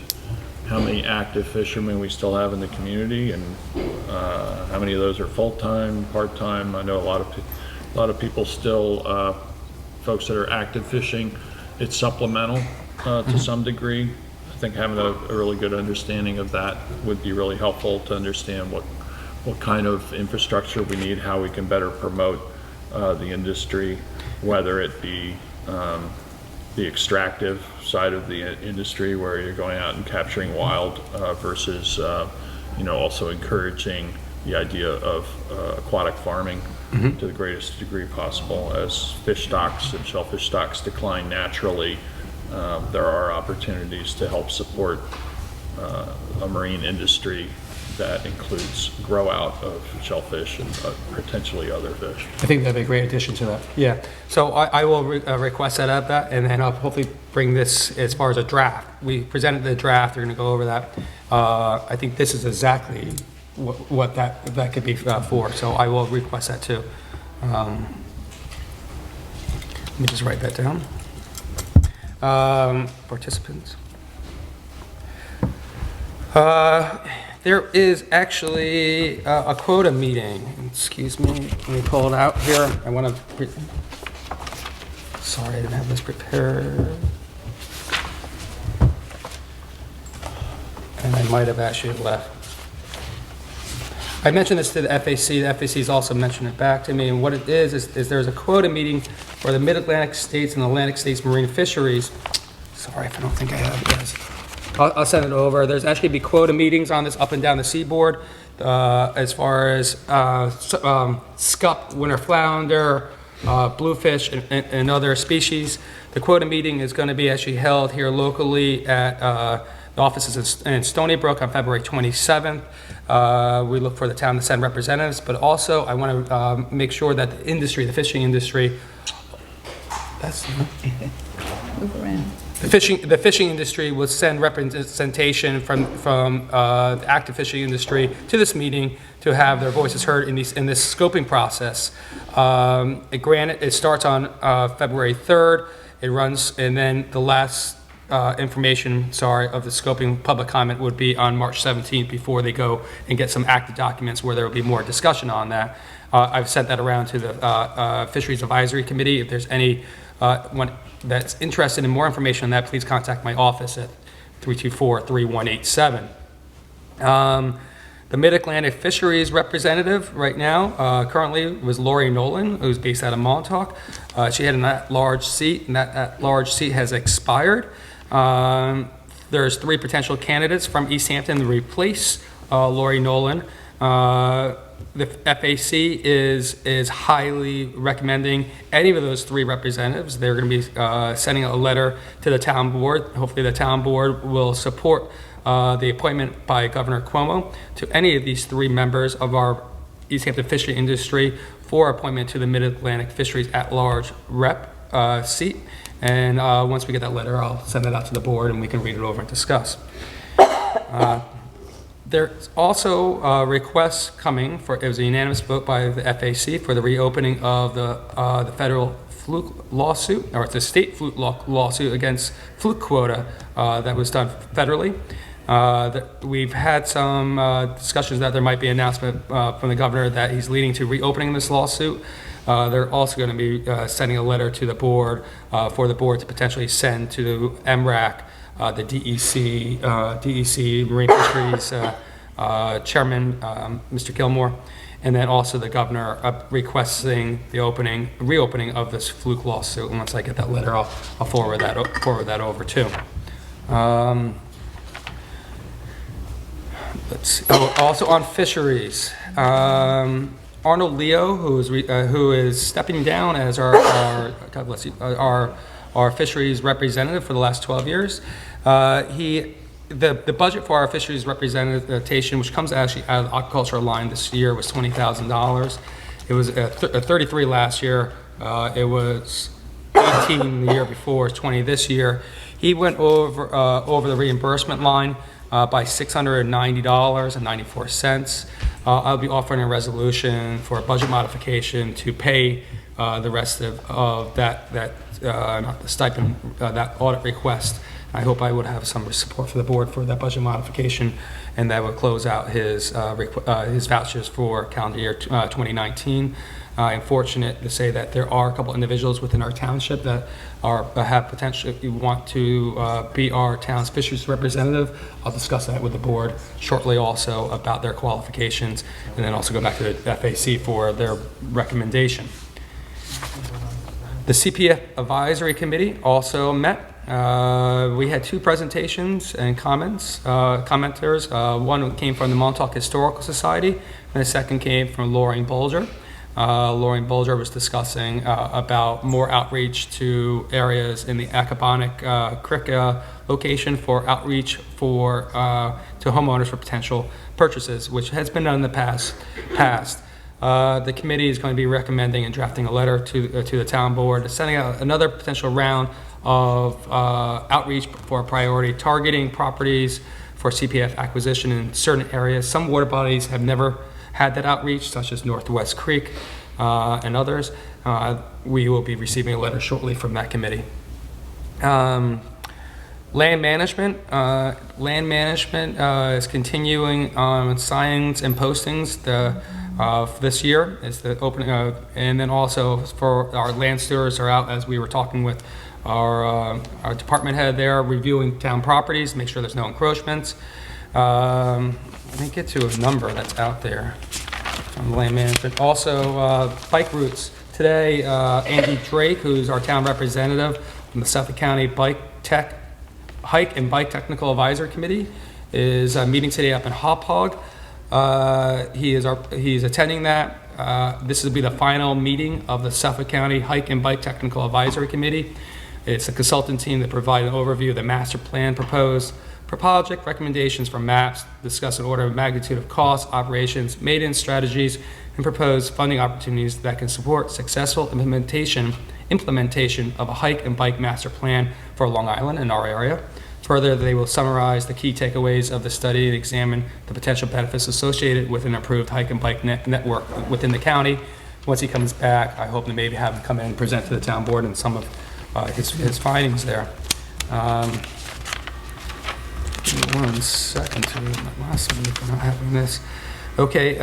how many active fishermen we still have in the community, and how many of those are full-time, part-time. I know a lot of people still, folks that are active fishing, it's supplemental to some degree. I think having a really good understanding of that would be really helpful to understand what kind of infrastructure we need, how we can better promote the industry, whether it be the extractive side of the industry where you're going out and capturing wild versus also encouraging the idea of aquatic farming to the greatest degree possible. As fish stocks and shellfish stocks decline naturally, there are opportunities to help support a marine industry that includes grow out of shellfish and potentially other fish. I think that'd be a great addition to that. Yeah. So I will request that, and then I'll hopefully bring this as far as a draft. We presented the draft. We're going to go over that. I think this is exactly what that could be for, so I will request that too. Let me just write that down. Participants. There is actually a quota meeting. Excuse me, let me pull it out here. I want to. Sorry, I didn't have this prepared. And I might have actually left. I mentioned this to the FAC. The FAC's also mentioned it back to me. And what it is there's a quota meeting for the Mid-Atlantic States and Atlantic States Marine Fisheries. Sorry if I don't think I have this. I'll send it over. There's actually be quota meetings on this up and down the seaboard as far as scup, winter flounder, bluefish, and other species. The quota meeting is going to be actually held here locally at the offices in Stony Brook on February 27th. We look for the town to send representatives, but also I want to make sure that the industry, the fishing industry, Move around. the fishing industry will send representation from the active fishing industry to this meeting to have their voices heard in this scoping process. It starts on February 3rd. It runs, and then the last information, of the scoping public comment would be on March 17th before they go and get some active documents where there will be more discussion on that. I've sent that around to the Fisheries Advisory Committee. If there's anyone that's interested in more information on that, please contact my office at 324-3187. The Mid-Atlantic Fisheries representative right now, currently, was Lori Nolan, who's based out of Montauk. She had an at-large seat, and that at-large seat has expired. There's 3 potential candidates from East Hampton to replace Lori Nolan. The FAC is highly recommending any of those 3 representatives. They're going to be sending a letter to the town board. Hopefully the town board will support the appointment by Governor Cuomo to any of these 3 members of our East Hampton fishing industry for appointment to the Mid-Atlantic Fisheries at-large rep seat. And once we get that letter, I'll send it out to the board and we can read it over and discuss. There's also requests coming it was a unanimous vote by the FAC for the reopening of the federal fluke lawsuit, or it's a state fluke lawsuit against fluke quota that was done federally. We've had some discussions that there might be an announcement from the governor that he's leading to reopening this lawsuit. They're also going to be sending a letter to the board for the board to potentially send to MRAC, the DEC Marine Fisheries Chairman, Mr. Gilmore, and then also the governor requesting the reopening of this fluke lawsuit. And once I get that letter, I'll forward that over too. Let's see. Oh, also on fisheries. Arnold Leo, who is stepping down as our fisheries representative for the last 12 years. The budget for our fisheries representation, which comes actually out of the aquaculture line this year, was $20,000. It was 33 last year. It was 18 the year before. It's 20 this year. He went over the reimbursement line by $690.94. I'll be offering a resolution for a budget modification to pay the rest of that not the stipend, that audit request. I hope I would have some support for the board for that budget modification, and that would close out his vouchers for calendar year 2019. I'm fortunate to say that there are a couple individuals within our township that have potentially want to be our town's fisheries representative. I'll discuss that with the board shortly also about their qualifications, and then also go back to the FAC for their recommendation. The CPF Advisory Committee also met. We had 2 presentations and commenters. One came from the Montauk Historical Society, and the second came from Lorraine Bolger. Lorraine Bolger was discussing about more outreach to areas in the Accabonac Creek location for outreach to homeowners for potential purchases, which has been done in the past. The committee is going to be recommending and drafting a letter to the town board, sending out another potential round of outreach for a priority, targeting properties for CPF acquisition in certain areas. Some water bodies have never had that outreach, such as Northwest Creek and others. We will be receiving a letter shortly from that committee. Land management is continuing on signings and postings this year. Is the opening, and then also for our land stewards are out, as we were talking with our department head there, reviewing town properties, make sure there's no encroachments. Let me get to a number that's out there on land management. Also, bike routes. Today, Andy Drake, who's our town representative from the Suffolk County Hike and Bike Technical Advisory Committee, is meeting today up in Hauppauge. He's attending that. This will be the final meeting of the Suffolk County Hike and Bike Technical Advisory Committee. It's a consultant team that provide an overview of the master plan proposed per project, recommendations for maps, discuss an order of magnitude of costs, operations, maintenance strategies, and propose funding opportunities that can support successful implementation of a hike and bike master plan for Long Island and our area. Further, they will summarize the key takeaways of the study and examine the potential benefits associated with an approved hike and bike network within the county. Once he comes back, I hope to maybe have him come in and present to the town board and some of his findings there. Give me 1 second to read my last one for not having this. Okay,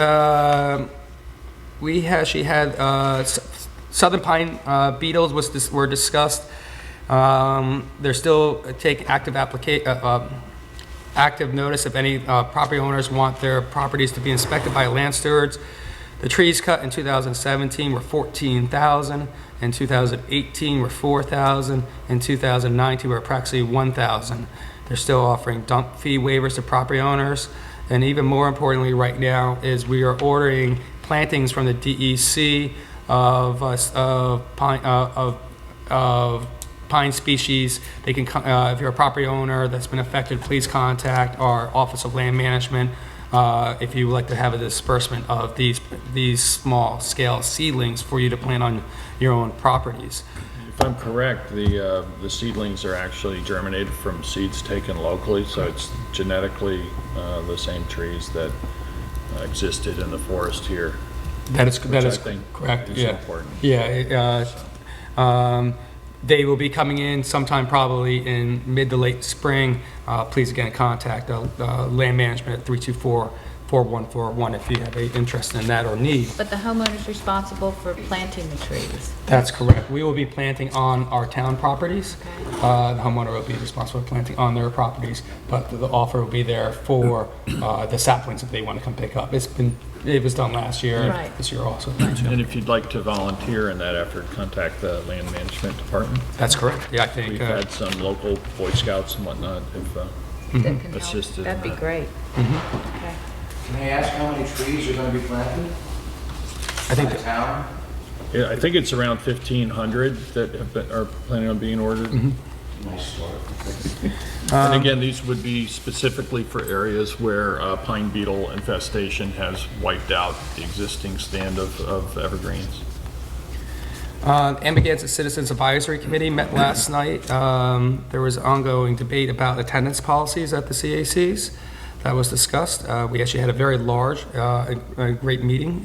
she had southern pine beetles were discussed. They're still taking active notice if any property owners want their properties to be inspected by land stewards. The trees cut in 2017 were 14,000, in 2018 were 4,000, in 2019 were approximately 1,000. They're still offering dump fee waivers to property owners, and even more importantly right now is we are ordering plantings from the DEC of pine species. They can, if you're a property owner that's been affected, please contact our Office of Land Management if you would like to have a disbursement of these small scale seedlings for you to plant on your own properties. If I'm correct, the seedlings are actually germinated from seeds taken locally, so it's genetically the same trees that existed in the forest here. That is correct. Yeah. Important. Yeah. They will be coming in sometime probably in mid to late spring. Please again contact land management at 324-4141 if you have an interest in that or need. But the homeowner's responsible for planting the trees. That's correct. We will be planting on our town properties. Okay. The homeowner will be responsible for planting on their properties, but the offer will be there for the saplings that they want to come pick up. It was done last year, Right. This year also. And if you'd like to volunteer in that effort, contact the Land Management Department. That's correct. Yeah, I think We've had some local Boy Scouts and whatnot who've That can assisted. help. That'd be great. Okay. Can I ask how many trees are going to be planted? I think in town? Yeah, I think it's around 1,500 that are planning on being ordered. Nice start. And again, these would be specifically for areas where pine beetle infestation has wiped out the existing stand of evergreens. Amagansett Citizens Advisory Committee met last night. There was ongoing debate about attendance policies at the CACs. That was discussed. We actually had a very large, a great meeting.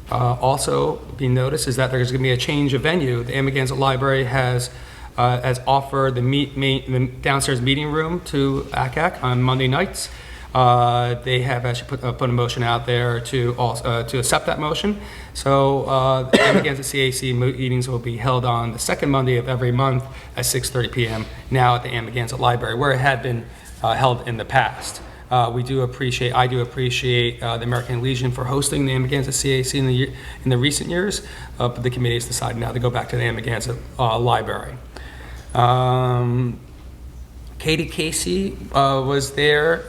Also being noticed is that there's going to be a change of venue. The Amagansett Library has offered the downstairs meeting room to ACAC on Monday nights. They have actually put a motion out there to accept that motion. So the Amagansett CAC meetings will be held on the second Monday of every month at 6:30 p.m. now at the Amagansett Library, where it had been held in the past. I do appreciate the American Legion for hosting the Amagansett CAC in the recent years, but the committee has decided now to go back to the Amagansett Library. Katie Casey was there.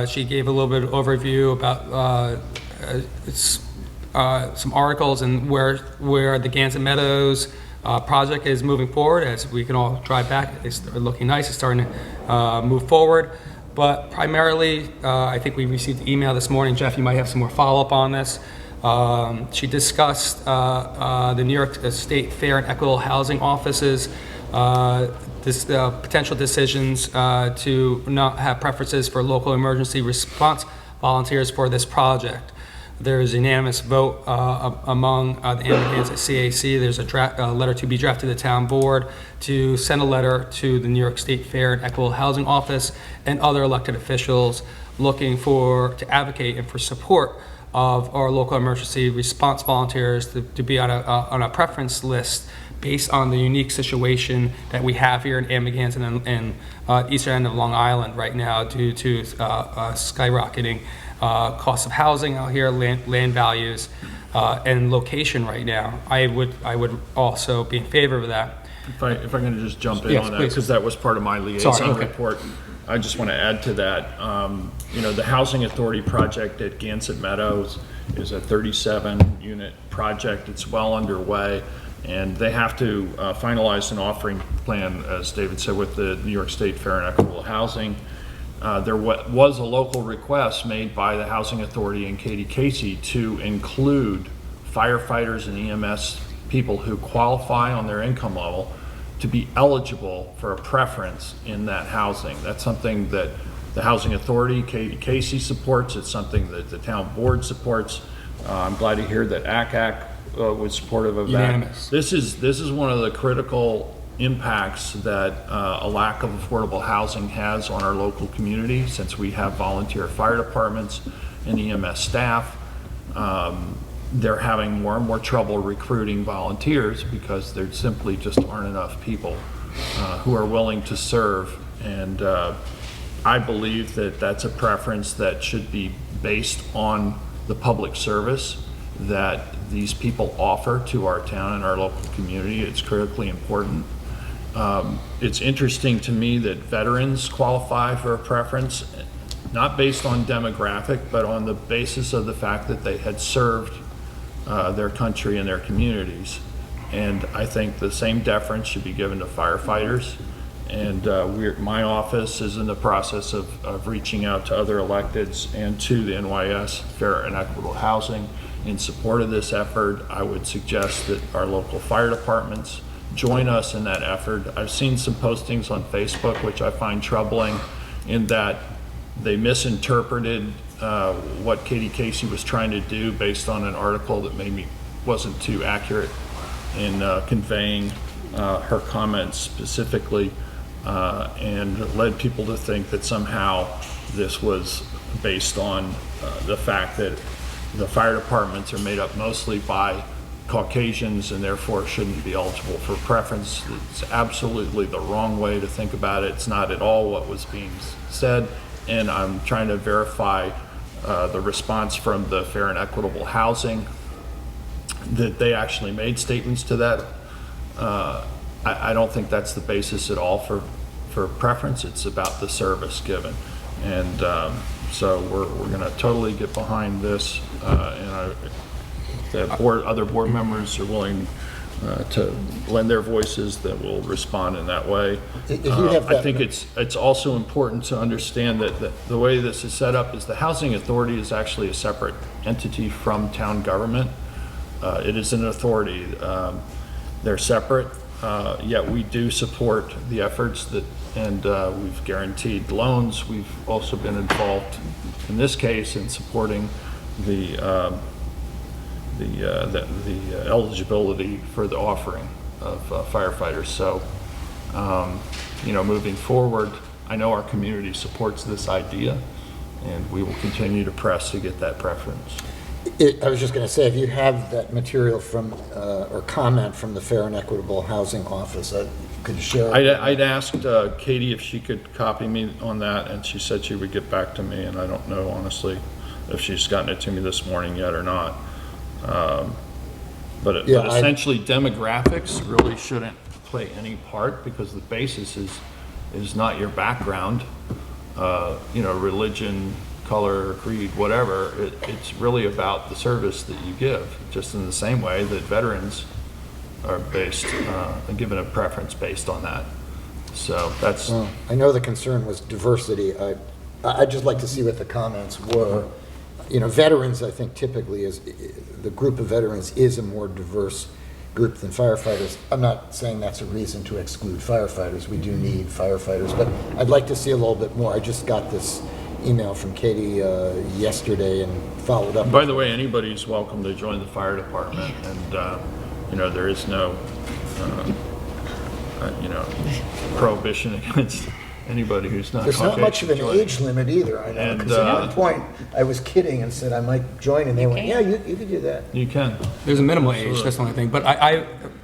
She gave a little bit of overview about some articles and where the Gansett Meadows project is moving forward. As we can all drive back, it's looking nice. It's starting to move forward. But primarily, I think we received an email this morning. Jeff, you might have some more follow-up on this. She discussed the New York State Fair and Equitable Housing Offices, potential decisions to not have preferences for local emergency response volunteers for this project. There is a unanimous vote among the applicants at CAC. There's a letter to be drafted to the town board to send a letter to the New York State Fair and Equitable Housing Office and other elected officials looking to advocate and for support of our local emergency response volunteers to be on a preference list based on the unique situation that we have here in Amagansett and eastern end of Long Island right now due to skyrocketing costs of housing out here, land values, and location right now. I would also be in favor of that. If I can just jump in Yes, on that, please. because that was part of my liaison Sorry, okay. report. I just want to add to that. The Housing Authority project at Gansett Meadows is a 37-unit project. It's well underway, and they have to finalize an offering plan, as David said, with the New York State Fair and Equitable Housing. There was a local request made by the Housing Authority and Katie Casey to include firefighters and EMS people who qualify on their income level to be eligible for a preference in that housing. That's something that the Housing Authority, Katie Casey, supports. It's something that the town board supports. I'm glad to hear that ACAC was supportive of that. Unanimous. This is one of the critical impacts that a lack of affordable housing has on our local community, since we have volunteer fire departments and EMS staff. They're having more and more trouble recruiting volunteers because there simply just aren't enough people who are willing to serve. And I believe that that's a preference that should be based on the public service that these people offer to our town and our local community. It's critically important. It's interesting to me that veterans qualify for a preference, not based on demographic, but on the basis of the fact that they had served their country and their communities. And I think the same deference should be given to firefighters. And my office is in the process of reaching out to other electeds and to the NYS Fair and Equitable Housing in support of this effort. I would suggest that our local fire departments join us in that effort. I've seen some postings on Facebook which I find troubling, in that they misinterpreted what Katie Casey was trying to do based on an article that maybe wasn't too accurate in conveying her comments specifically, and led people to think that somehow this was based on the fact that the fire departments are made up mostly by Caucasians and therefore shouldn't be eligible for preference. It's absolutely the wrong way to think about it. It's not at all what was being said, and I'm trying to verify the response from the Fair and Equitable Housing that they actually made statements to that. I don't think that's the basis at all for preference. It's about the service given, and so we're going to totally get behind this, and other board members are willing to lend their voices, that will respond in that way. I think it's also important to understand that the way this is set up is the Housing Authority is actually a separate entity from town government. It is an authority. They're separate, yet we do support the efforts and we've guaranteed loans. We've also been involved in this case in supporting the eligibility for the offering of firefighters. So, moving forward, I know our community supports this idea, and we will continue to press to get that preference. I was just going to say, if you have that material from, or comment from the Fair and Equitable Housing Office, could you share it? I'd asked Katie if she could copy me on that, and she said she would get back to me, and I don't know, honestly, if she's gotten it to me this morning yet or not. But essentially, demographics really shouldn't play any part, because the basis is not your background, religion, color, creed, whatever. It's really about the service that you give, just in the same way that veterans are given a preference based on that. So that's... I know the concern was diversity. I'd just like to see what the comments were. veterans, I think typically the group of veterans is a more diverse group than firefighters. I'm not saying that's a reason to exclude firefighters. We do need firefighters, but I'd like to see a little bit more. I just got this email from Katie yesterday and followed up. By the way, anybody's welcome to join the fire department, and there is no prohibition against anybody who's not There's not much of an joining. age limit either, I know, And, because at one point, I was kidding and said I might join, and they went, yeah, you could do that. You can. There's a minimal age, that's the only thing. But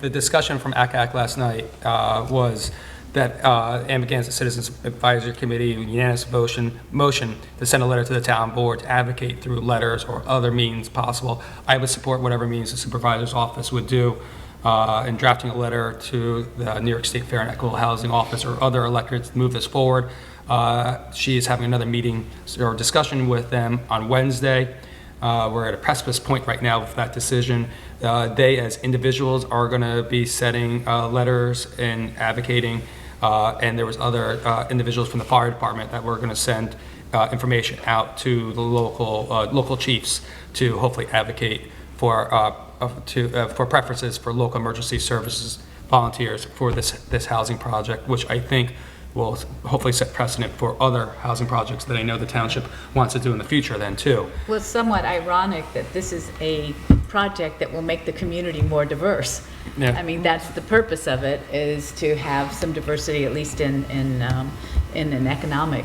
the discussion from ACAC last night was that Amagansett Citizens Advisory Committee unanimous motion to send a letter to the town board to advocate through letters or other means possible. I would support whatever means the supervisor's office would do in drafting a letter to the New York State Fair and Equitable Housing Office or other electeds to move this forward. She is having another meeting or discussion with them on Wednesday. We're at a precipice point right now with that decision. They, as individuals, are going to be setting letters and advocating, and there was other individuals from the fire department that were going to send information out to the local chiefs to hopefully advocate for preferences for local emergency services volunteers for this housing project, which I think will hopefully set precedent for other housing projects that I know the township wants to do in the future then too. Well, it's somewhat ironic that this is a project that will make the community more diverse. Yeah. I mean, that's the purpose of it, is to have some diversity, at least in an economic.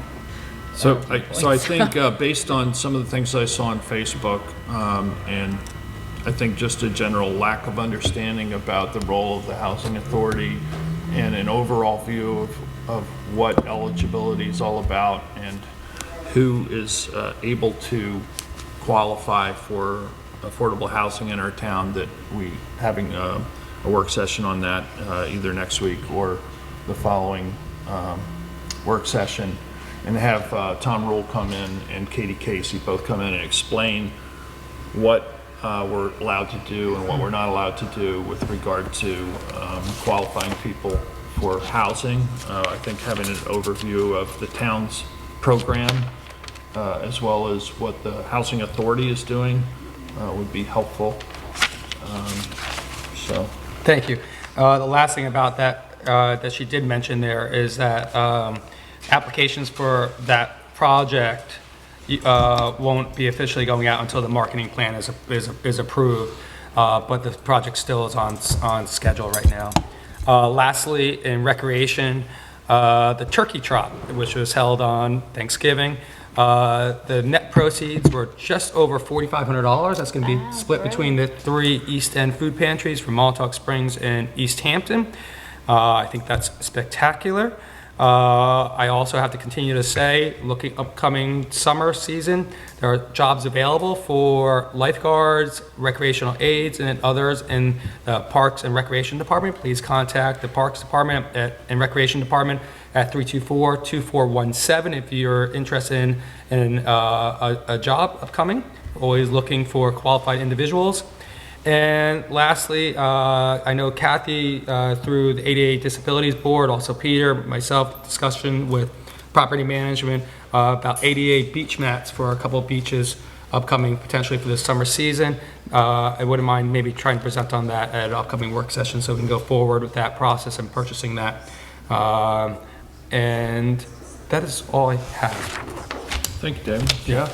So I think based on some of the things I saw on Facebook, and I think just a general lack of understanding about the role of the housing authority and an overall view of what eligibility is all about and who is able to qualify for affordable housing in our town, that we having a work session on that either next week or the following work session, and have Tom Rule come in and Katie Casey both come in and explain what we're allowed to do and what we're not allowed to do with regard to qualifying people for housing. I think having an overview of the town's program as well as what the housing authority is doing would be helpful. Thank you. The last thing about that that she did mention there is that applications for that project won't be officially going out until the marketing plan is approved, but the project still is on schedule right now. Lastly, in recreation, the turkey trot, which was held on Thanksgiving, the net proceeds were just over $4,500. That's going to be split between the 3 East End food pantries from Montauk Springs and East Hampton. I think that's spectacular. I also have to continue to say, looking upcoming summer season, there are jobs available for lifeguards, recreational aides, and others in the Parks and Recreation Department. Please contact the Parks Department and Recreation Department at 324-2417 if you're interested in a job upcoming. Always looking for qualified individuals. And lastly, I know Kathy, through the 88 Disabilities Board, also Peter, myself, discussion with property management about 88 beach mats for a couple of beaches upcoming potentially for the summer season. I wouldn't mind maybe trying to present on that at an upcoming work session so we can go forward with that process and purchasing that. And that is all I have. Thank you, David. Yeah.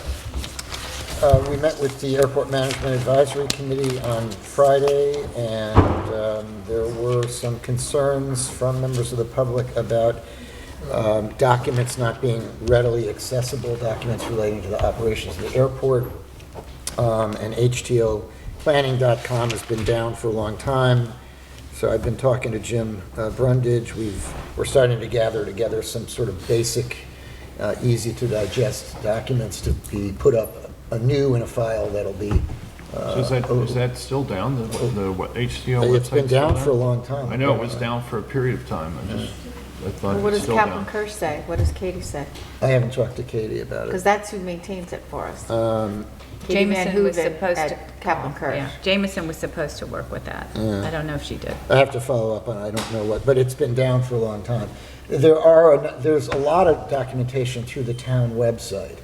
We met with the Airport Management Advisory Committee on Friday, and there were some concerns from members of the public about documents not being readily accessible, documents relating to the operations of the airport. And HTOplanning.com has been down for a long time. So I've been talking to Jim Brundage. We're starting to gather together some sort of basic, easy to digest documents to be put up anew in a file that'll be. So is that still down, the HTO website? It's been down for a long time. I know it was down for a period of time. I thought What it was does still Captain down. Kirsch say? What does Katie say? I haven't talked to Katie about Because it. that's who maintains it for us. Katie Van Jameson was Hooven supposed to. at Captain Kirsch. Yeah, Jameson was supposed to work with that. I don't know if she did. I have to follow up on it. I don't know what, but it's been down for a long time. There's a lot of documentation through the town website.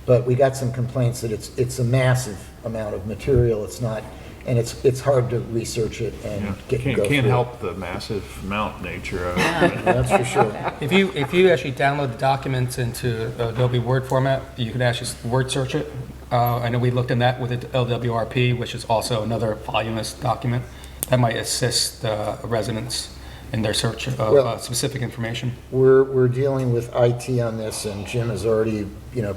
but we got some complaints that it's a massive amount of material, it's not, and it's hard to research it and go through it. Can't help the massive mount nature of it. That's for sure. If you actually download the documents into Adobe Word format, you can actually word search it. I know we looked in that with the LWRP, which is also another voluminous document that might assist residents in their search of specific information. We're dealing with IT on this, and Jim is already,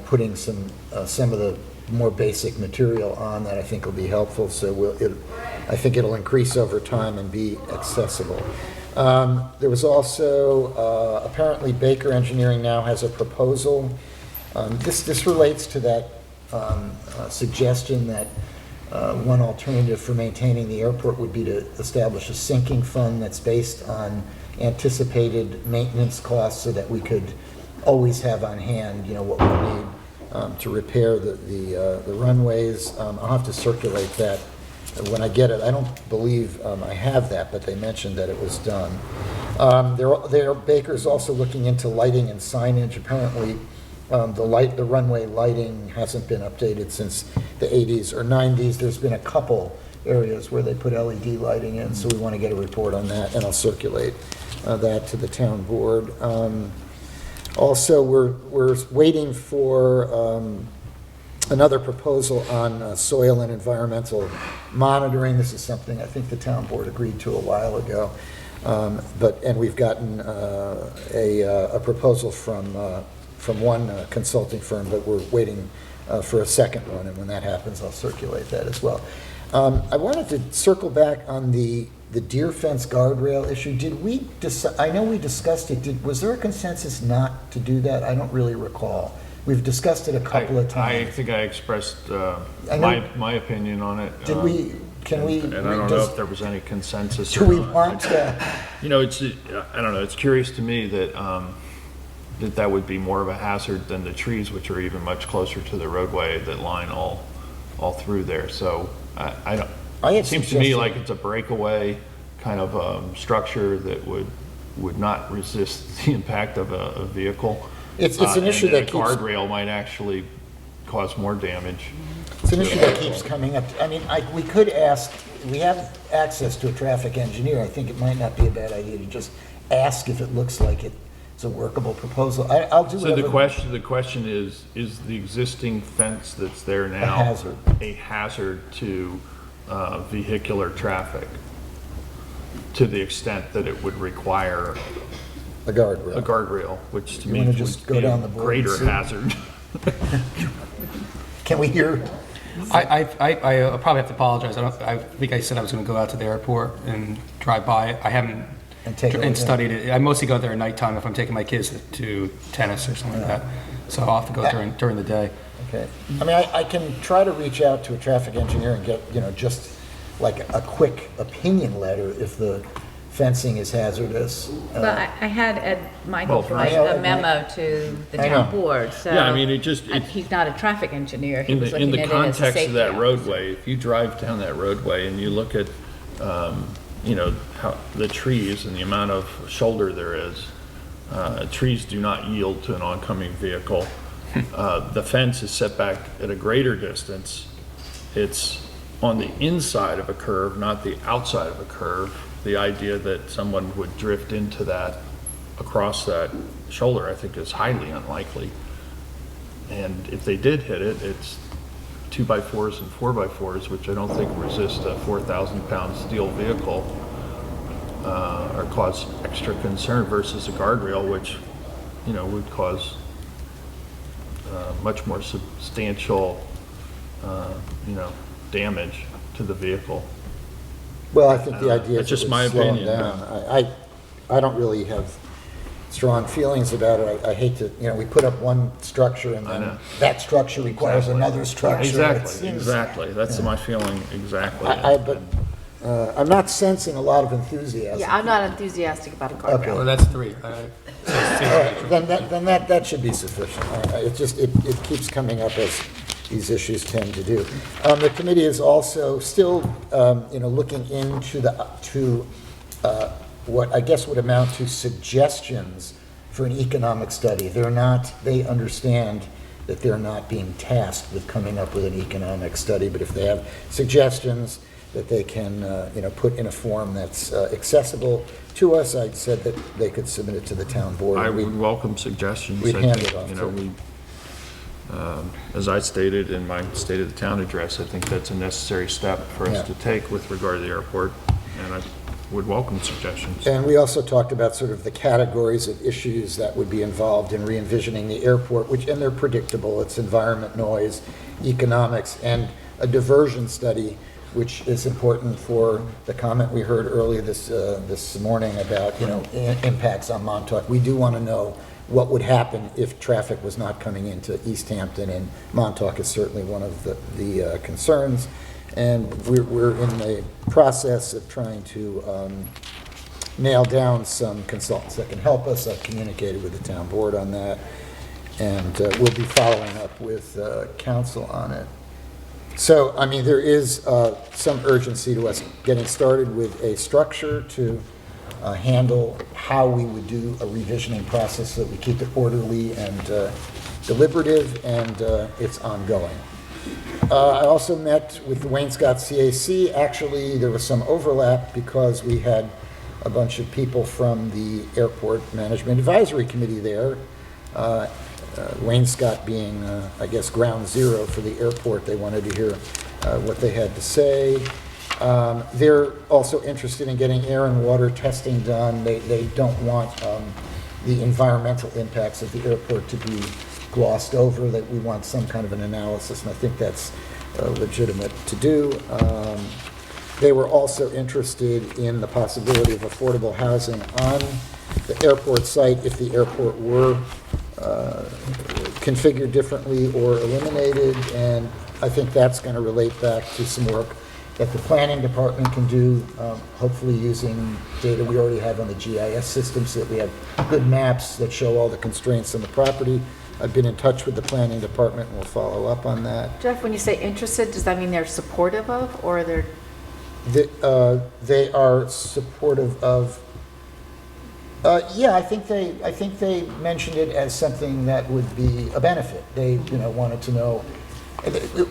putting some of the more basic material on that I think will be helpful, so I think it'll increase over time and be accessible. There was also, apparently Baker Engineering now has a proposal. This relates to that suggestion that one alternative for maintaining the airport would be to establish a sinking fund that's based on anticipated maintenance costs so that we could always have on hand, what we need to repair the runways. I'll have to circulate that when I get it. I don't believe I have that, but they mentioned that it was done. Baker's also looking into lighting and signage. Apparently, the runway lighting hasn't been updated since the 80s or 90s. There's been a couple areas where they put LED lighting in, so we want to get a report on that, and I'll circulate that to the town board. Also, we're waiting for another proposal on soil and environmental monitoring. This is something I think the town board agreed to a while ago, and we've gotten a proposal from one consulting firm, but we're waiting for a second one, and when that happens, I'll circulate that as well. I wanted to circle back on the deer fence guardrail issue. Did we I know we discussed it. Was there a consensus not to do that? I don't really recall. We've discussed it a couple of times. I think I expressed my opinion on it. Did we? Can we? And I don't know if there was any consensus. Do we want to? It's I don't know. It's curious to me that that would be more of a hazard than the trees, which are even much closer to the roadway that line all through there. So I don't. It seems to me like it's a breakaway kind of structure that would not resist the impact of a vehicle. It's an issue that a guardrail might actually cause more damage. It's an issue that keeps coming up. I mean, we could ask. We have access to a traffic engineer. I think it might not be a bad idea to just ask if it looks like it's a workable proposal. I'll do. So the question is the existing fence that's there now a hazard to vehicular traffic to the extent that it would require a guardrail, which to me would just go be down a the board greater hazard. Can we hear? I probably have to apologize. I think I said I was going to go out to the airport and drive by. I haven't and studied it. I mostly go there at nighttime if I'm taking my kids to tennis or something like that. So I'll have to go during the day. Okay. I mean, I can try to reach out to a traffic engineer and get, just like a quick opinion letter if the fencing is hazardous. Well, I had Ed Michael write a memo to the town board, so. Yeah, I mean, he's not a traffic engineer. He in was the looking at it as a context safety of that officer. roadway, if you drive down that roadway and you look at, how the trees and the amount of shoulder there is, trees do not yield to an oncoming vehicle. The fence is set back at a greater distance. It's on the inside of a curve, not the outside of a curve. The idea that someone would drift into that across that shoulder, I think, is highly unlikely. And if they did hit it, it's 2x4s and 4x4s, which I don't think resist a 4,000-pound steel vehicle or cause extra concern versus a guardrail, which, would cause much more substantial, damage to the vehicle. Well, I think the idea is just to my slow them opinion. down. I don't really have strong feelings about it. I hate to, we put up one structure and then that structure requires another structure. Exactly. That's my feeling exactly. But I'm not sensing a lot of enthusiasm. Yeah, I'm not enthusiastic about a guardrail. Okay. Well, that's 3. Then that should be sufficient. It keeps coming up as these issues tend to do. The committee is also still, looking into what I guess would amount to suggestions for an economic study. They understand that they're not being tasked with coming up with an economic study, but if they have suggestions that they can, put in a form that's accessible to us, I said that they could submit it to the town board. I would welcome suggestions. We'd I hand think, it off you know, to- as I stated in my State of the Town address, I think that's a necessary step for Yeah. us to take with regard to the airport, and I would welcome suggestions. And we also talked about sort of the categories of issues that would be involved in re-envisioning the airport, and they're predictable. It's environment, noise, economics, and a diversion study, which is important for the comment we heard earlier this morning about, impacts on Montauk. We do want to know what would happen if traffic was not coming into East Hampton, and Montauk is certainly one of the concerns. And we're in the process of trying to nail down some consultants that can help us. I've communicated with the town board on that, and we'll be following up with council on it. So, I mean, there is some urgency to us getting started with a structure to handle how we would do a revisioning process so that we keep it orderly and deliberative, and it's ongoing. I also met with the Wayne-Scott CAC. Actually, there was some overlap because we had a bunch of people from the Airport Management Advisory Committee there. Wayne-Scott being, I guess, ground zero for the airport. They wanted to hear what they had to say. They're also interested in getting air and water testing done. They don't want the environmental impacts of the airport to be glossed over, that we want some kind of an analysis, and I think that's legitimate to do. They were also interested in the possibility of affordable housing on the airport site if the airport were configured differently or eliminated, and I think that's going to relate back to some work that the planning department can do, hopefully using data we already have on the GIS system so that we have good maps that show all the constraints on the property. I've been in touch with the planning department, and we'll follow up on that. Jeff, when you say interested, does that mean they're supportive of, or they're? They are supportive of, yeah, I think they mentioned it as something that would be a benefit. They, wanted to know.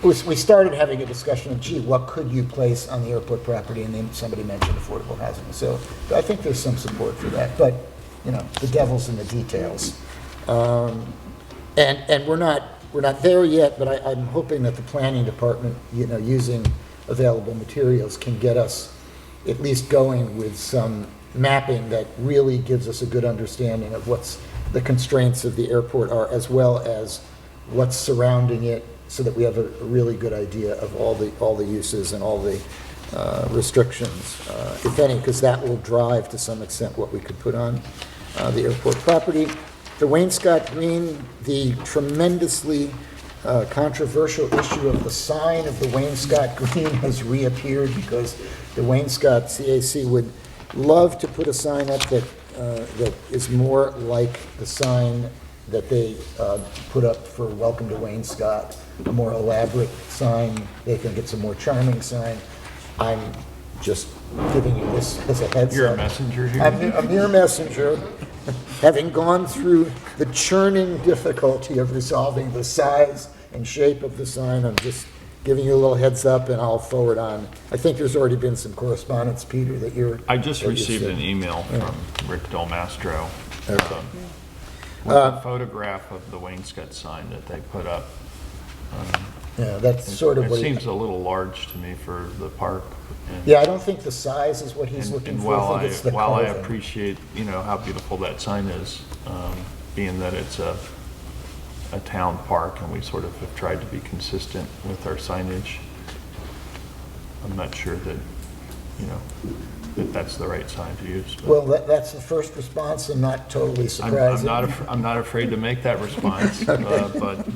We started having a discussion of, gee, what could you place on the airport property? And then somebody mentioned affordable housing. So I think there's some support for that. But, the devil's in the details. And we're not there yet, but I'm hoping that the planning department, using available materials, can get us at least going with some mapping that really gives us a good understanding of what's the constraints of the airport are, as well as what's surrounding it, so that we have a really good idea of all the uses and all the restrictions, if any, because that will drive to some extent what we could put on the airport property. The Wayne-Scott Green, the tremendously controversial issue of the sign of the Wayne-Scott Green has reappeared, because the Wayne-Scott CAC would love to put a sign up that is more like the sign that they put up for Welcome to Wayne-Scott, a more elaborate sign. They think it's a more charming sign. I'm just giving you this as a heads up. You're a messenger here? I'm a mere messenger, having gone through the churning difficulty of resolving the size and shape of the sign. I'm just giving you a little heads up, and I'll forward on. I think there's already been some correspondence, Peter, that you're... I just that you received said. an email Yeah. from Rick Delmastro Okay. with a photograph of the Wayne-Scott sign that they put up. Yeah, that's sort of It what... seems a little large to me for the park. And- Yeah, I don't think the size is what he's looking And for. while I think it's the while I carving. appreciate, how beautiful that sign is, being that it's a town park, and we sort of have tried to be consistent with our signage, I'm not sure that, that that's the right sign to use. but- Well, that's the first response, and not totally I'm surprising. I'm not afraid to make that response, but,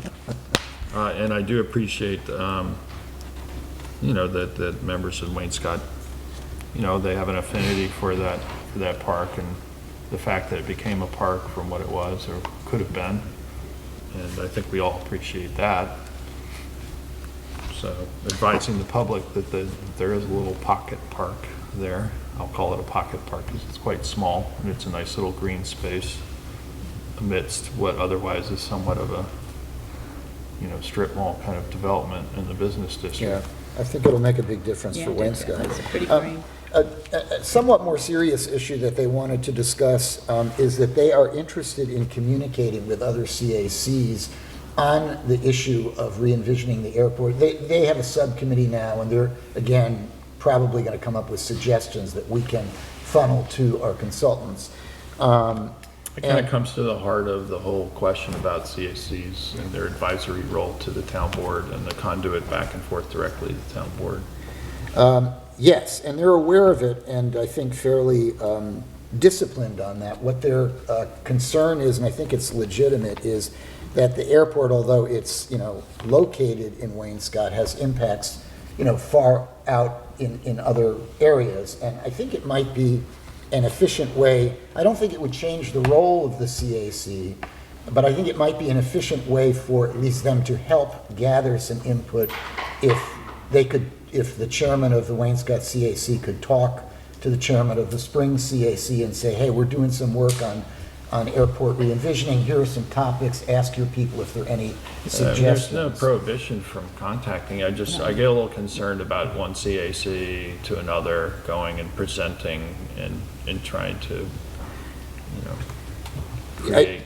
and I do appreciate, that members of Wayne-Scott, they have an affinity for that park, and the fact that it became a park from what it was or could have been, and I think we all appreciate that. So advising the public that there is a little pocket park there. I'll call it a pocket park because it's quite small, and it's a nice little green space amidst what otherwise is somewhat of a strip mall kind of development in the business district. Yeah, I think it'll make a big difference for Wainscott. It's a pretty green. A somewhat more serious issue that they wanted to discuss is that they are interested in communicating with other CACs on the issue of re-envisioning the airport. They have a subcommittee now, and they're, again, probably going to come up with suggestions that we can funnel to our consultants. It kind of comes to the heart of the whole question about CACs and their advisory role to the town board and the conduit back and forth directly to the town board. Yes, and they're aware of it, and I think fairly disciplined on that. What their concern is, and I think it's legitimate, is that the airport, although it's, located in Wainscott, has impacts, far out in other areas. And I think it might be an efficient way. I don't think it would change the role of the CAC, but I think it might be an efficient way for at least them to help gather some input if the chairman of the Wainscott CAC could talk to the chairman of the Springs CAC and say, hey, we're doing some work on airport re-envisioning, here are some topics, ask your people if there are any suggestions. There's no prohibition from contacting. I get a little concerned about one CAC to another going and presenting and trying to, create.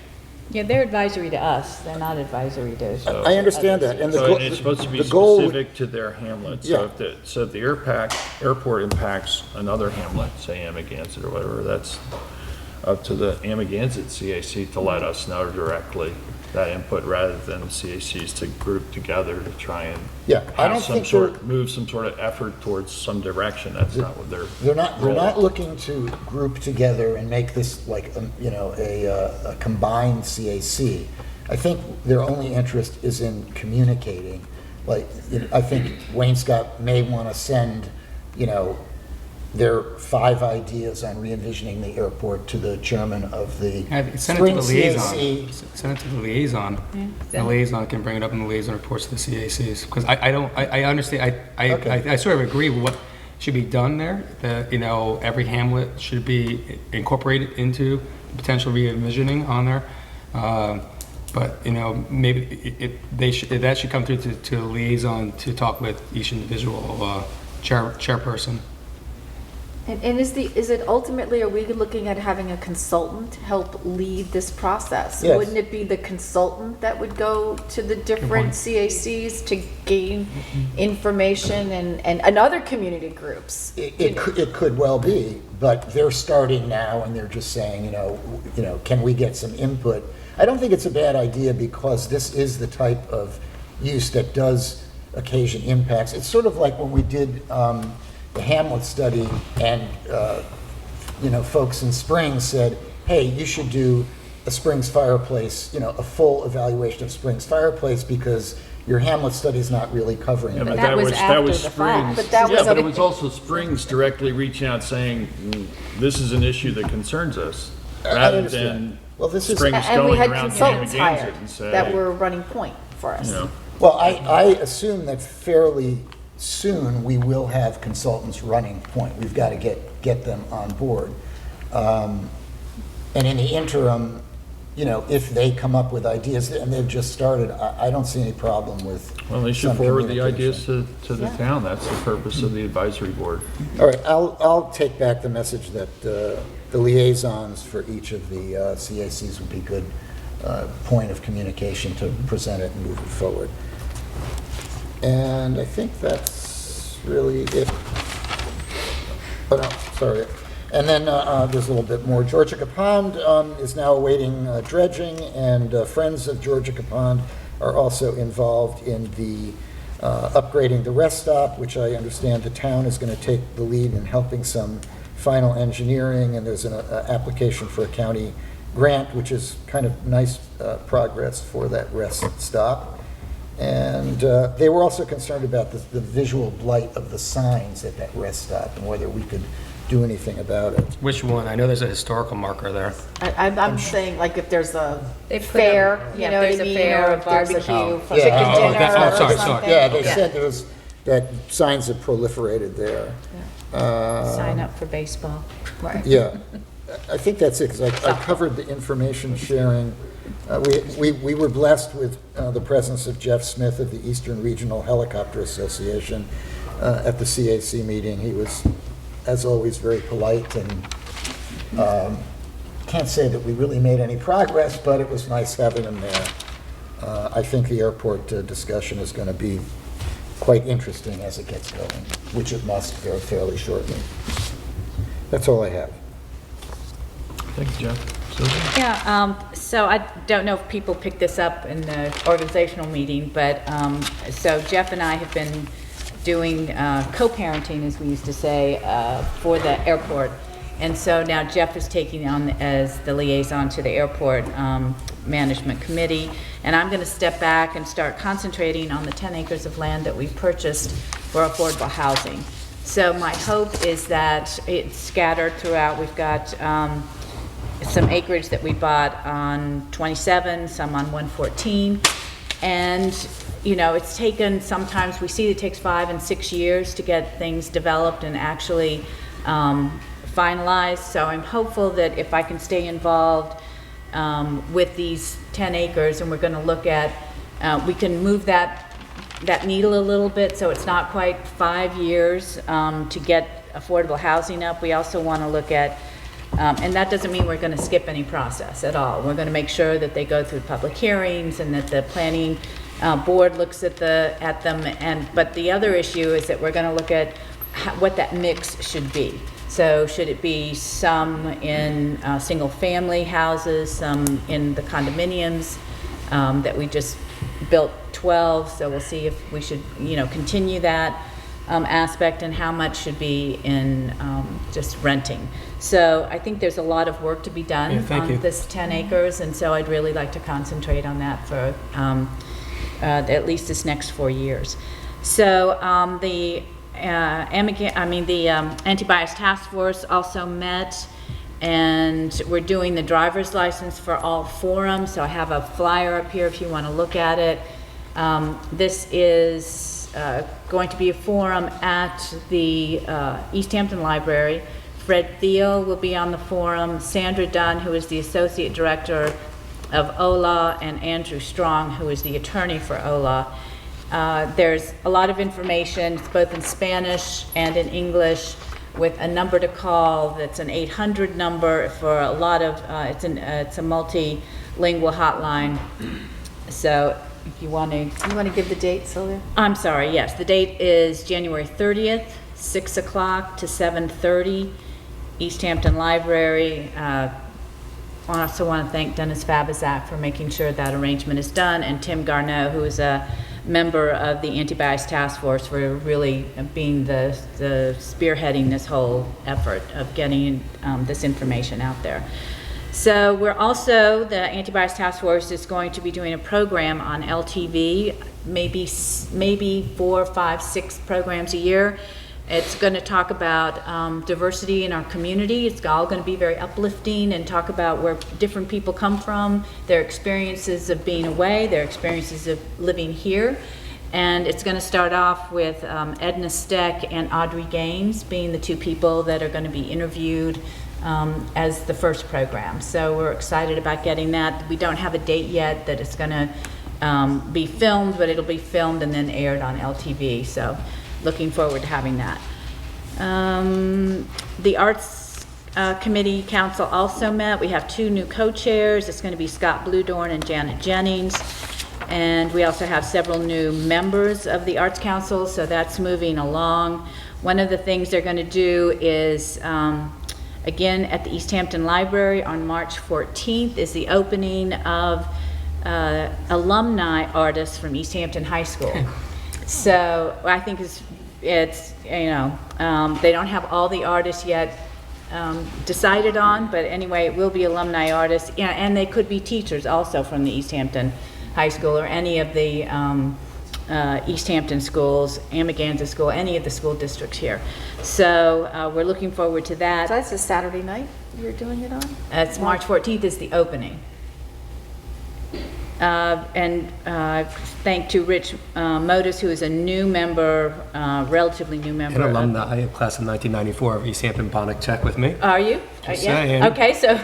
Yeah, they're advisory to us, they're not advisory to. I understand that, and So it's supposed to be the goal would- specific to their hamlet. Yeah. So if the airport impacts another hamlet, say Amagansett or whatever, that's up to the Amagansett CAC to let us know directly that input, rather than CACs to group together to try and I don't think move some sort of effort towards some direction. That's not what they're not looking to group together and make this like a combined CAC. I think their only interest is in communicating. Like, I think Wainscott may want to send their 5 ideas on re-envisioning the airport to the chairman of the Send it to the Springs liaison. CAC. Send it to the liaison. The liaison can bring it up in the liaison reports to the CACs. Because I understand, I sort of agree with what should be done there. That, every hamlet should be incorporated into potential re-envisioning on there. But, maybe that should come through to a liaison to talk with each individual chairperson. And is it ultimately, are we looking at having a consultant help lead this process? Yes. Wouldn't it be the consultant that would go to the different CACs to gain information and other community groups? It could well be, but they're starting now and they're just saying, can we get some input? I don't think it's a bad idea, because this is the type of use that does occasion impacts. It's sort of like when we did the Hamlet study, and folks in Springs said, hey, you should do a Springs fireplace, a full evaluation of Springs fireplace, because your Hamlet study is not really covering it. But that was after the Springs. fact. But that was Yeah, but a- it was also Springs directly reaching out saying, this is an issue that concerns us, rather understand. than Well, this is- Springs And we going had around to consultants Amagansett hired and say, that were running point for us. Well, I assume that fairly soon we will have consultants running point. We've got to get them on board. And in the interim, if they come up with ideas, and they've just started, I don't see any problem with well, they should some forward the ideas communication. to the town. That's the purpose of the advisory board. All right, I'll take back the message that the liaisons for each of the CACs would be good point of communication to present it and move it forward. And I think that's really it. Oh, no, sorry. And then there's a little bit more. Georgia Pond is now awaiting dredging, and Friends of Georgia Pond are also involved in the upgrading the rest stop, which I understand the town is going to take the lead in helping some final engineering, and there's an application for a county grant, which is kind of nice progress for that rest stop. And they were also concerned about the visual blight of the signs at that rest stop and whether we could do anything about it. Which one? I know there's a historical marker there. I'm saying, like, if there's a They put fair, up- you yeah, know if what I there's a mean, fair or or if there's a barbecue. chicken dinner that- or sorry. something. Yeah, they said there was, that signs have proliferated there. Sign up for baseball. Right. Yeah, I think that's it, because I covered the information sharing. We were blessed with the presence of Jeff Smith of the Eastern Regional Helicopter Association at the CAC meeting. He was, as always, very polite, and can't say that we really made any progress, but it was nice having him there. I think the airport discussion is going to be quite interesting as it gets going, which it must very fairly shortly. That's all I have. Thank you, Jeff. Sylvia? Yeah, so I don't know if people picked this up in the organizational meeting, but so Jeff and I have been doing co-parenting, as we used to say, for the airport. And so now Jeff is taking on as the liaison to the airport management committee. And I'm going to step back and start concentrating on the 10 acres of land that we purchased for affordable housing. So my hope is that it's scattered throughout. We've got some acreage that we bought on 27, some on 114. And, you know, it's taken, sometimes we see it takes 5 and 6 years to get things developed and actually finalized. So I'm hopeful that if I can stay involved with these 10 acres, and we're going to look at, we can move that needle a little bit so it's not quite 5 years to get affordable housing up. We also want to look at, and that doesn't mean we're going to skip any process at all. We're going to make sure that they go through public hearings and that the planning board looks at them. But the other issue is that we're going to look at what that mix should be. So should it be some in single-family houses, some in the condominiums that we just built 12, so we'll see if we should, you know, continue that aspect, and how much should be in just renting. So I think there's a lot of work to be done on this 10 acres, and so I'd really like to concentrate on that for at least this next 4 years. So the anti-bias task force also met, and we're doing the driver's license for all forums. So I have a flyer up here if you want to look at it. This is going to be a forum at the East Hampton Library. Fred Thiel will be on the forum, Sandra Dunn, who is the Associate Director of OLA, and Andrew Strong, who is the attorney for OLA. There's a lot of information, it's both in Spanish and in English, with a number to call that's an 800 number for a lot of, it's a multilingual hotline. So if you want to give the date, Sylvia? I'm sorry, yes. The date is January 30th, 6 o'clock to 7:30, East Hampton Library. I also want to thank Dennis Fabizak for making sure that arrangement is done, and Tim Garneau, who is a member of the Anti-Bias Task Force, for really being the spearheading this whole effort of getting this information out there. So we're also, the Anti-Bias Task Force is going to be doing a program on LTV, maybe 4, 5, 6 programs a year. It's going to talk about diversity in our community. It's all going to be very uplifting and talk about where different people come from, their experiences of being away, their experiences of living here. And it's going to start off with Edna Steck and Audrey Gaines being the 2 people that are going to be interviewed as the first program. So we're excited about getting that. We don't have a date yet that it's going to be filmed, but it'll be filmed and then aired on LTV. So looking forward to having that. The Arts Committee Council also met. We have 2 new co-chairs. It's going to be Scott Bluedorn and Janet Jennings. And we also have several new members of the Arts Council, so that's moving along. One of the things they're going to do is, again, at the East Hampton Library on March 14th is the opening of alumni artists from East Hampton High School. So I think it's you know, they don't have all the artists yet decided on, but anyway, it will be alumni artists, yeah, and they could be teachers also from the East Hampton High School or any of the East Hampton schools, Amagansett School, any of the school districts here. So we're looking forward to that. So that's a Saturday night you're doing it on? It's March 14th is the opening. Thank to Rich Modis, who is a new member, relatively new member. An alumni, class of 1994 of East Hampton Bonnet Check with me. Are you? Just Yeah. saying. Okay, so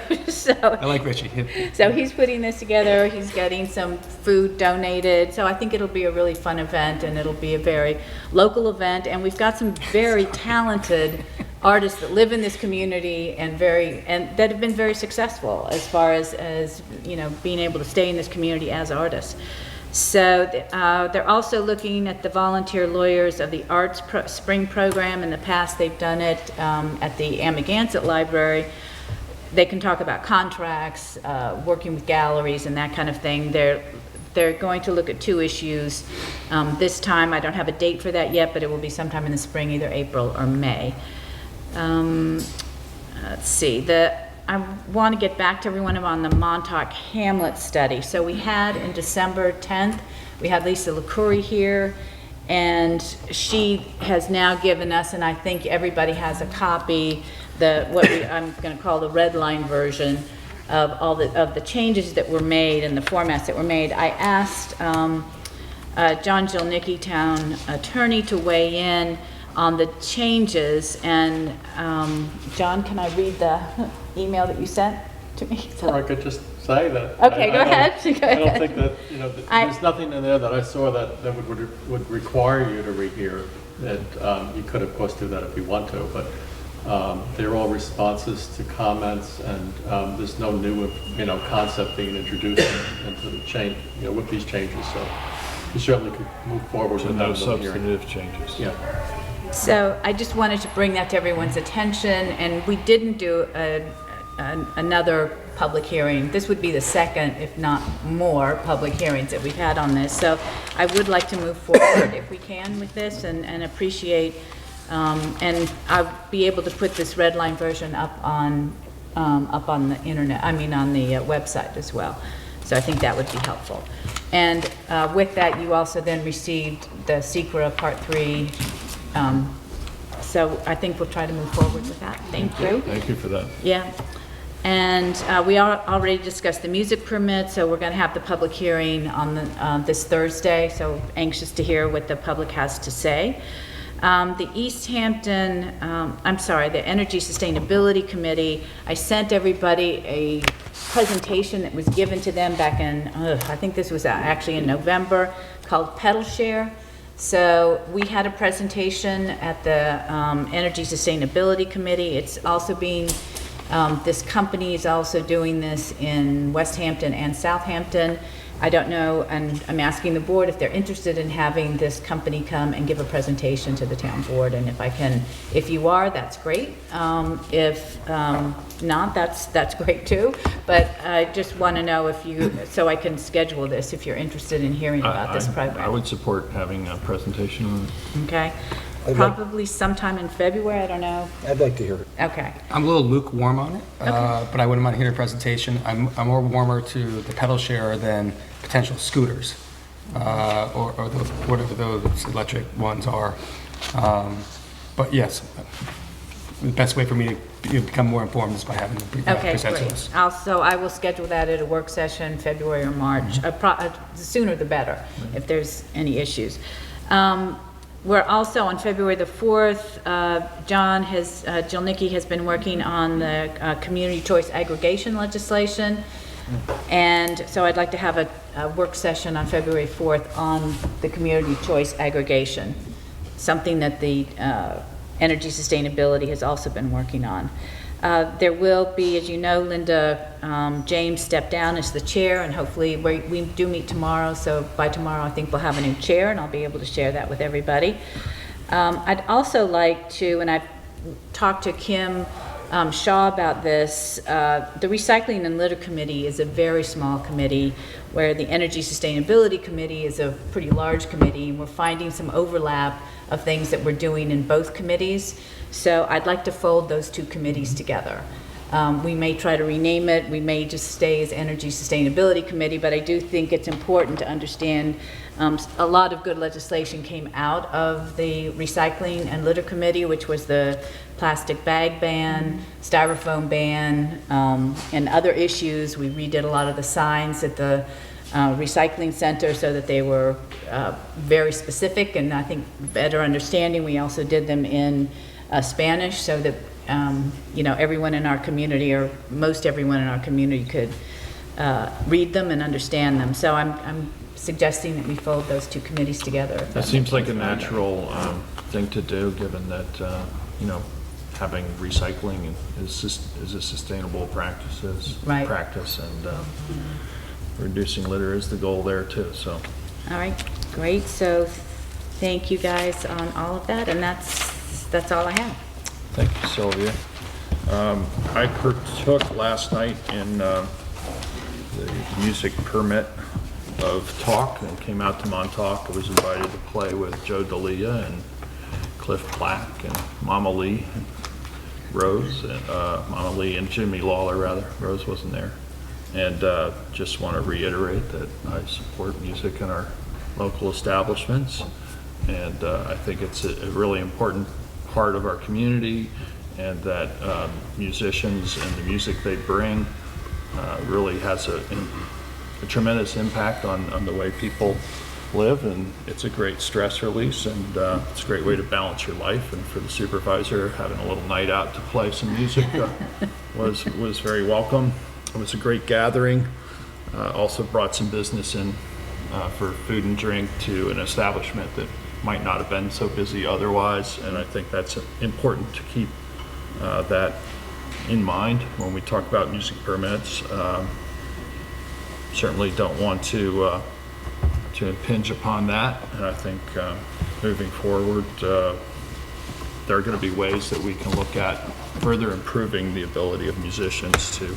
I like Richie. so he's putting this together. He's getting some food donated. So I think it'll be a really fun event, and it'll be a very local event. And we've got some very talented artists that live in this community and that have been very successful as far as you know, being able to stay in this community as artists. So they're also looking at the volunteer lawyers of the Arts Spring Program. In the past, they've done it at the Amagansett Library. They can talk about contracts, working with galleries and that kind of thing. They're going to look at 2 issues. This time, I don't have a date for that yet, but it will be sometime in the spring, either April or May. Let's see, I want to get back to everyone on the Montauk Hamlet study. So we had in December 10th, we had Lisa LaCourie here, and she has now given us, and I think everybody has a copy, I'm going to call the red line version of all the changes that were made and the formats that were made. I asked John Jilnicki, town attorney, to weigh in on the changes, and John, can I read the email that you sent to me? Or I could just say that. Okay, go ahead. I don't think that, you know, there's nothing in there that I saw that would require you to rehear it. You could, of course, do that if you want to, but they're all responses to comments, and there's no new, you know, concept being introduced into the change, you know, with these changes. So you certainly could move forward with no that. Substantive changes. Yeah. So I just wanted to bring that to everyone's attention, and we didn't do another public hearing. This would be the second, if not more, public hearings that we've had on this. So I would like to move forward if we can with this, and appreciate, and I'll be able to put this red line version up on the internet, I mean on the website as well. So I think that would be helpful. And with that, you also then received the SECRA Part 3. So I think we'll try to move forward with that. Thank you. Thank you for that. Yeah. And we already discussed the music permit, so we're going to have the public hearing on this Thursday, so anxious to hear what the public has to say. The East Hampton, the Energy Sustainability Committee, I sent everybody a presentation that was given to them back in, I think this was actually in November, called Pedal Share. So we had a presentation at the Energy Sustainability Committee. It's also being, this company is also doing this in West Hampton and Southampton. I don't know, and I'm asking the board if they're interested in having this company come and give a presentation to the town board, and if you are, that's great. If not, that's great too. But I just want to know so I can schedule this if you're interested in hearing about this program. I would support having a presentation on it. Okay. Probably sometime in February, I don't know. I'd like to hear it. Okay. I'm a little lukewarm on it, but I wouldn't mind hearing a presentation. I'm more warmer to the pedal share than potential scooters, or whatever those electric ones are. But yes, the best way for me to become more informed is by having them present to us. Also, I will schedule that at a work session, February or March. The sooner the better, if there's any issues. We're also on February the 4th, John Jilnicki has been working on the community choice aggregation legislation. And so I'd like to have a work session on February 4th on the community choice aggregation, something that the Energy Sustainability has also been working on. There will be, as you know, Linda James stepped down as the chair, and hopefully we do meet tomorrow, so by tomorrow I think we'll have a new chair, and I'll be able to share that with everybody. I'd also like to, and I've talked to Kim Shaw about this, the Recycling and Litter Committee is a very small committee, where the Energy Sustainability Committee is a pretty large committee, and we're finding some overlap of things that we're doing in both committees. So I'd like to fold those two committees together. We may try to rename it, we may just stay as Energy Sustainability Committee, but I do think it's important to understand a lot of good legislation came out of the Recycling and Litter Committee, which was the plastic bag ban, styrofoam ban, and other issues. We redid a lot of the signs at the recycling center, so that they were very specific and I think better understanding. We also did them in Spanish so that, everyone in our community, or most everyone in our community, could read them and understand them. So I'm suggesting that we fold those two committees together. if That seems like a natural thing to do, given that, having recycling is a sustainable practice, and reducing litter is the goal there too, so. All right, great. So thank you guys on all of that, and that's all I have. Thank you, Sylvia. I partook last night in the music permit of Talk and came out to Montauk. I was invited to play with Joe D'Elia and Cliff Black and Mama Lee and Rose, and Mama Lee and Jimmy Lawler, rather. Rose wasn't there. And just want to reiterate that I support music in our local establishments, and I think it's a really important part of our community, and that musicians and the music they bring really has a tremendous impact on the way people live, and it's a great stress release, and it's a great way to balance your life. And for the supervisor, having a little night out to play some music was very welcome. It was a great gathering. Also brought some business in for food and drink to an establishment that might not have been so busy otherwise, and I think that's important to keep that in mind when we talk about music permits. Certainly don't want to impinge upon that, and I think moving forward there are going to be ways that we can look at further improving the ability of musicians to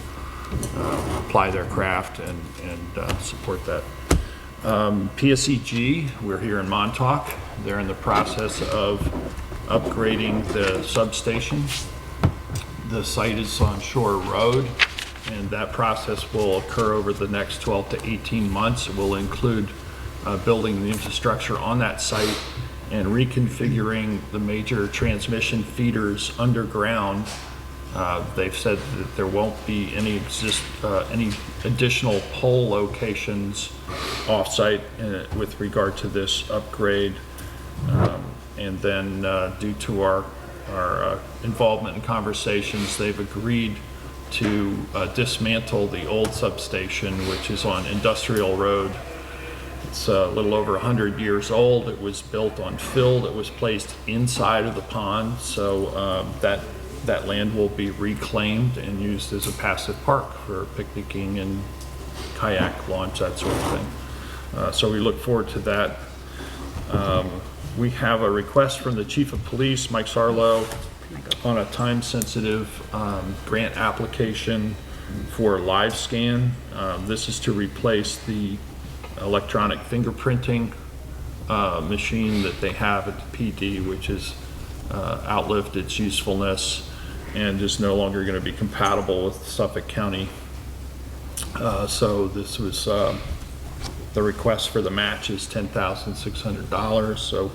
apply their craft and support that. PSEG, we're here in Montauk. They're in the process of upgrading the substation. The site is on Shore Road, and that process will occur over the next 12 to 18 months. It will include building the infrastructure on that site and reconfiguring the major transmission feeders underground. They've said that there won't be any additional pole locations off-site with regard to this upgrade. And then due to our involvement in conversations, they've agreed to dismantle the old substation, which is on Industrial Road. It's a little over 100 years old. It was built on fill that was placed inside of the pond, so that land will be reclaimed and used as a passive park for picnicking and kayak launch, that sort of thing. So we look forward to that. We have a request from the Chief of Police, Mike Sarlo, on a time-sensitive grant application for live scan. This is to replace the electronic fingerprinting machine that they have at the PD, which has outlived its usefulness and is no longer going to be compatible with Suffolk County. So this was the request for the match is $10,600. So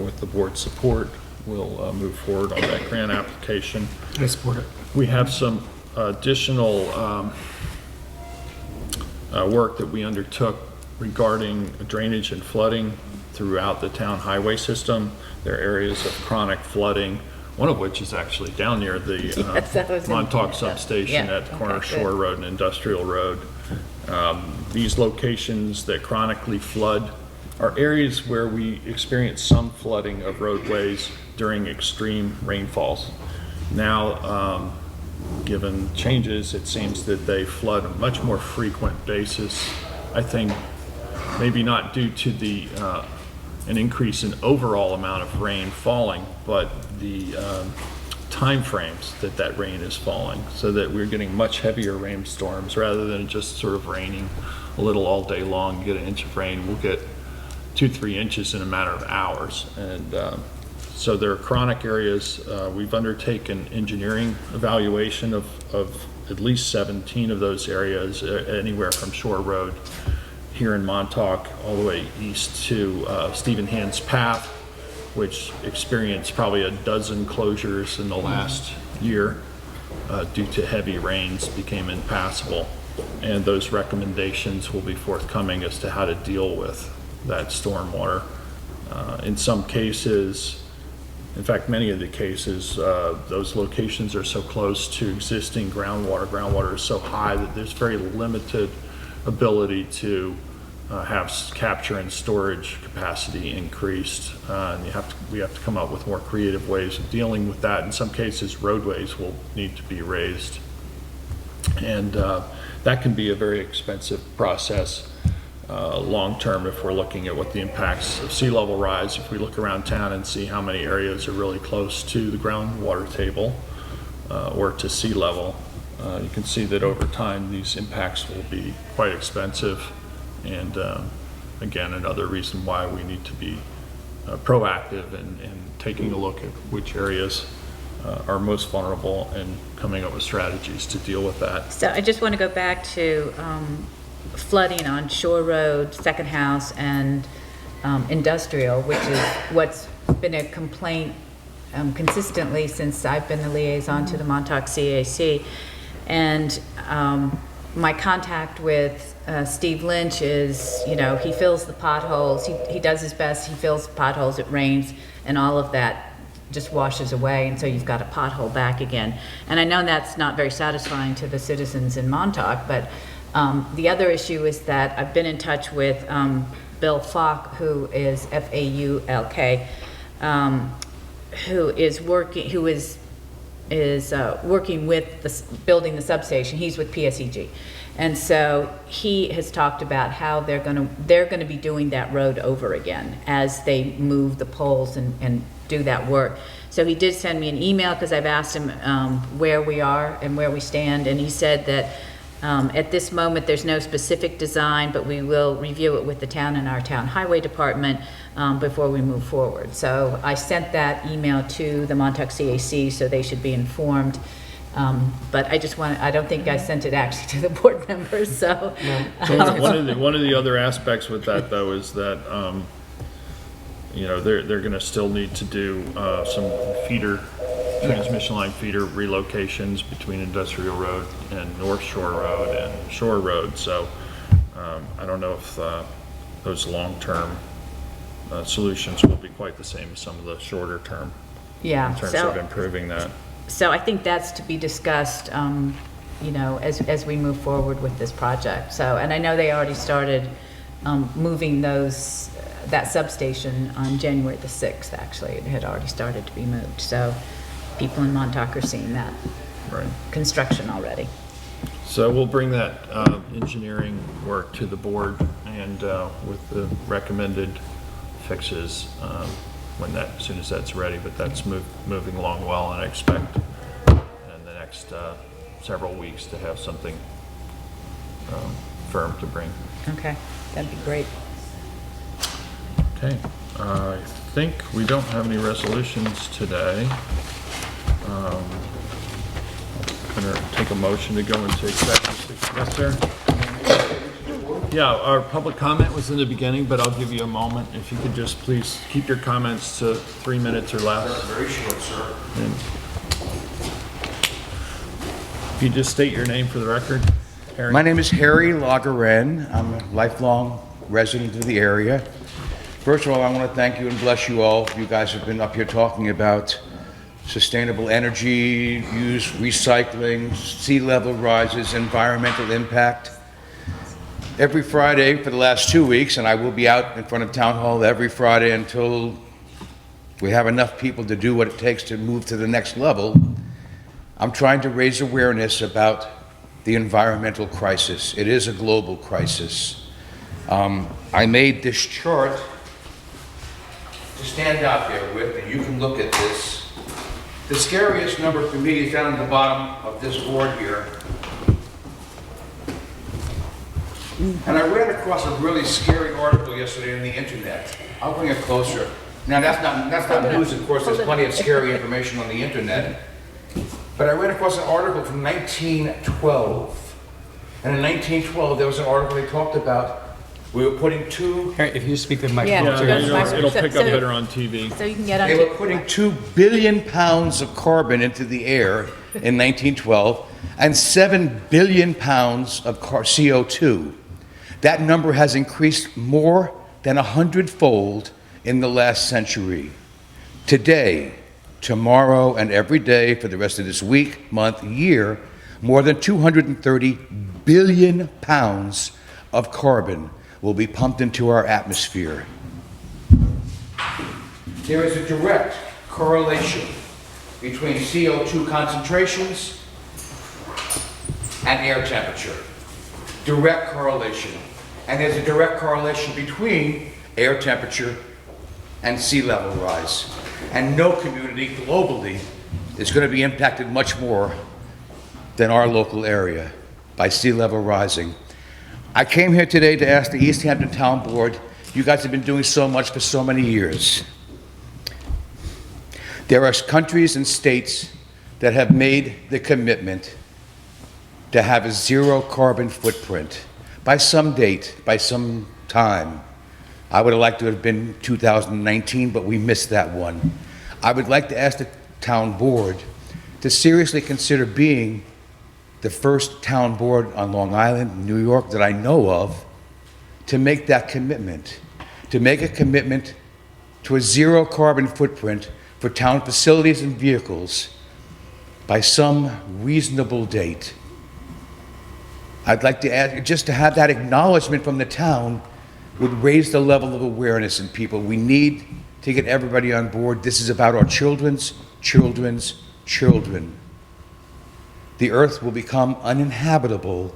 with the board's support, we'll move forward on that grant application. I support it. We have some additional work that we undertook regarding drainage and flooding throughout the town highway system. There are areas of chronic flooding, one of which is actually down near the Montauk substation at Corner Shore Road and Industrial Road. These locations that chronically flood are areas where we experience some flooding of roadways during extreme rainfalls. Now, given changes, it seems that they flood on a much more frequent basis. I think maybe not due to an increase in overall amount of rain falling, but the time frames that rain is falling, so that we're getting much heavier rainstorms rather than just sort of raining a little all day long. You get an inch of rain, we'll get 2-3 inches in a matter of hours. And so there are chronic areas. We've undertaken engineering evaluation of at least 17 of those areas, anywhere from Shore Road here in Montauk all the way east to Stephen Hand's Path, which experienced probably a dozen closures in the last year due to heavy rains, became impassable. And those recommendations will be forthcoming as to how to deal with that stormwater. In some cases, in fact, many of the cases, those locations are so close to existing groundwater. Groundwater is so high that there's very limited ability to have capture and storage capacity increased. And we have to come up with more creative ways of dealing with that. In some cases, roadways will need to be raised. And that can be a very expensive process long-term if we're looking at what the impacts of sea level rise. If we look around town and see how many areas are really close to the groundwater table or to sea level, you can see that over time these impacts will be quite expensive. And again, another reason why we need to be proactive and taking a look at which areas are most vulnerable and coming up with strategies to deal with that. So I just want to go back to flooding on Shore Road, Second House, and Industrial, which is what's been a complaint consistently since I've been the liaison to the Montauk CAC. And my contact with Steve Lynch is, he fills the potholes. He does his best. He fills the potholes. It rains, and all of that just washes away, and so you've got a pothole back again. And I know that's not very satisfying to the citizens in Montauk, but the other issue is that I've been in touch with Bill Falk, who is F-A-U-L-K, who is working with building the substation. He's with PSEG. And so he has talked about how they're going to be doing that road over again as they move the poles and do that work. So he did send me an email because I've asked him where we are and where we stand, and he said that at this moment there's no specific design, but we will review it with the town and our town highway department before we move forward. So I sent that email to the Montauk CAC, so they should be informed. But I don't think I sent it actually to the board members, so. So one of the other aspects with that, though, is that, they're gonna still need to do some transmission line feeder relocations between Industrial Road and North Shore Road and Shore Road. So I don't know if those long-term solutions will be quite the same as some of the shorter term in terms of improving that. So I think that's to be discussed, as we move forward with this project. So, and I know they already started moving that substation on January the 6th, actually. It had already started to be moved. So people in Montauk are seeing that construction already. So we'll bring that engineering work to the board and with the recommended fixes as soon as that's ready, but that's moving along well, and I expect in the next several weeks to have something firm to bring. Okay, that'd be great. Okay, I think we don't have any resolutions today. I'm gonna take a motion to go into executive session. Yes, sir? Yeah, our public comment was in the beginning, but I'll give you a moment. If you could just please keep your comments to 3 minutes or less. Very short, sir. And if you just state your name for the record, Harry. My name is Harry Lagaren. I'm a lifelong resident of the area. First of all, I want to thank you and bless you all. You guys have been up here talking about sustainable energy use, recycling, sea level rises, environmental impact. Every Friday for the last 2 weeks, and I will be out in front of Town Hall every Friday until we have enough people to do what it takes to move to the next level. I'm trying to raise awareness about the environmental crisis. It is a global crisis. I made this chart to stand out there with, and you can look at this. The scariest number for me is down at the bottom of this board here. And I ran across a really scary article yesterday on the internet. I'll bring it closer. Now that's not news, of course, there's plenty of scary information on the internet. But I ran across an article from 1912. And in 1912, there was an article they talked about, we were putting two... Harry, if you just speak to the microphone. It'll pick up better on TV. So you can get on. They were putting 2 billion pounds of carbon into the air in 1912. and 7 billion pounds of CO2. That number has increased more than 100-fold in the last century. Today, tomorrow, and every day for the rest of this week, month, year, more than 230 billion pounds of carbon will be pumped into our atmosphere. There is a direct correlation between CO2 concentrations and air temperature. Direct correlation. And there's a direct correlation between air temperature and sea level rise. And no community globally is going to be impacted much more than our local area by sea level rising. I came here today to ask the East Hampton Town Board, you guys have been doing so much for so many years. There are countries and states that have made the commitment to have a zero carbon footprint by some date, by some time. I would have liked to have been 2019, but we missed that one. I would like to ask the town board to seriously consider being the first town board on Long Island, New York, that I know of, to make that commitment, to make a commitment to a zero carbon footprint for town facilities and vehicles by some reasonable date. I'd like to add, just to have that acknowledgement from the town would raise the level of awareness in people. We need to get everybody on board. This is about our children's children. The earth will become uninhabitable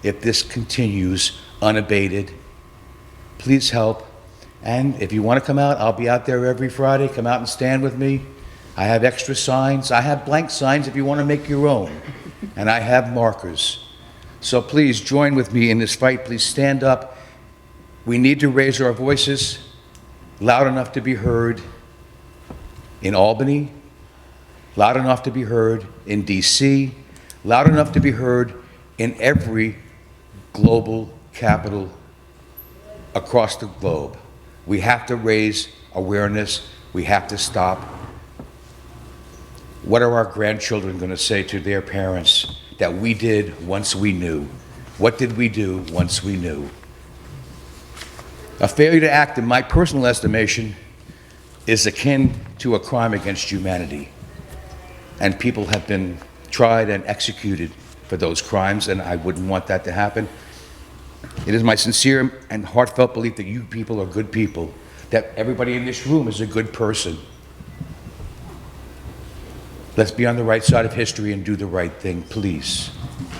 if this continues unabated. Please help. And if you want to come out, I'll be out there every Friday. Come out and stand with me. I have extra signs. I have blank signs if you want to make your own. And I have markers. So please join with me in this fight. Please stand up. We need to raise our voices loud enough to be heard in Albany, loud enough to be heard in DC, loud enough to be heard in every global capital across the globe. We have to raise awareness. We have to stop. What are our grandchildren going to say to their parents that we did once we knew? What did we do once we knew? A failure to act, in my personal estimation, is akin to a crime against humanity. And people have been tried and executed for those crimes, and I wouldn't want that to happen. It is my sincere and heartfelt belief that you people are good people, that everybody in this room is a good person. Let's be on the right side of history and do the right thing, please.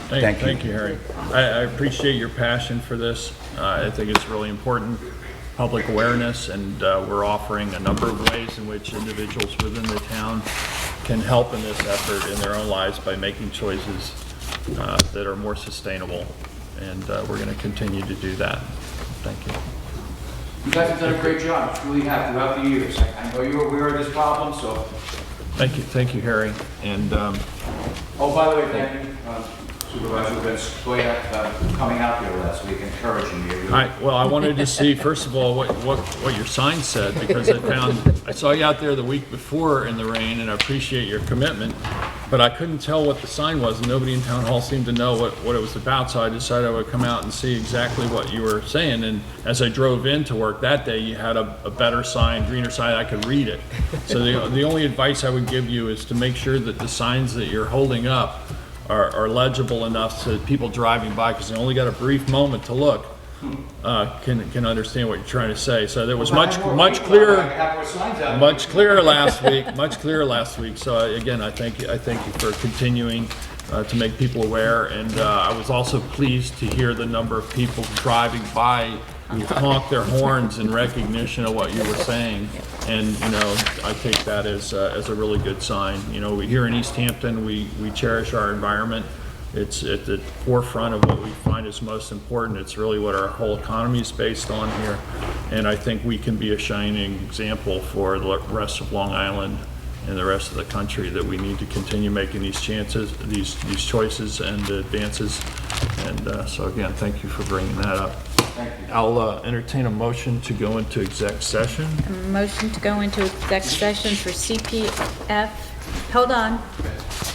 Thank you. Thank you, Harry. I appreciate your passion for this. I think it's really important, public awareness, and we're offering a number of ways in which individuals within the town can help in this effort in their own lives by making choices that are more sustainable, and we're going to continue to do that. Thank you. You guys have done a great job, truly have, throughout the years. I know you're aware of this problem, so. Thank you, Harry. And oh, by the way, thank you, Supervisor Vince Goya, coming out there last week, encouraging you. well, I wanted to see, first of all, what your sign said, because I saw you out there the week before in the rain, and I appreciate your commitment, but I couldn't tell what the sign was, and nobody in town hall seemed to know what it was about, so I decided I would come out and see exactly what you were saying. And as I drove into work that day, you had a better sign, greener sign, I could read it. So the only advice I would give you is to make sure that the signs that you're holding up are legible enough so that people driving by, because they only got a brief moment to look, can understand what you're trying to say. So there was much clearer last week. So again, I thank you for continuing to make people aware. And I was also pleased to hear the number of people driving by who honk their horns in recognition of what you were saying. And I take that as a really good sign. We here in East Hampton, we cherish our environment. It's at the forefront of what we find is most important. It's really what our whole economy is based on here. And I think we can be a shining example for the rest of Long Island and the rest of the country that we need to continue making these choices and advances. And so again, thank you for bringing that up. I'll entertain a motion to go into exec session. A motion to go into exec session for CPF. Hold on.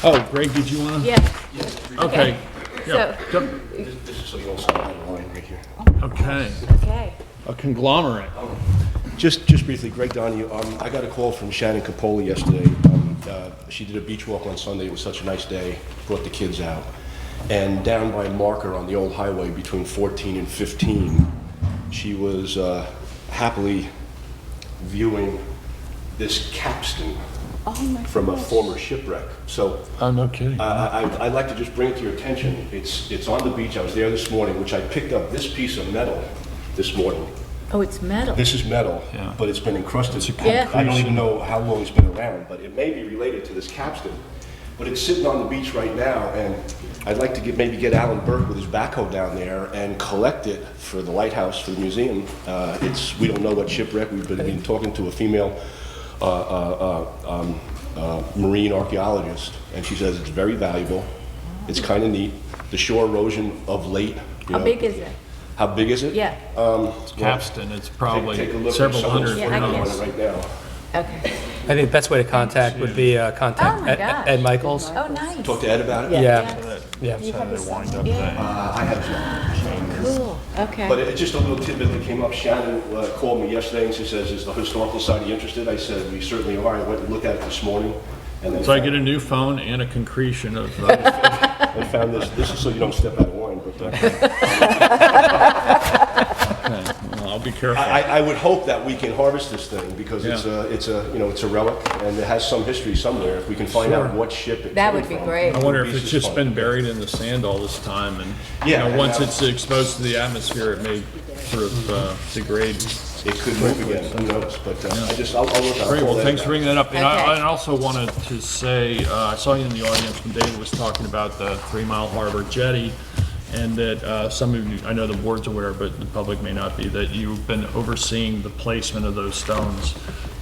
Oh, Greg, did you want to? Yes. Okay. Yeah. So, This is so you don't sign that line right here. Okay. okay. A conglomerate. Just briefly, Greg Donahue, I got a call from Shannon Capola yesterday. She did a beach walk on Sunday. It was such a nice day. Brought the kids out. And down by Marker on the old highway between 14 and 15, she was happily viewing this capstan from a former shipwreck. So Oh, no kidding. I'd like to just bring it to your attention. It's on the beach. I was there this morning, which I picked up this piece of metal this morning. Oh, it's metal. This is metal, Yeah. but it's been encrusted. Yeah. I don't even know how long it's been around, but it may be related to this capstan. But it's sitting on the beach right now, and I'd like to maybe get Alan Burke with his backhoe down there and collect it for the lighthouse, for the museum. We don't know what shipwreck. We've been talking to a female marine archaeologist, and she says it's very valuable. It's kind of neat. The shore erosion of late. How big is it? How big is it? Yeah. Capstan, it's probably Take a look at several someone's hundred. Yeah, I photo on guess. it right now. Okay. I think the best way to contact would be Oh contact my gosh. Ed Michaels. Oh, nice. Talk to Ed about it? Yeah, yeah. I have not. Cool. Okay. But it's just a little tidbit that came up. Shannon called me yesterday and she says, "Is the Historical Society interested?" I said, "We certainly are." I went and looked at it this morning. And then So I get a new phone and a concretion of, I found this. This is so you don't step out of line, but well, I'll be careful. I would hope that we can harvest this thing because it's a relic and it has some history somewhere. If we can find out what ship it That came would be from. great. I wonder if Piece it's is just fun. been buried in the sand all this time and, Yeah, you know, once and it's exposed to the atmosphere, it may sort of degrade. It could move again. Who knows? But I'll look. I'll Great, call well, Ed thanks for about it. bringing that up. And Okay. I also wanted to say, I saw you in the audience when David was talking about the 3 Mile Harbor Jetty, and that some of you, I know the board's aware, but the public may not be, that you've been overseeing the placement of those stones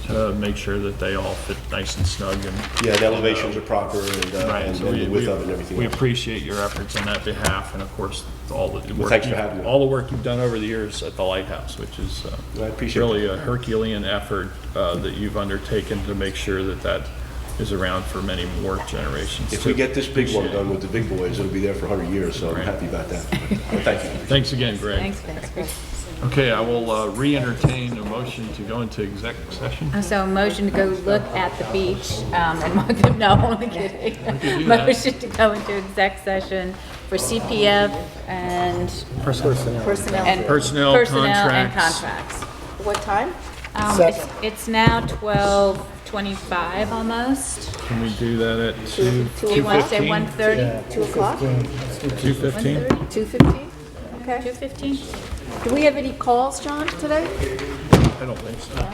to make sure that they all fit nice and snug and. Yeah, the elevations are proper and Right, so the width of it and everything. we else. appreciate your efforts on that behalf, and of course, all the work. thanks for having me. All the work you've done over the years at the lighthouse, which is I appreciate really a Herculean effort that you've undertaken to make sure that that is around for many more generations. If we too. get this big one Appreciate it. done with the big boys, it'll be there for 100 years, so I'm Right. happy about that. But thank you. Thanks again, Greg. Thanks. Okay, I will re-entertain a motion to go into exec session. So a motion to go look at the beach, and, no, only kidding. do that. Motion to go into exec session for CPF and Personnel. personnel. Personnel, and contracts. contracts. What time? Second. It's now 12:25 almost. Can we do that at 2? Do you want to say 1:30? Yeah. 2 o'clock? 2:15? 2:15? Okay. 2:15? Do we have any calls, John, today? I don't think so.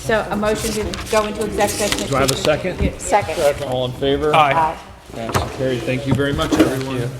So a motion to go into exec session. Do I have a second? Second. All in favor? Aye. That's carried. Thank you very much, everyone.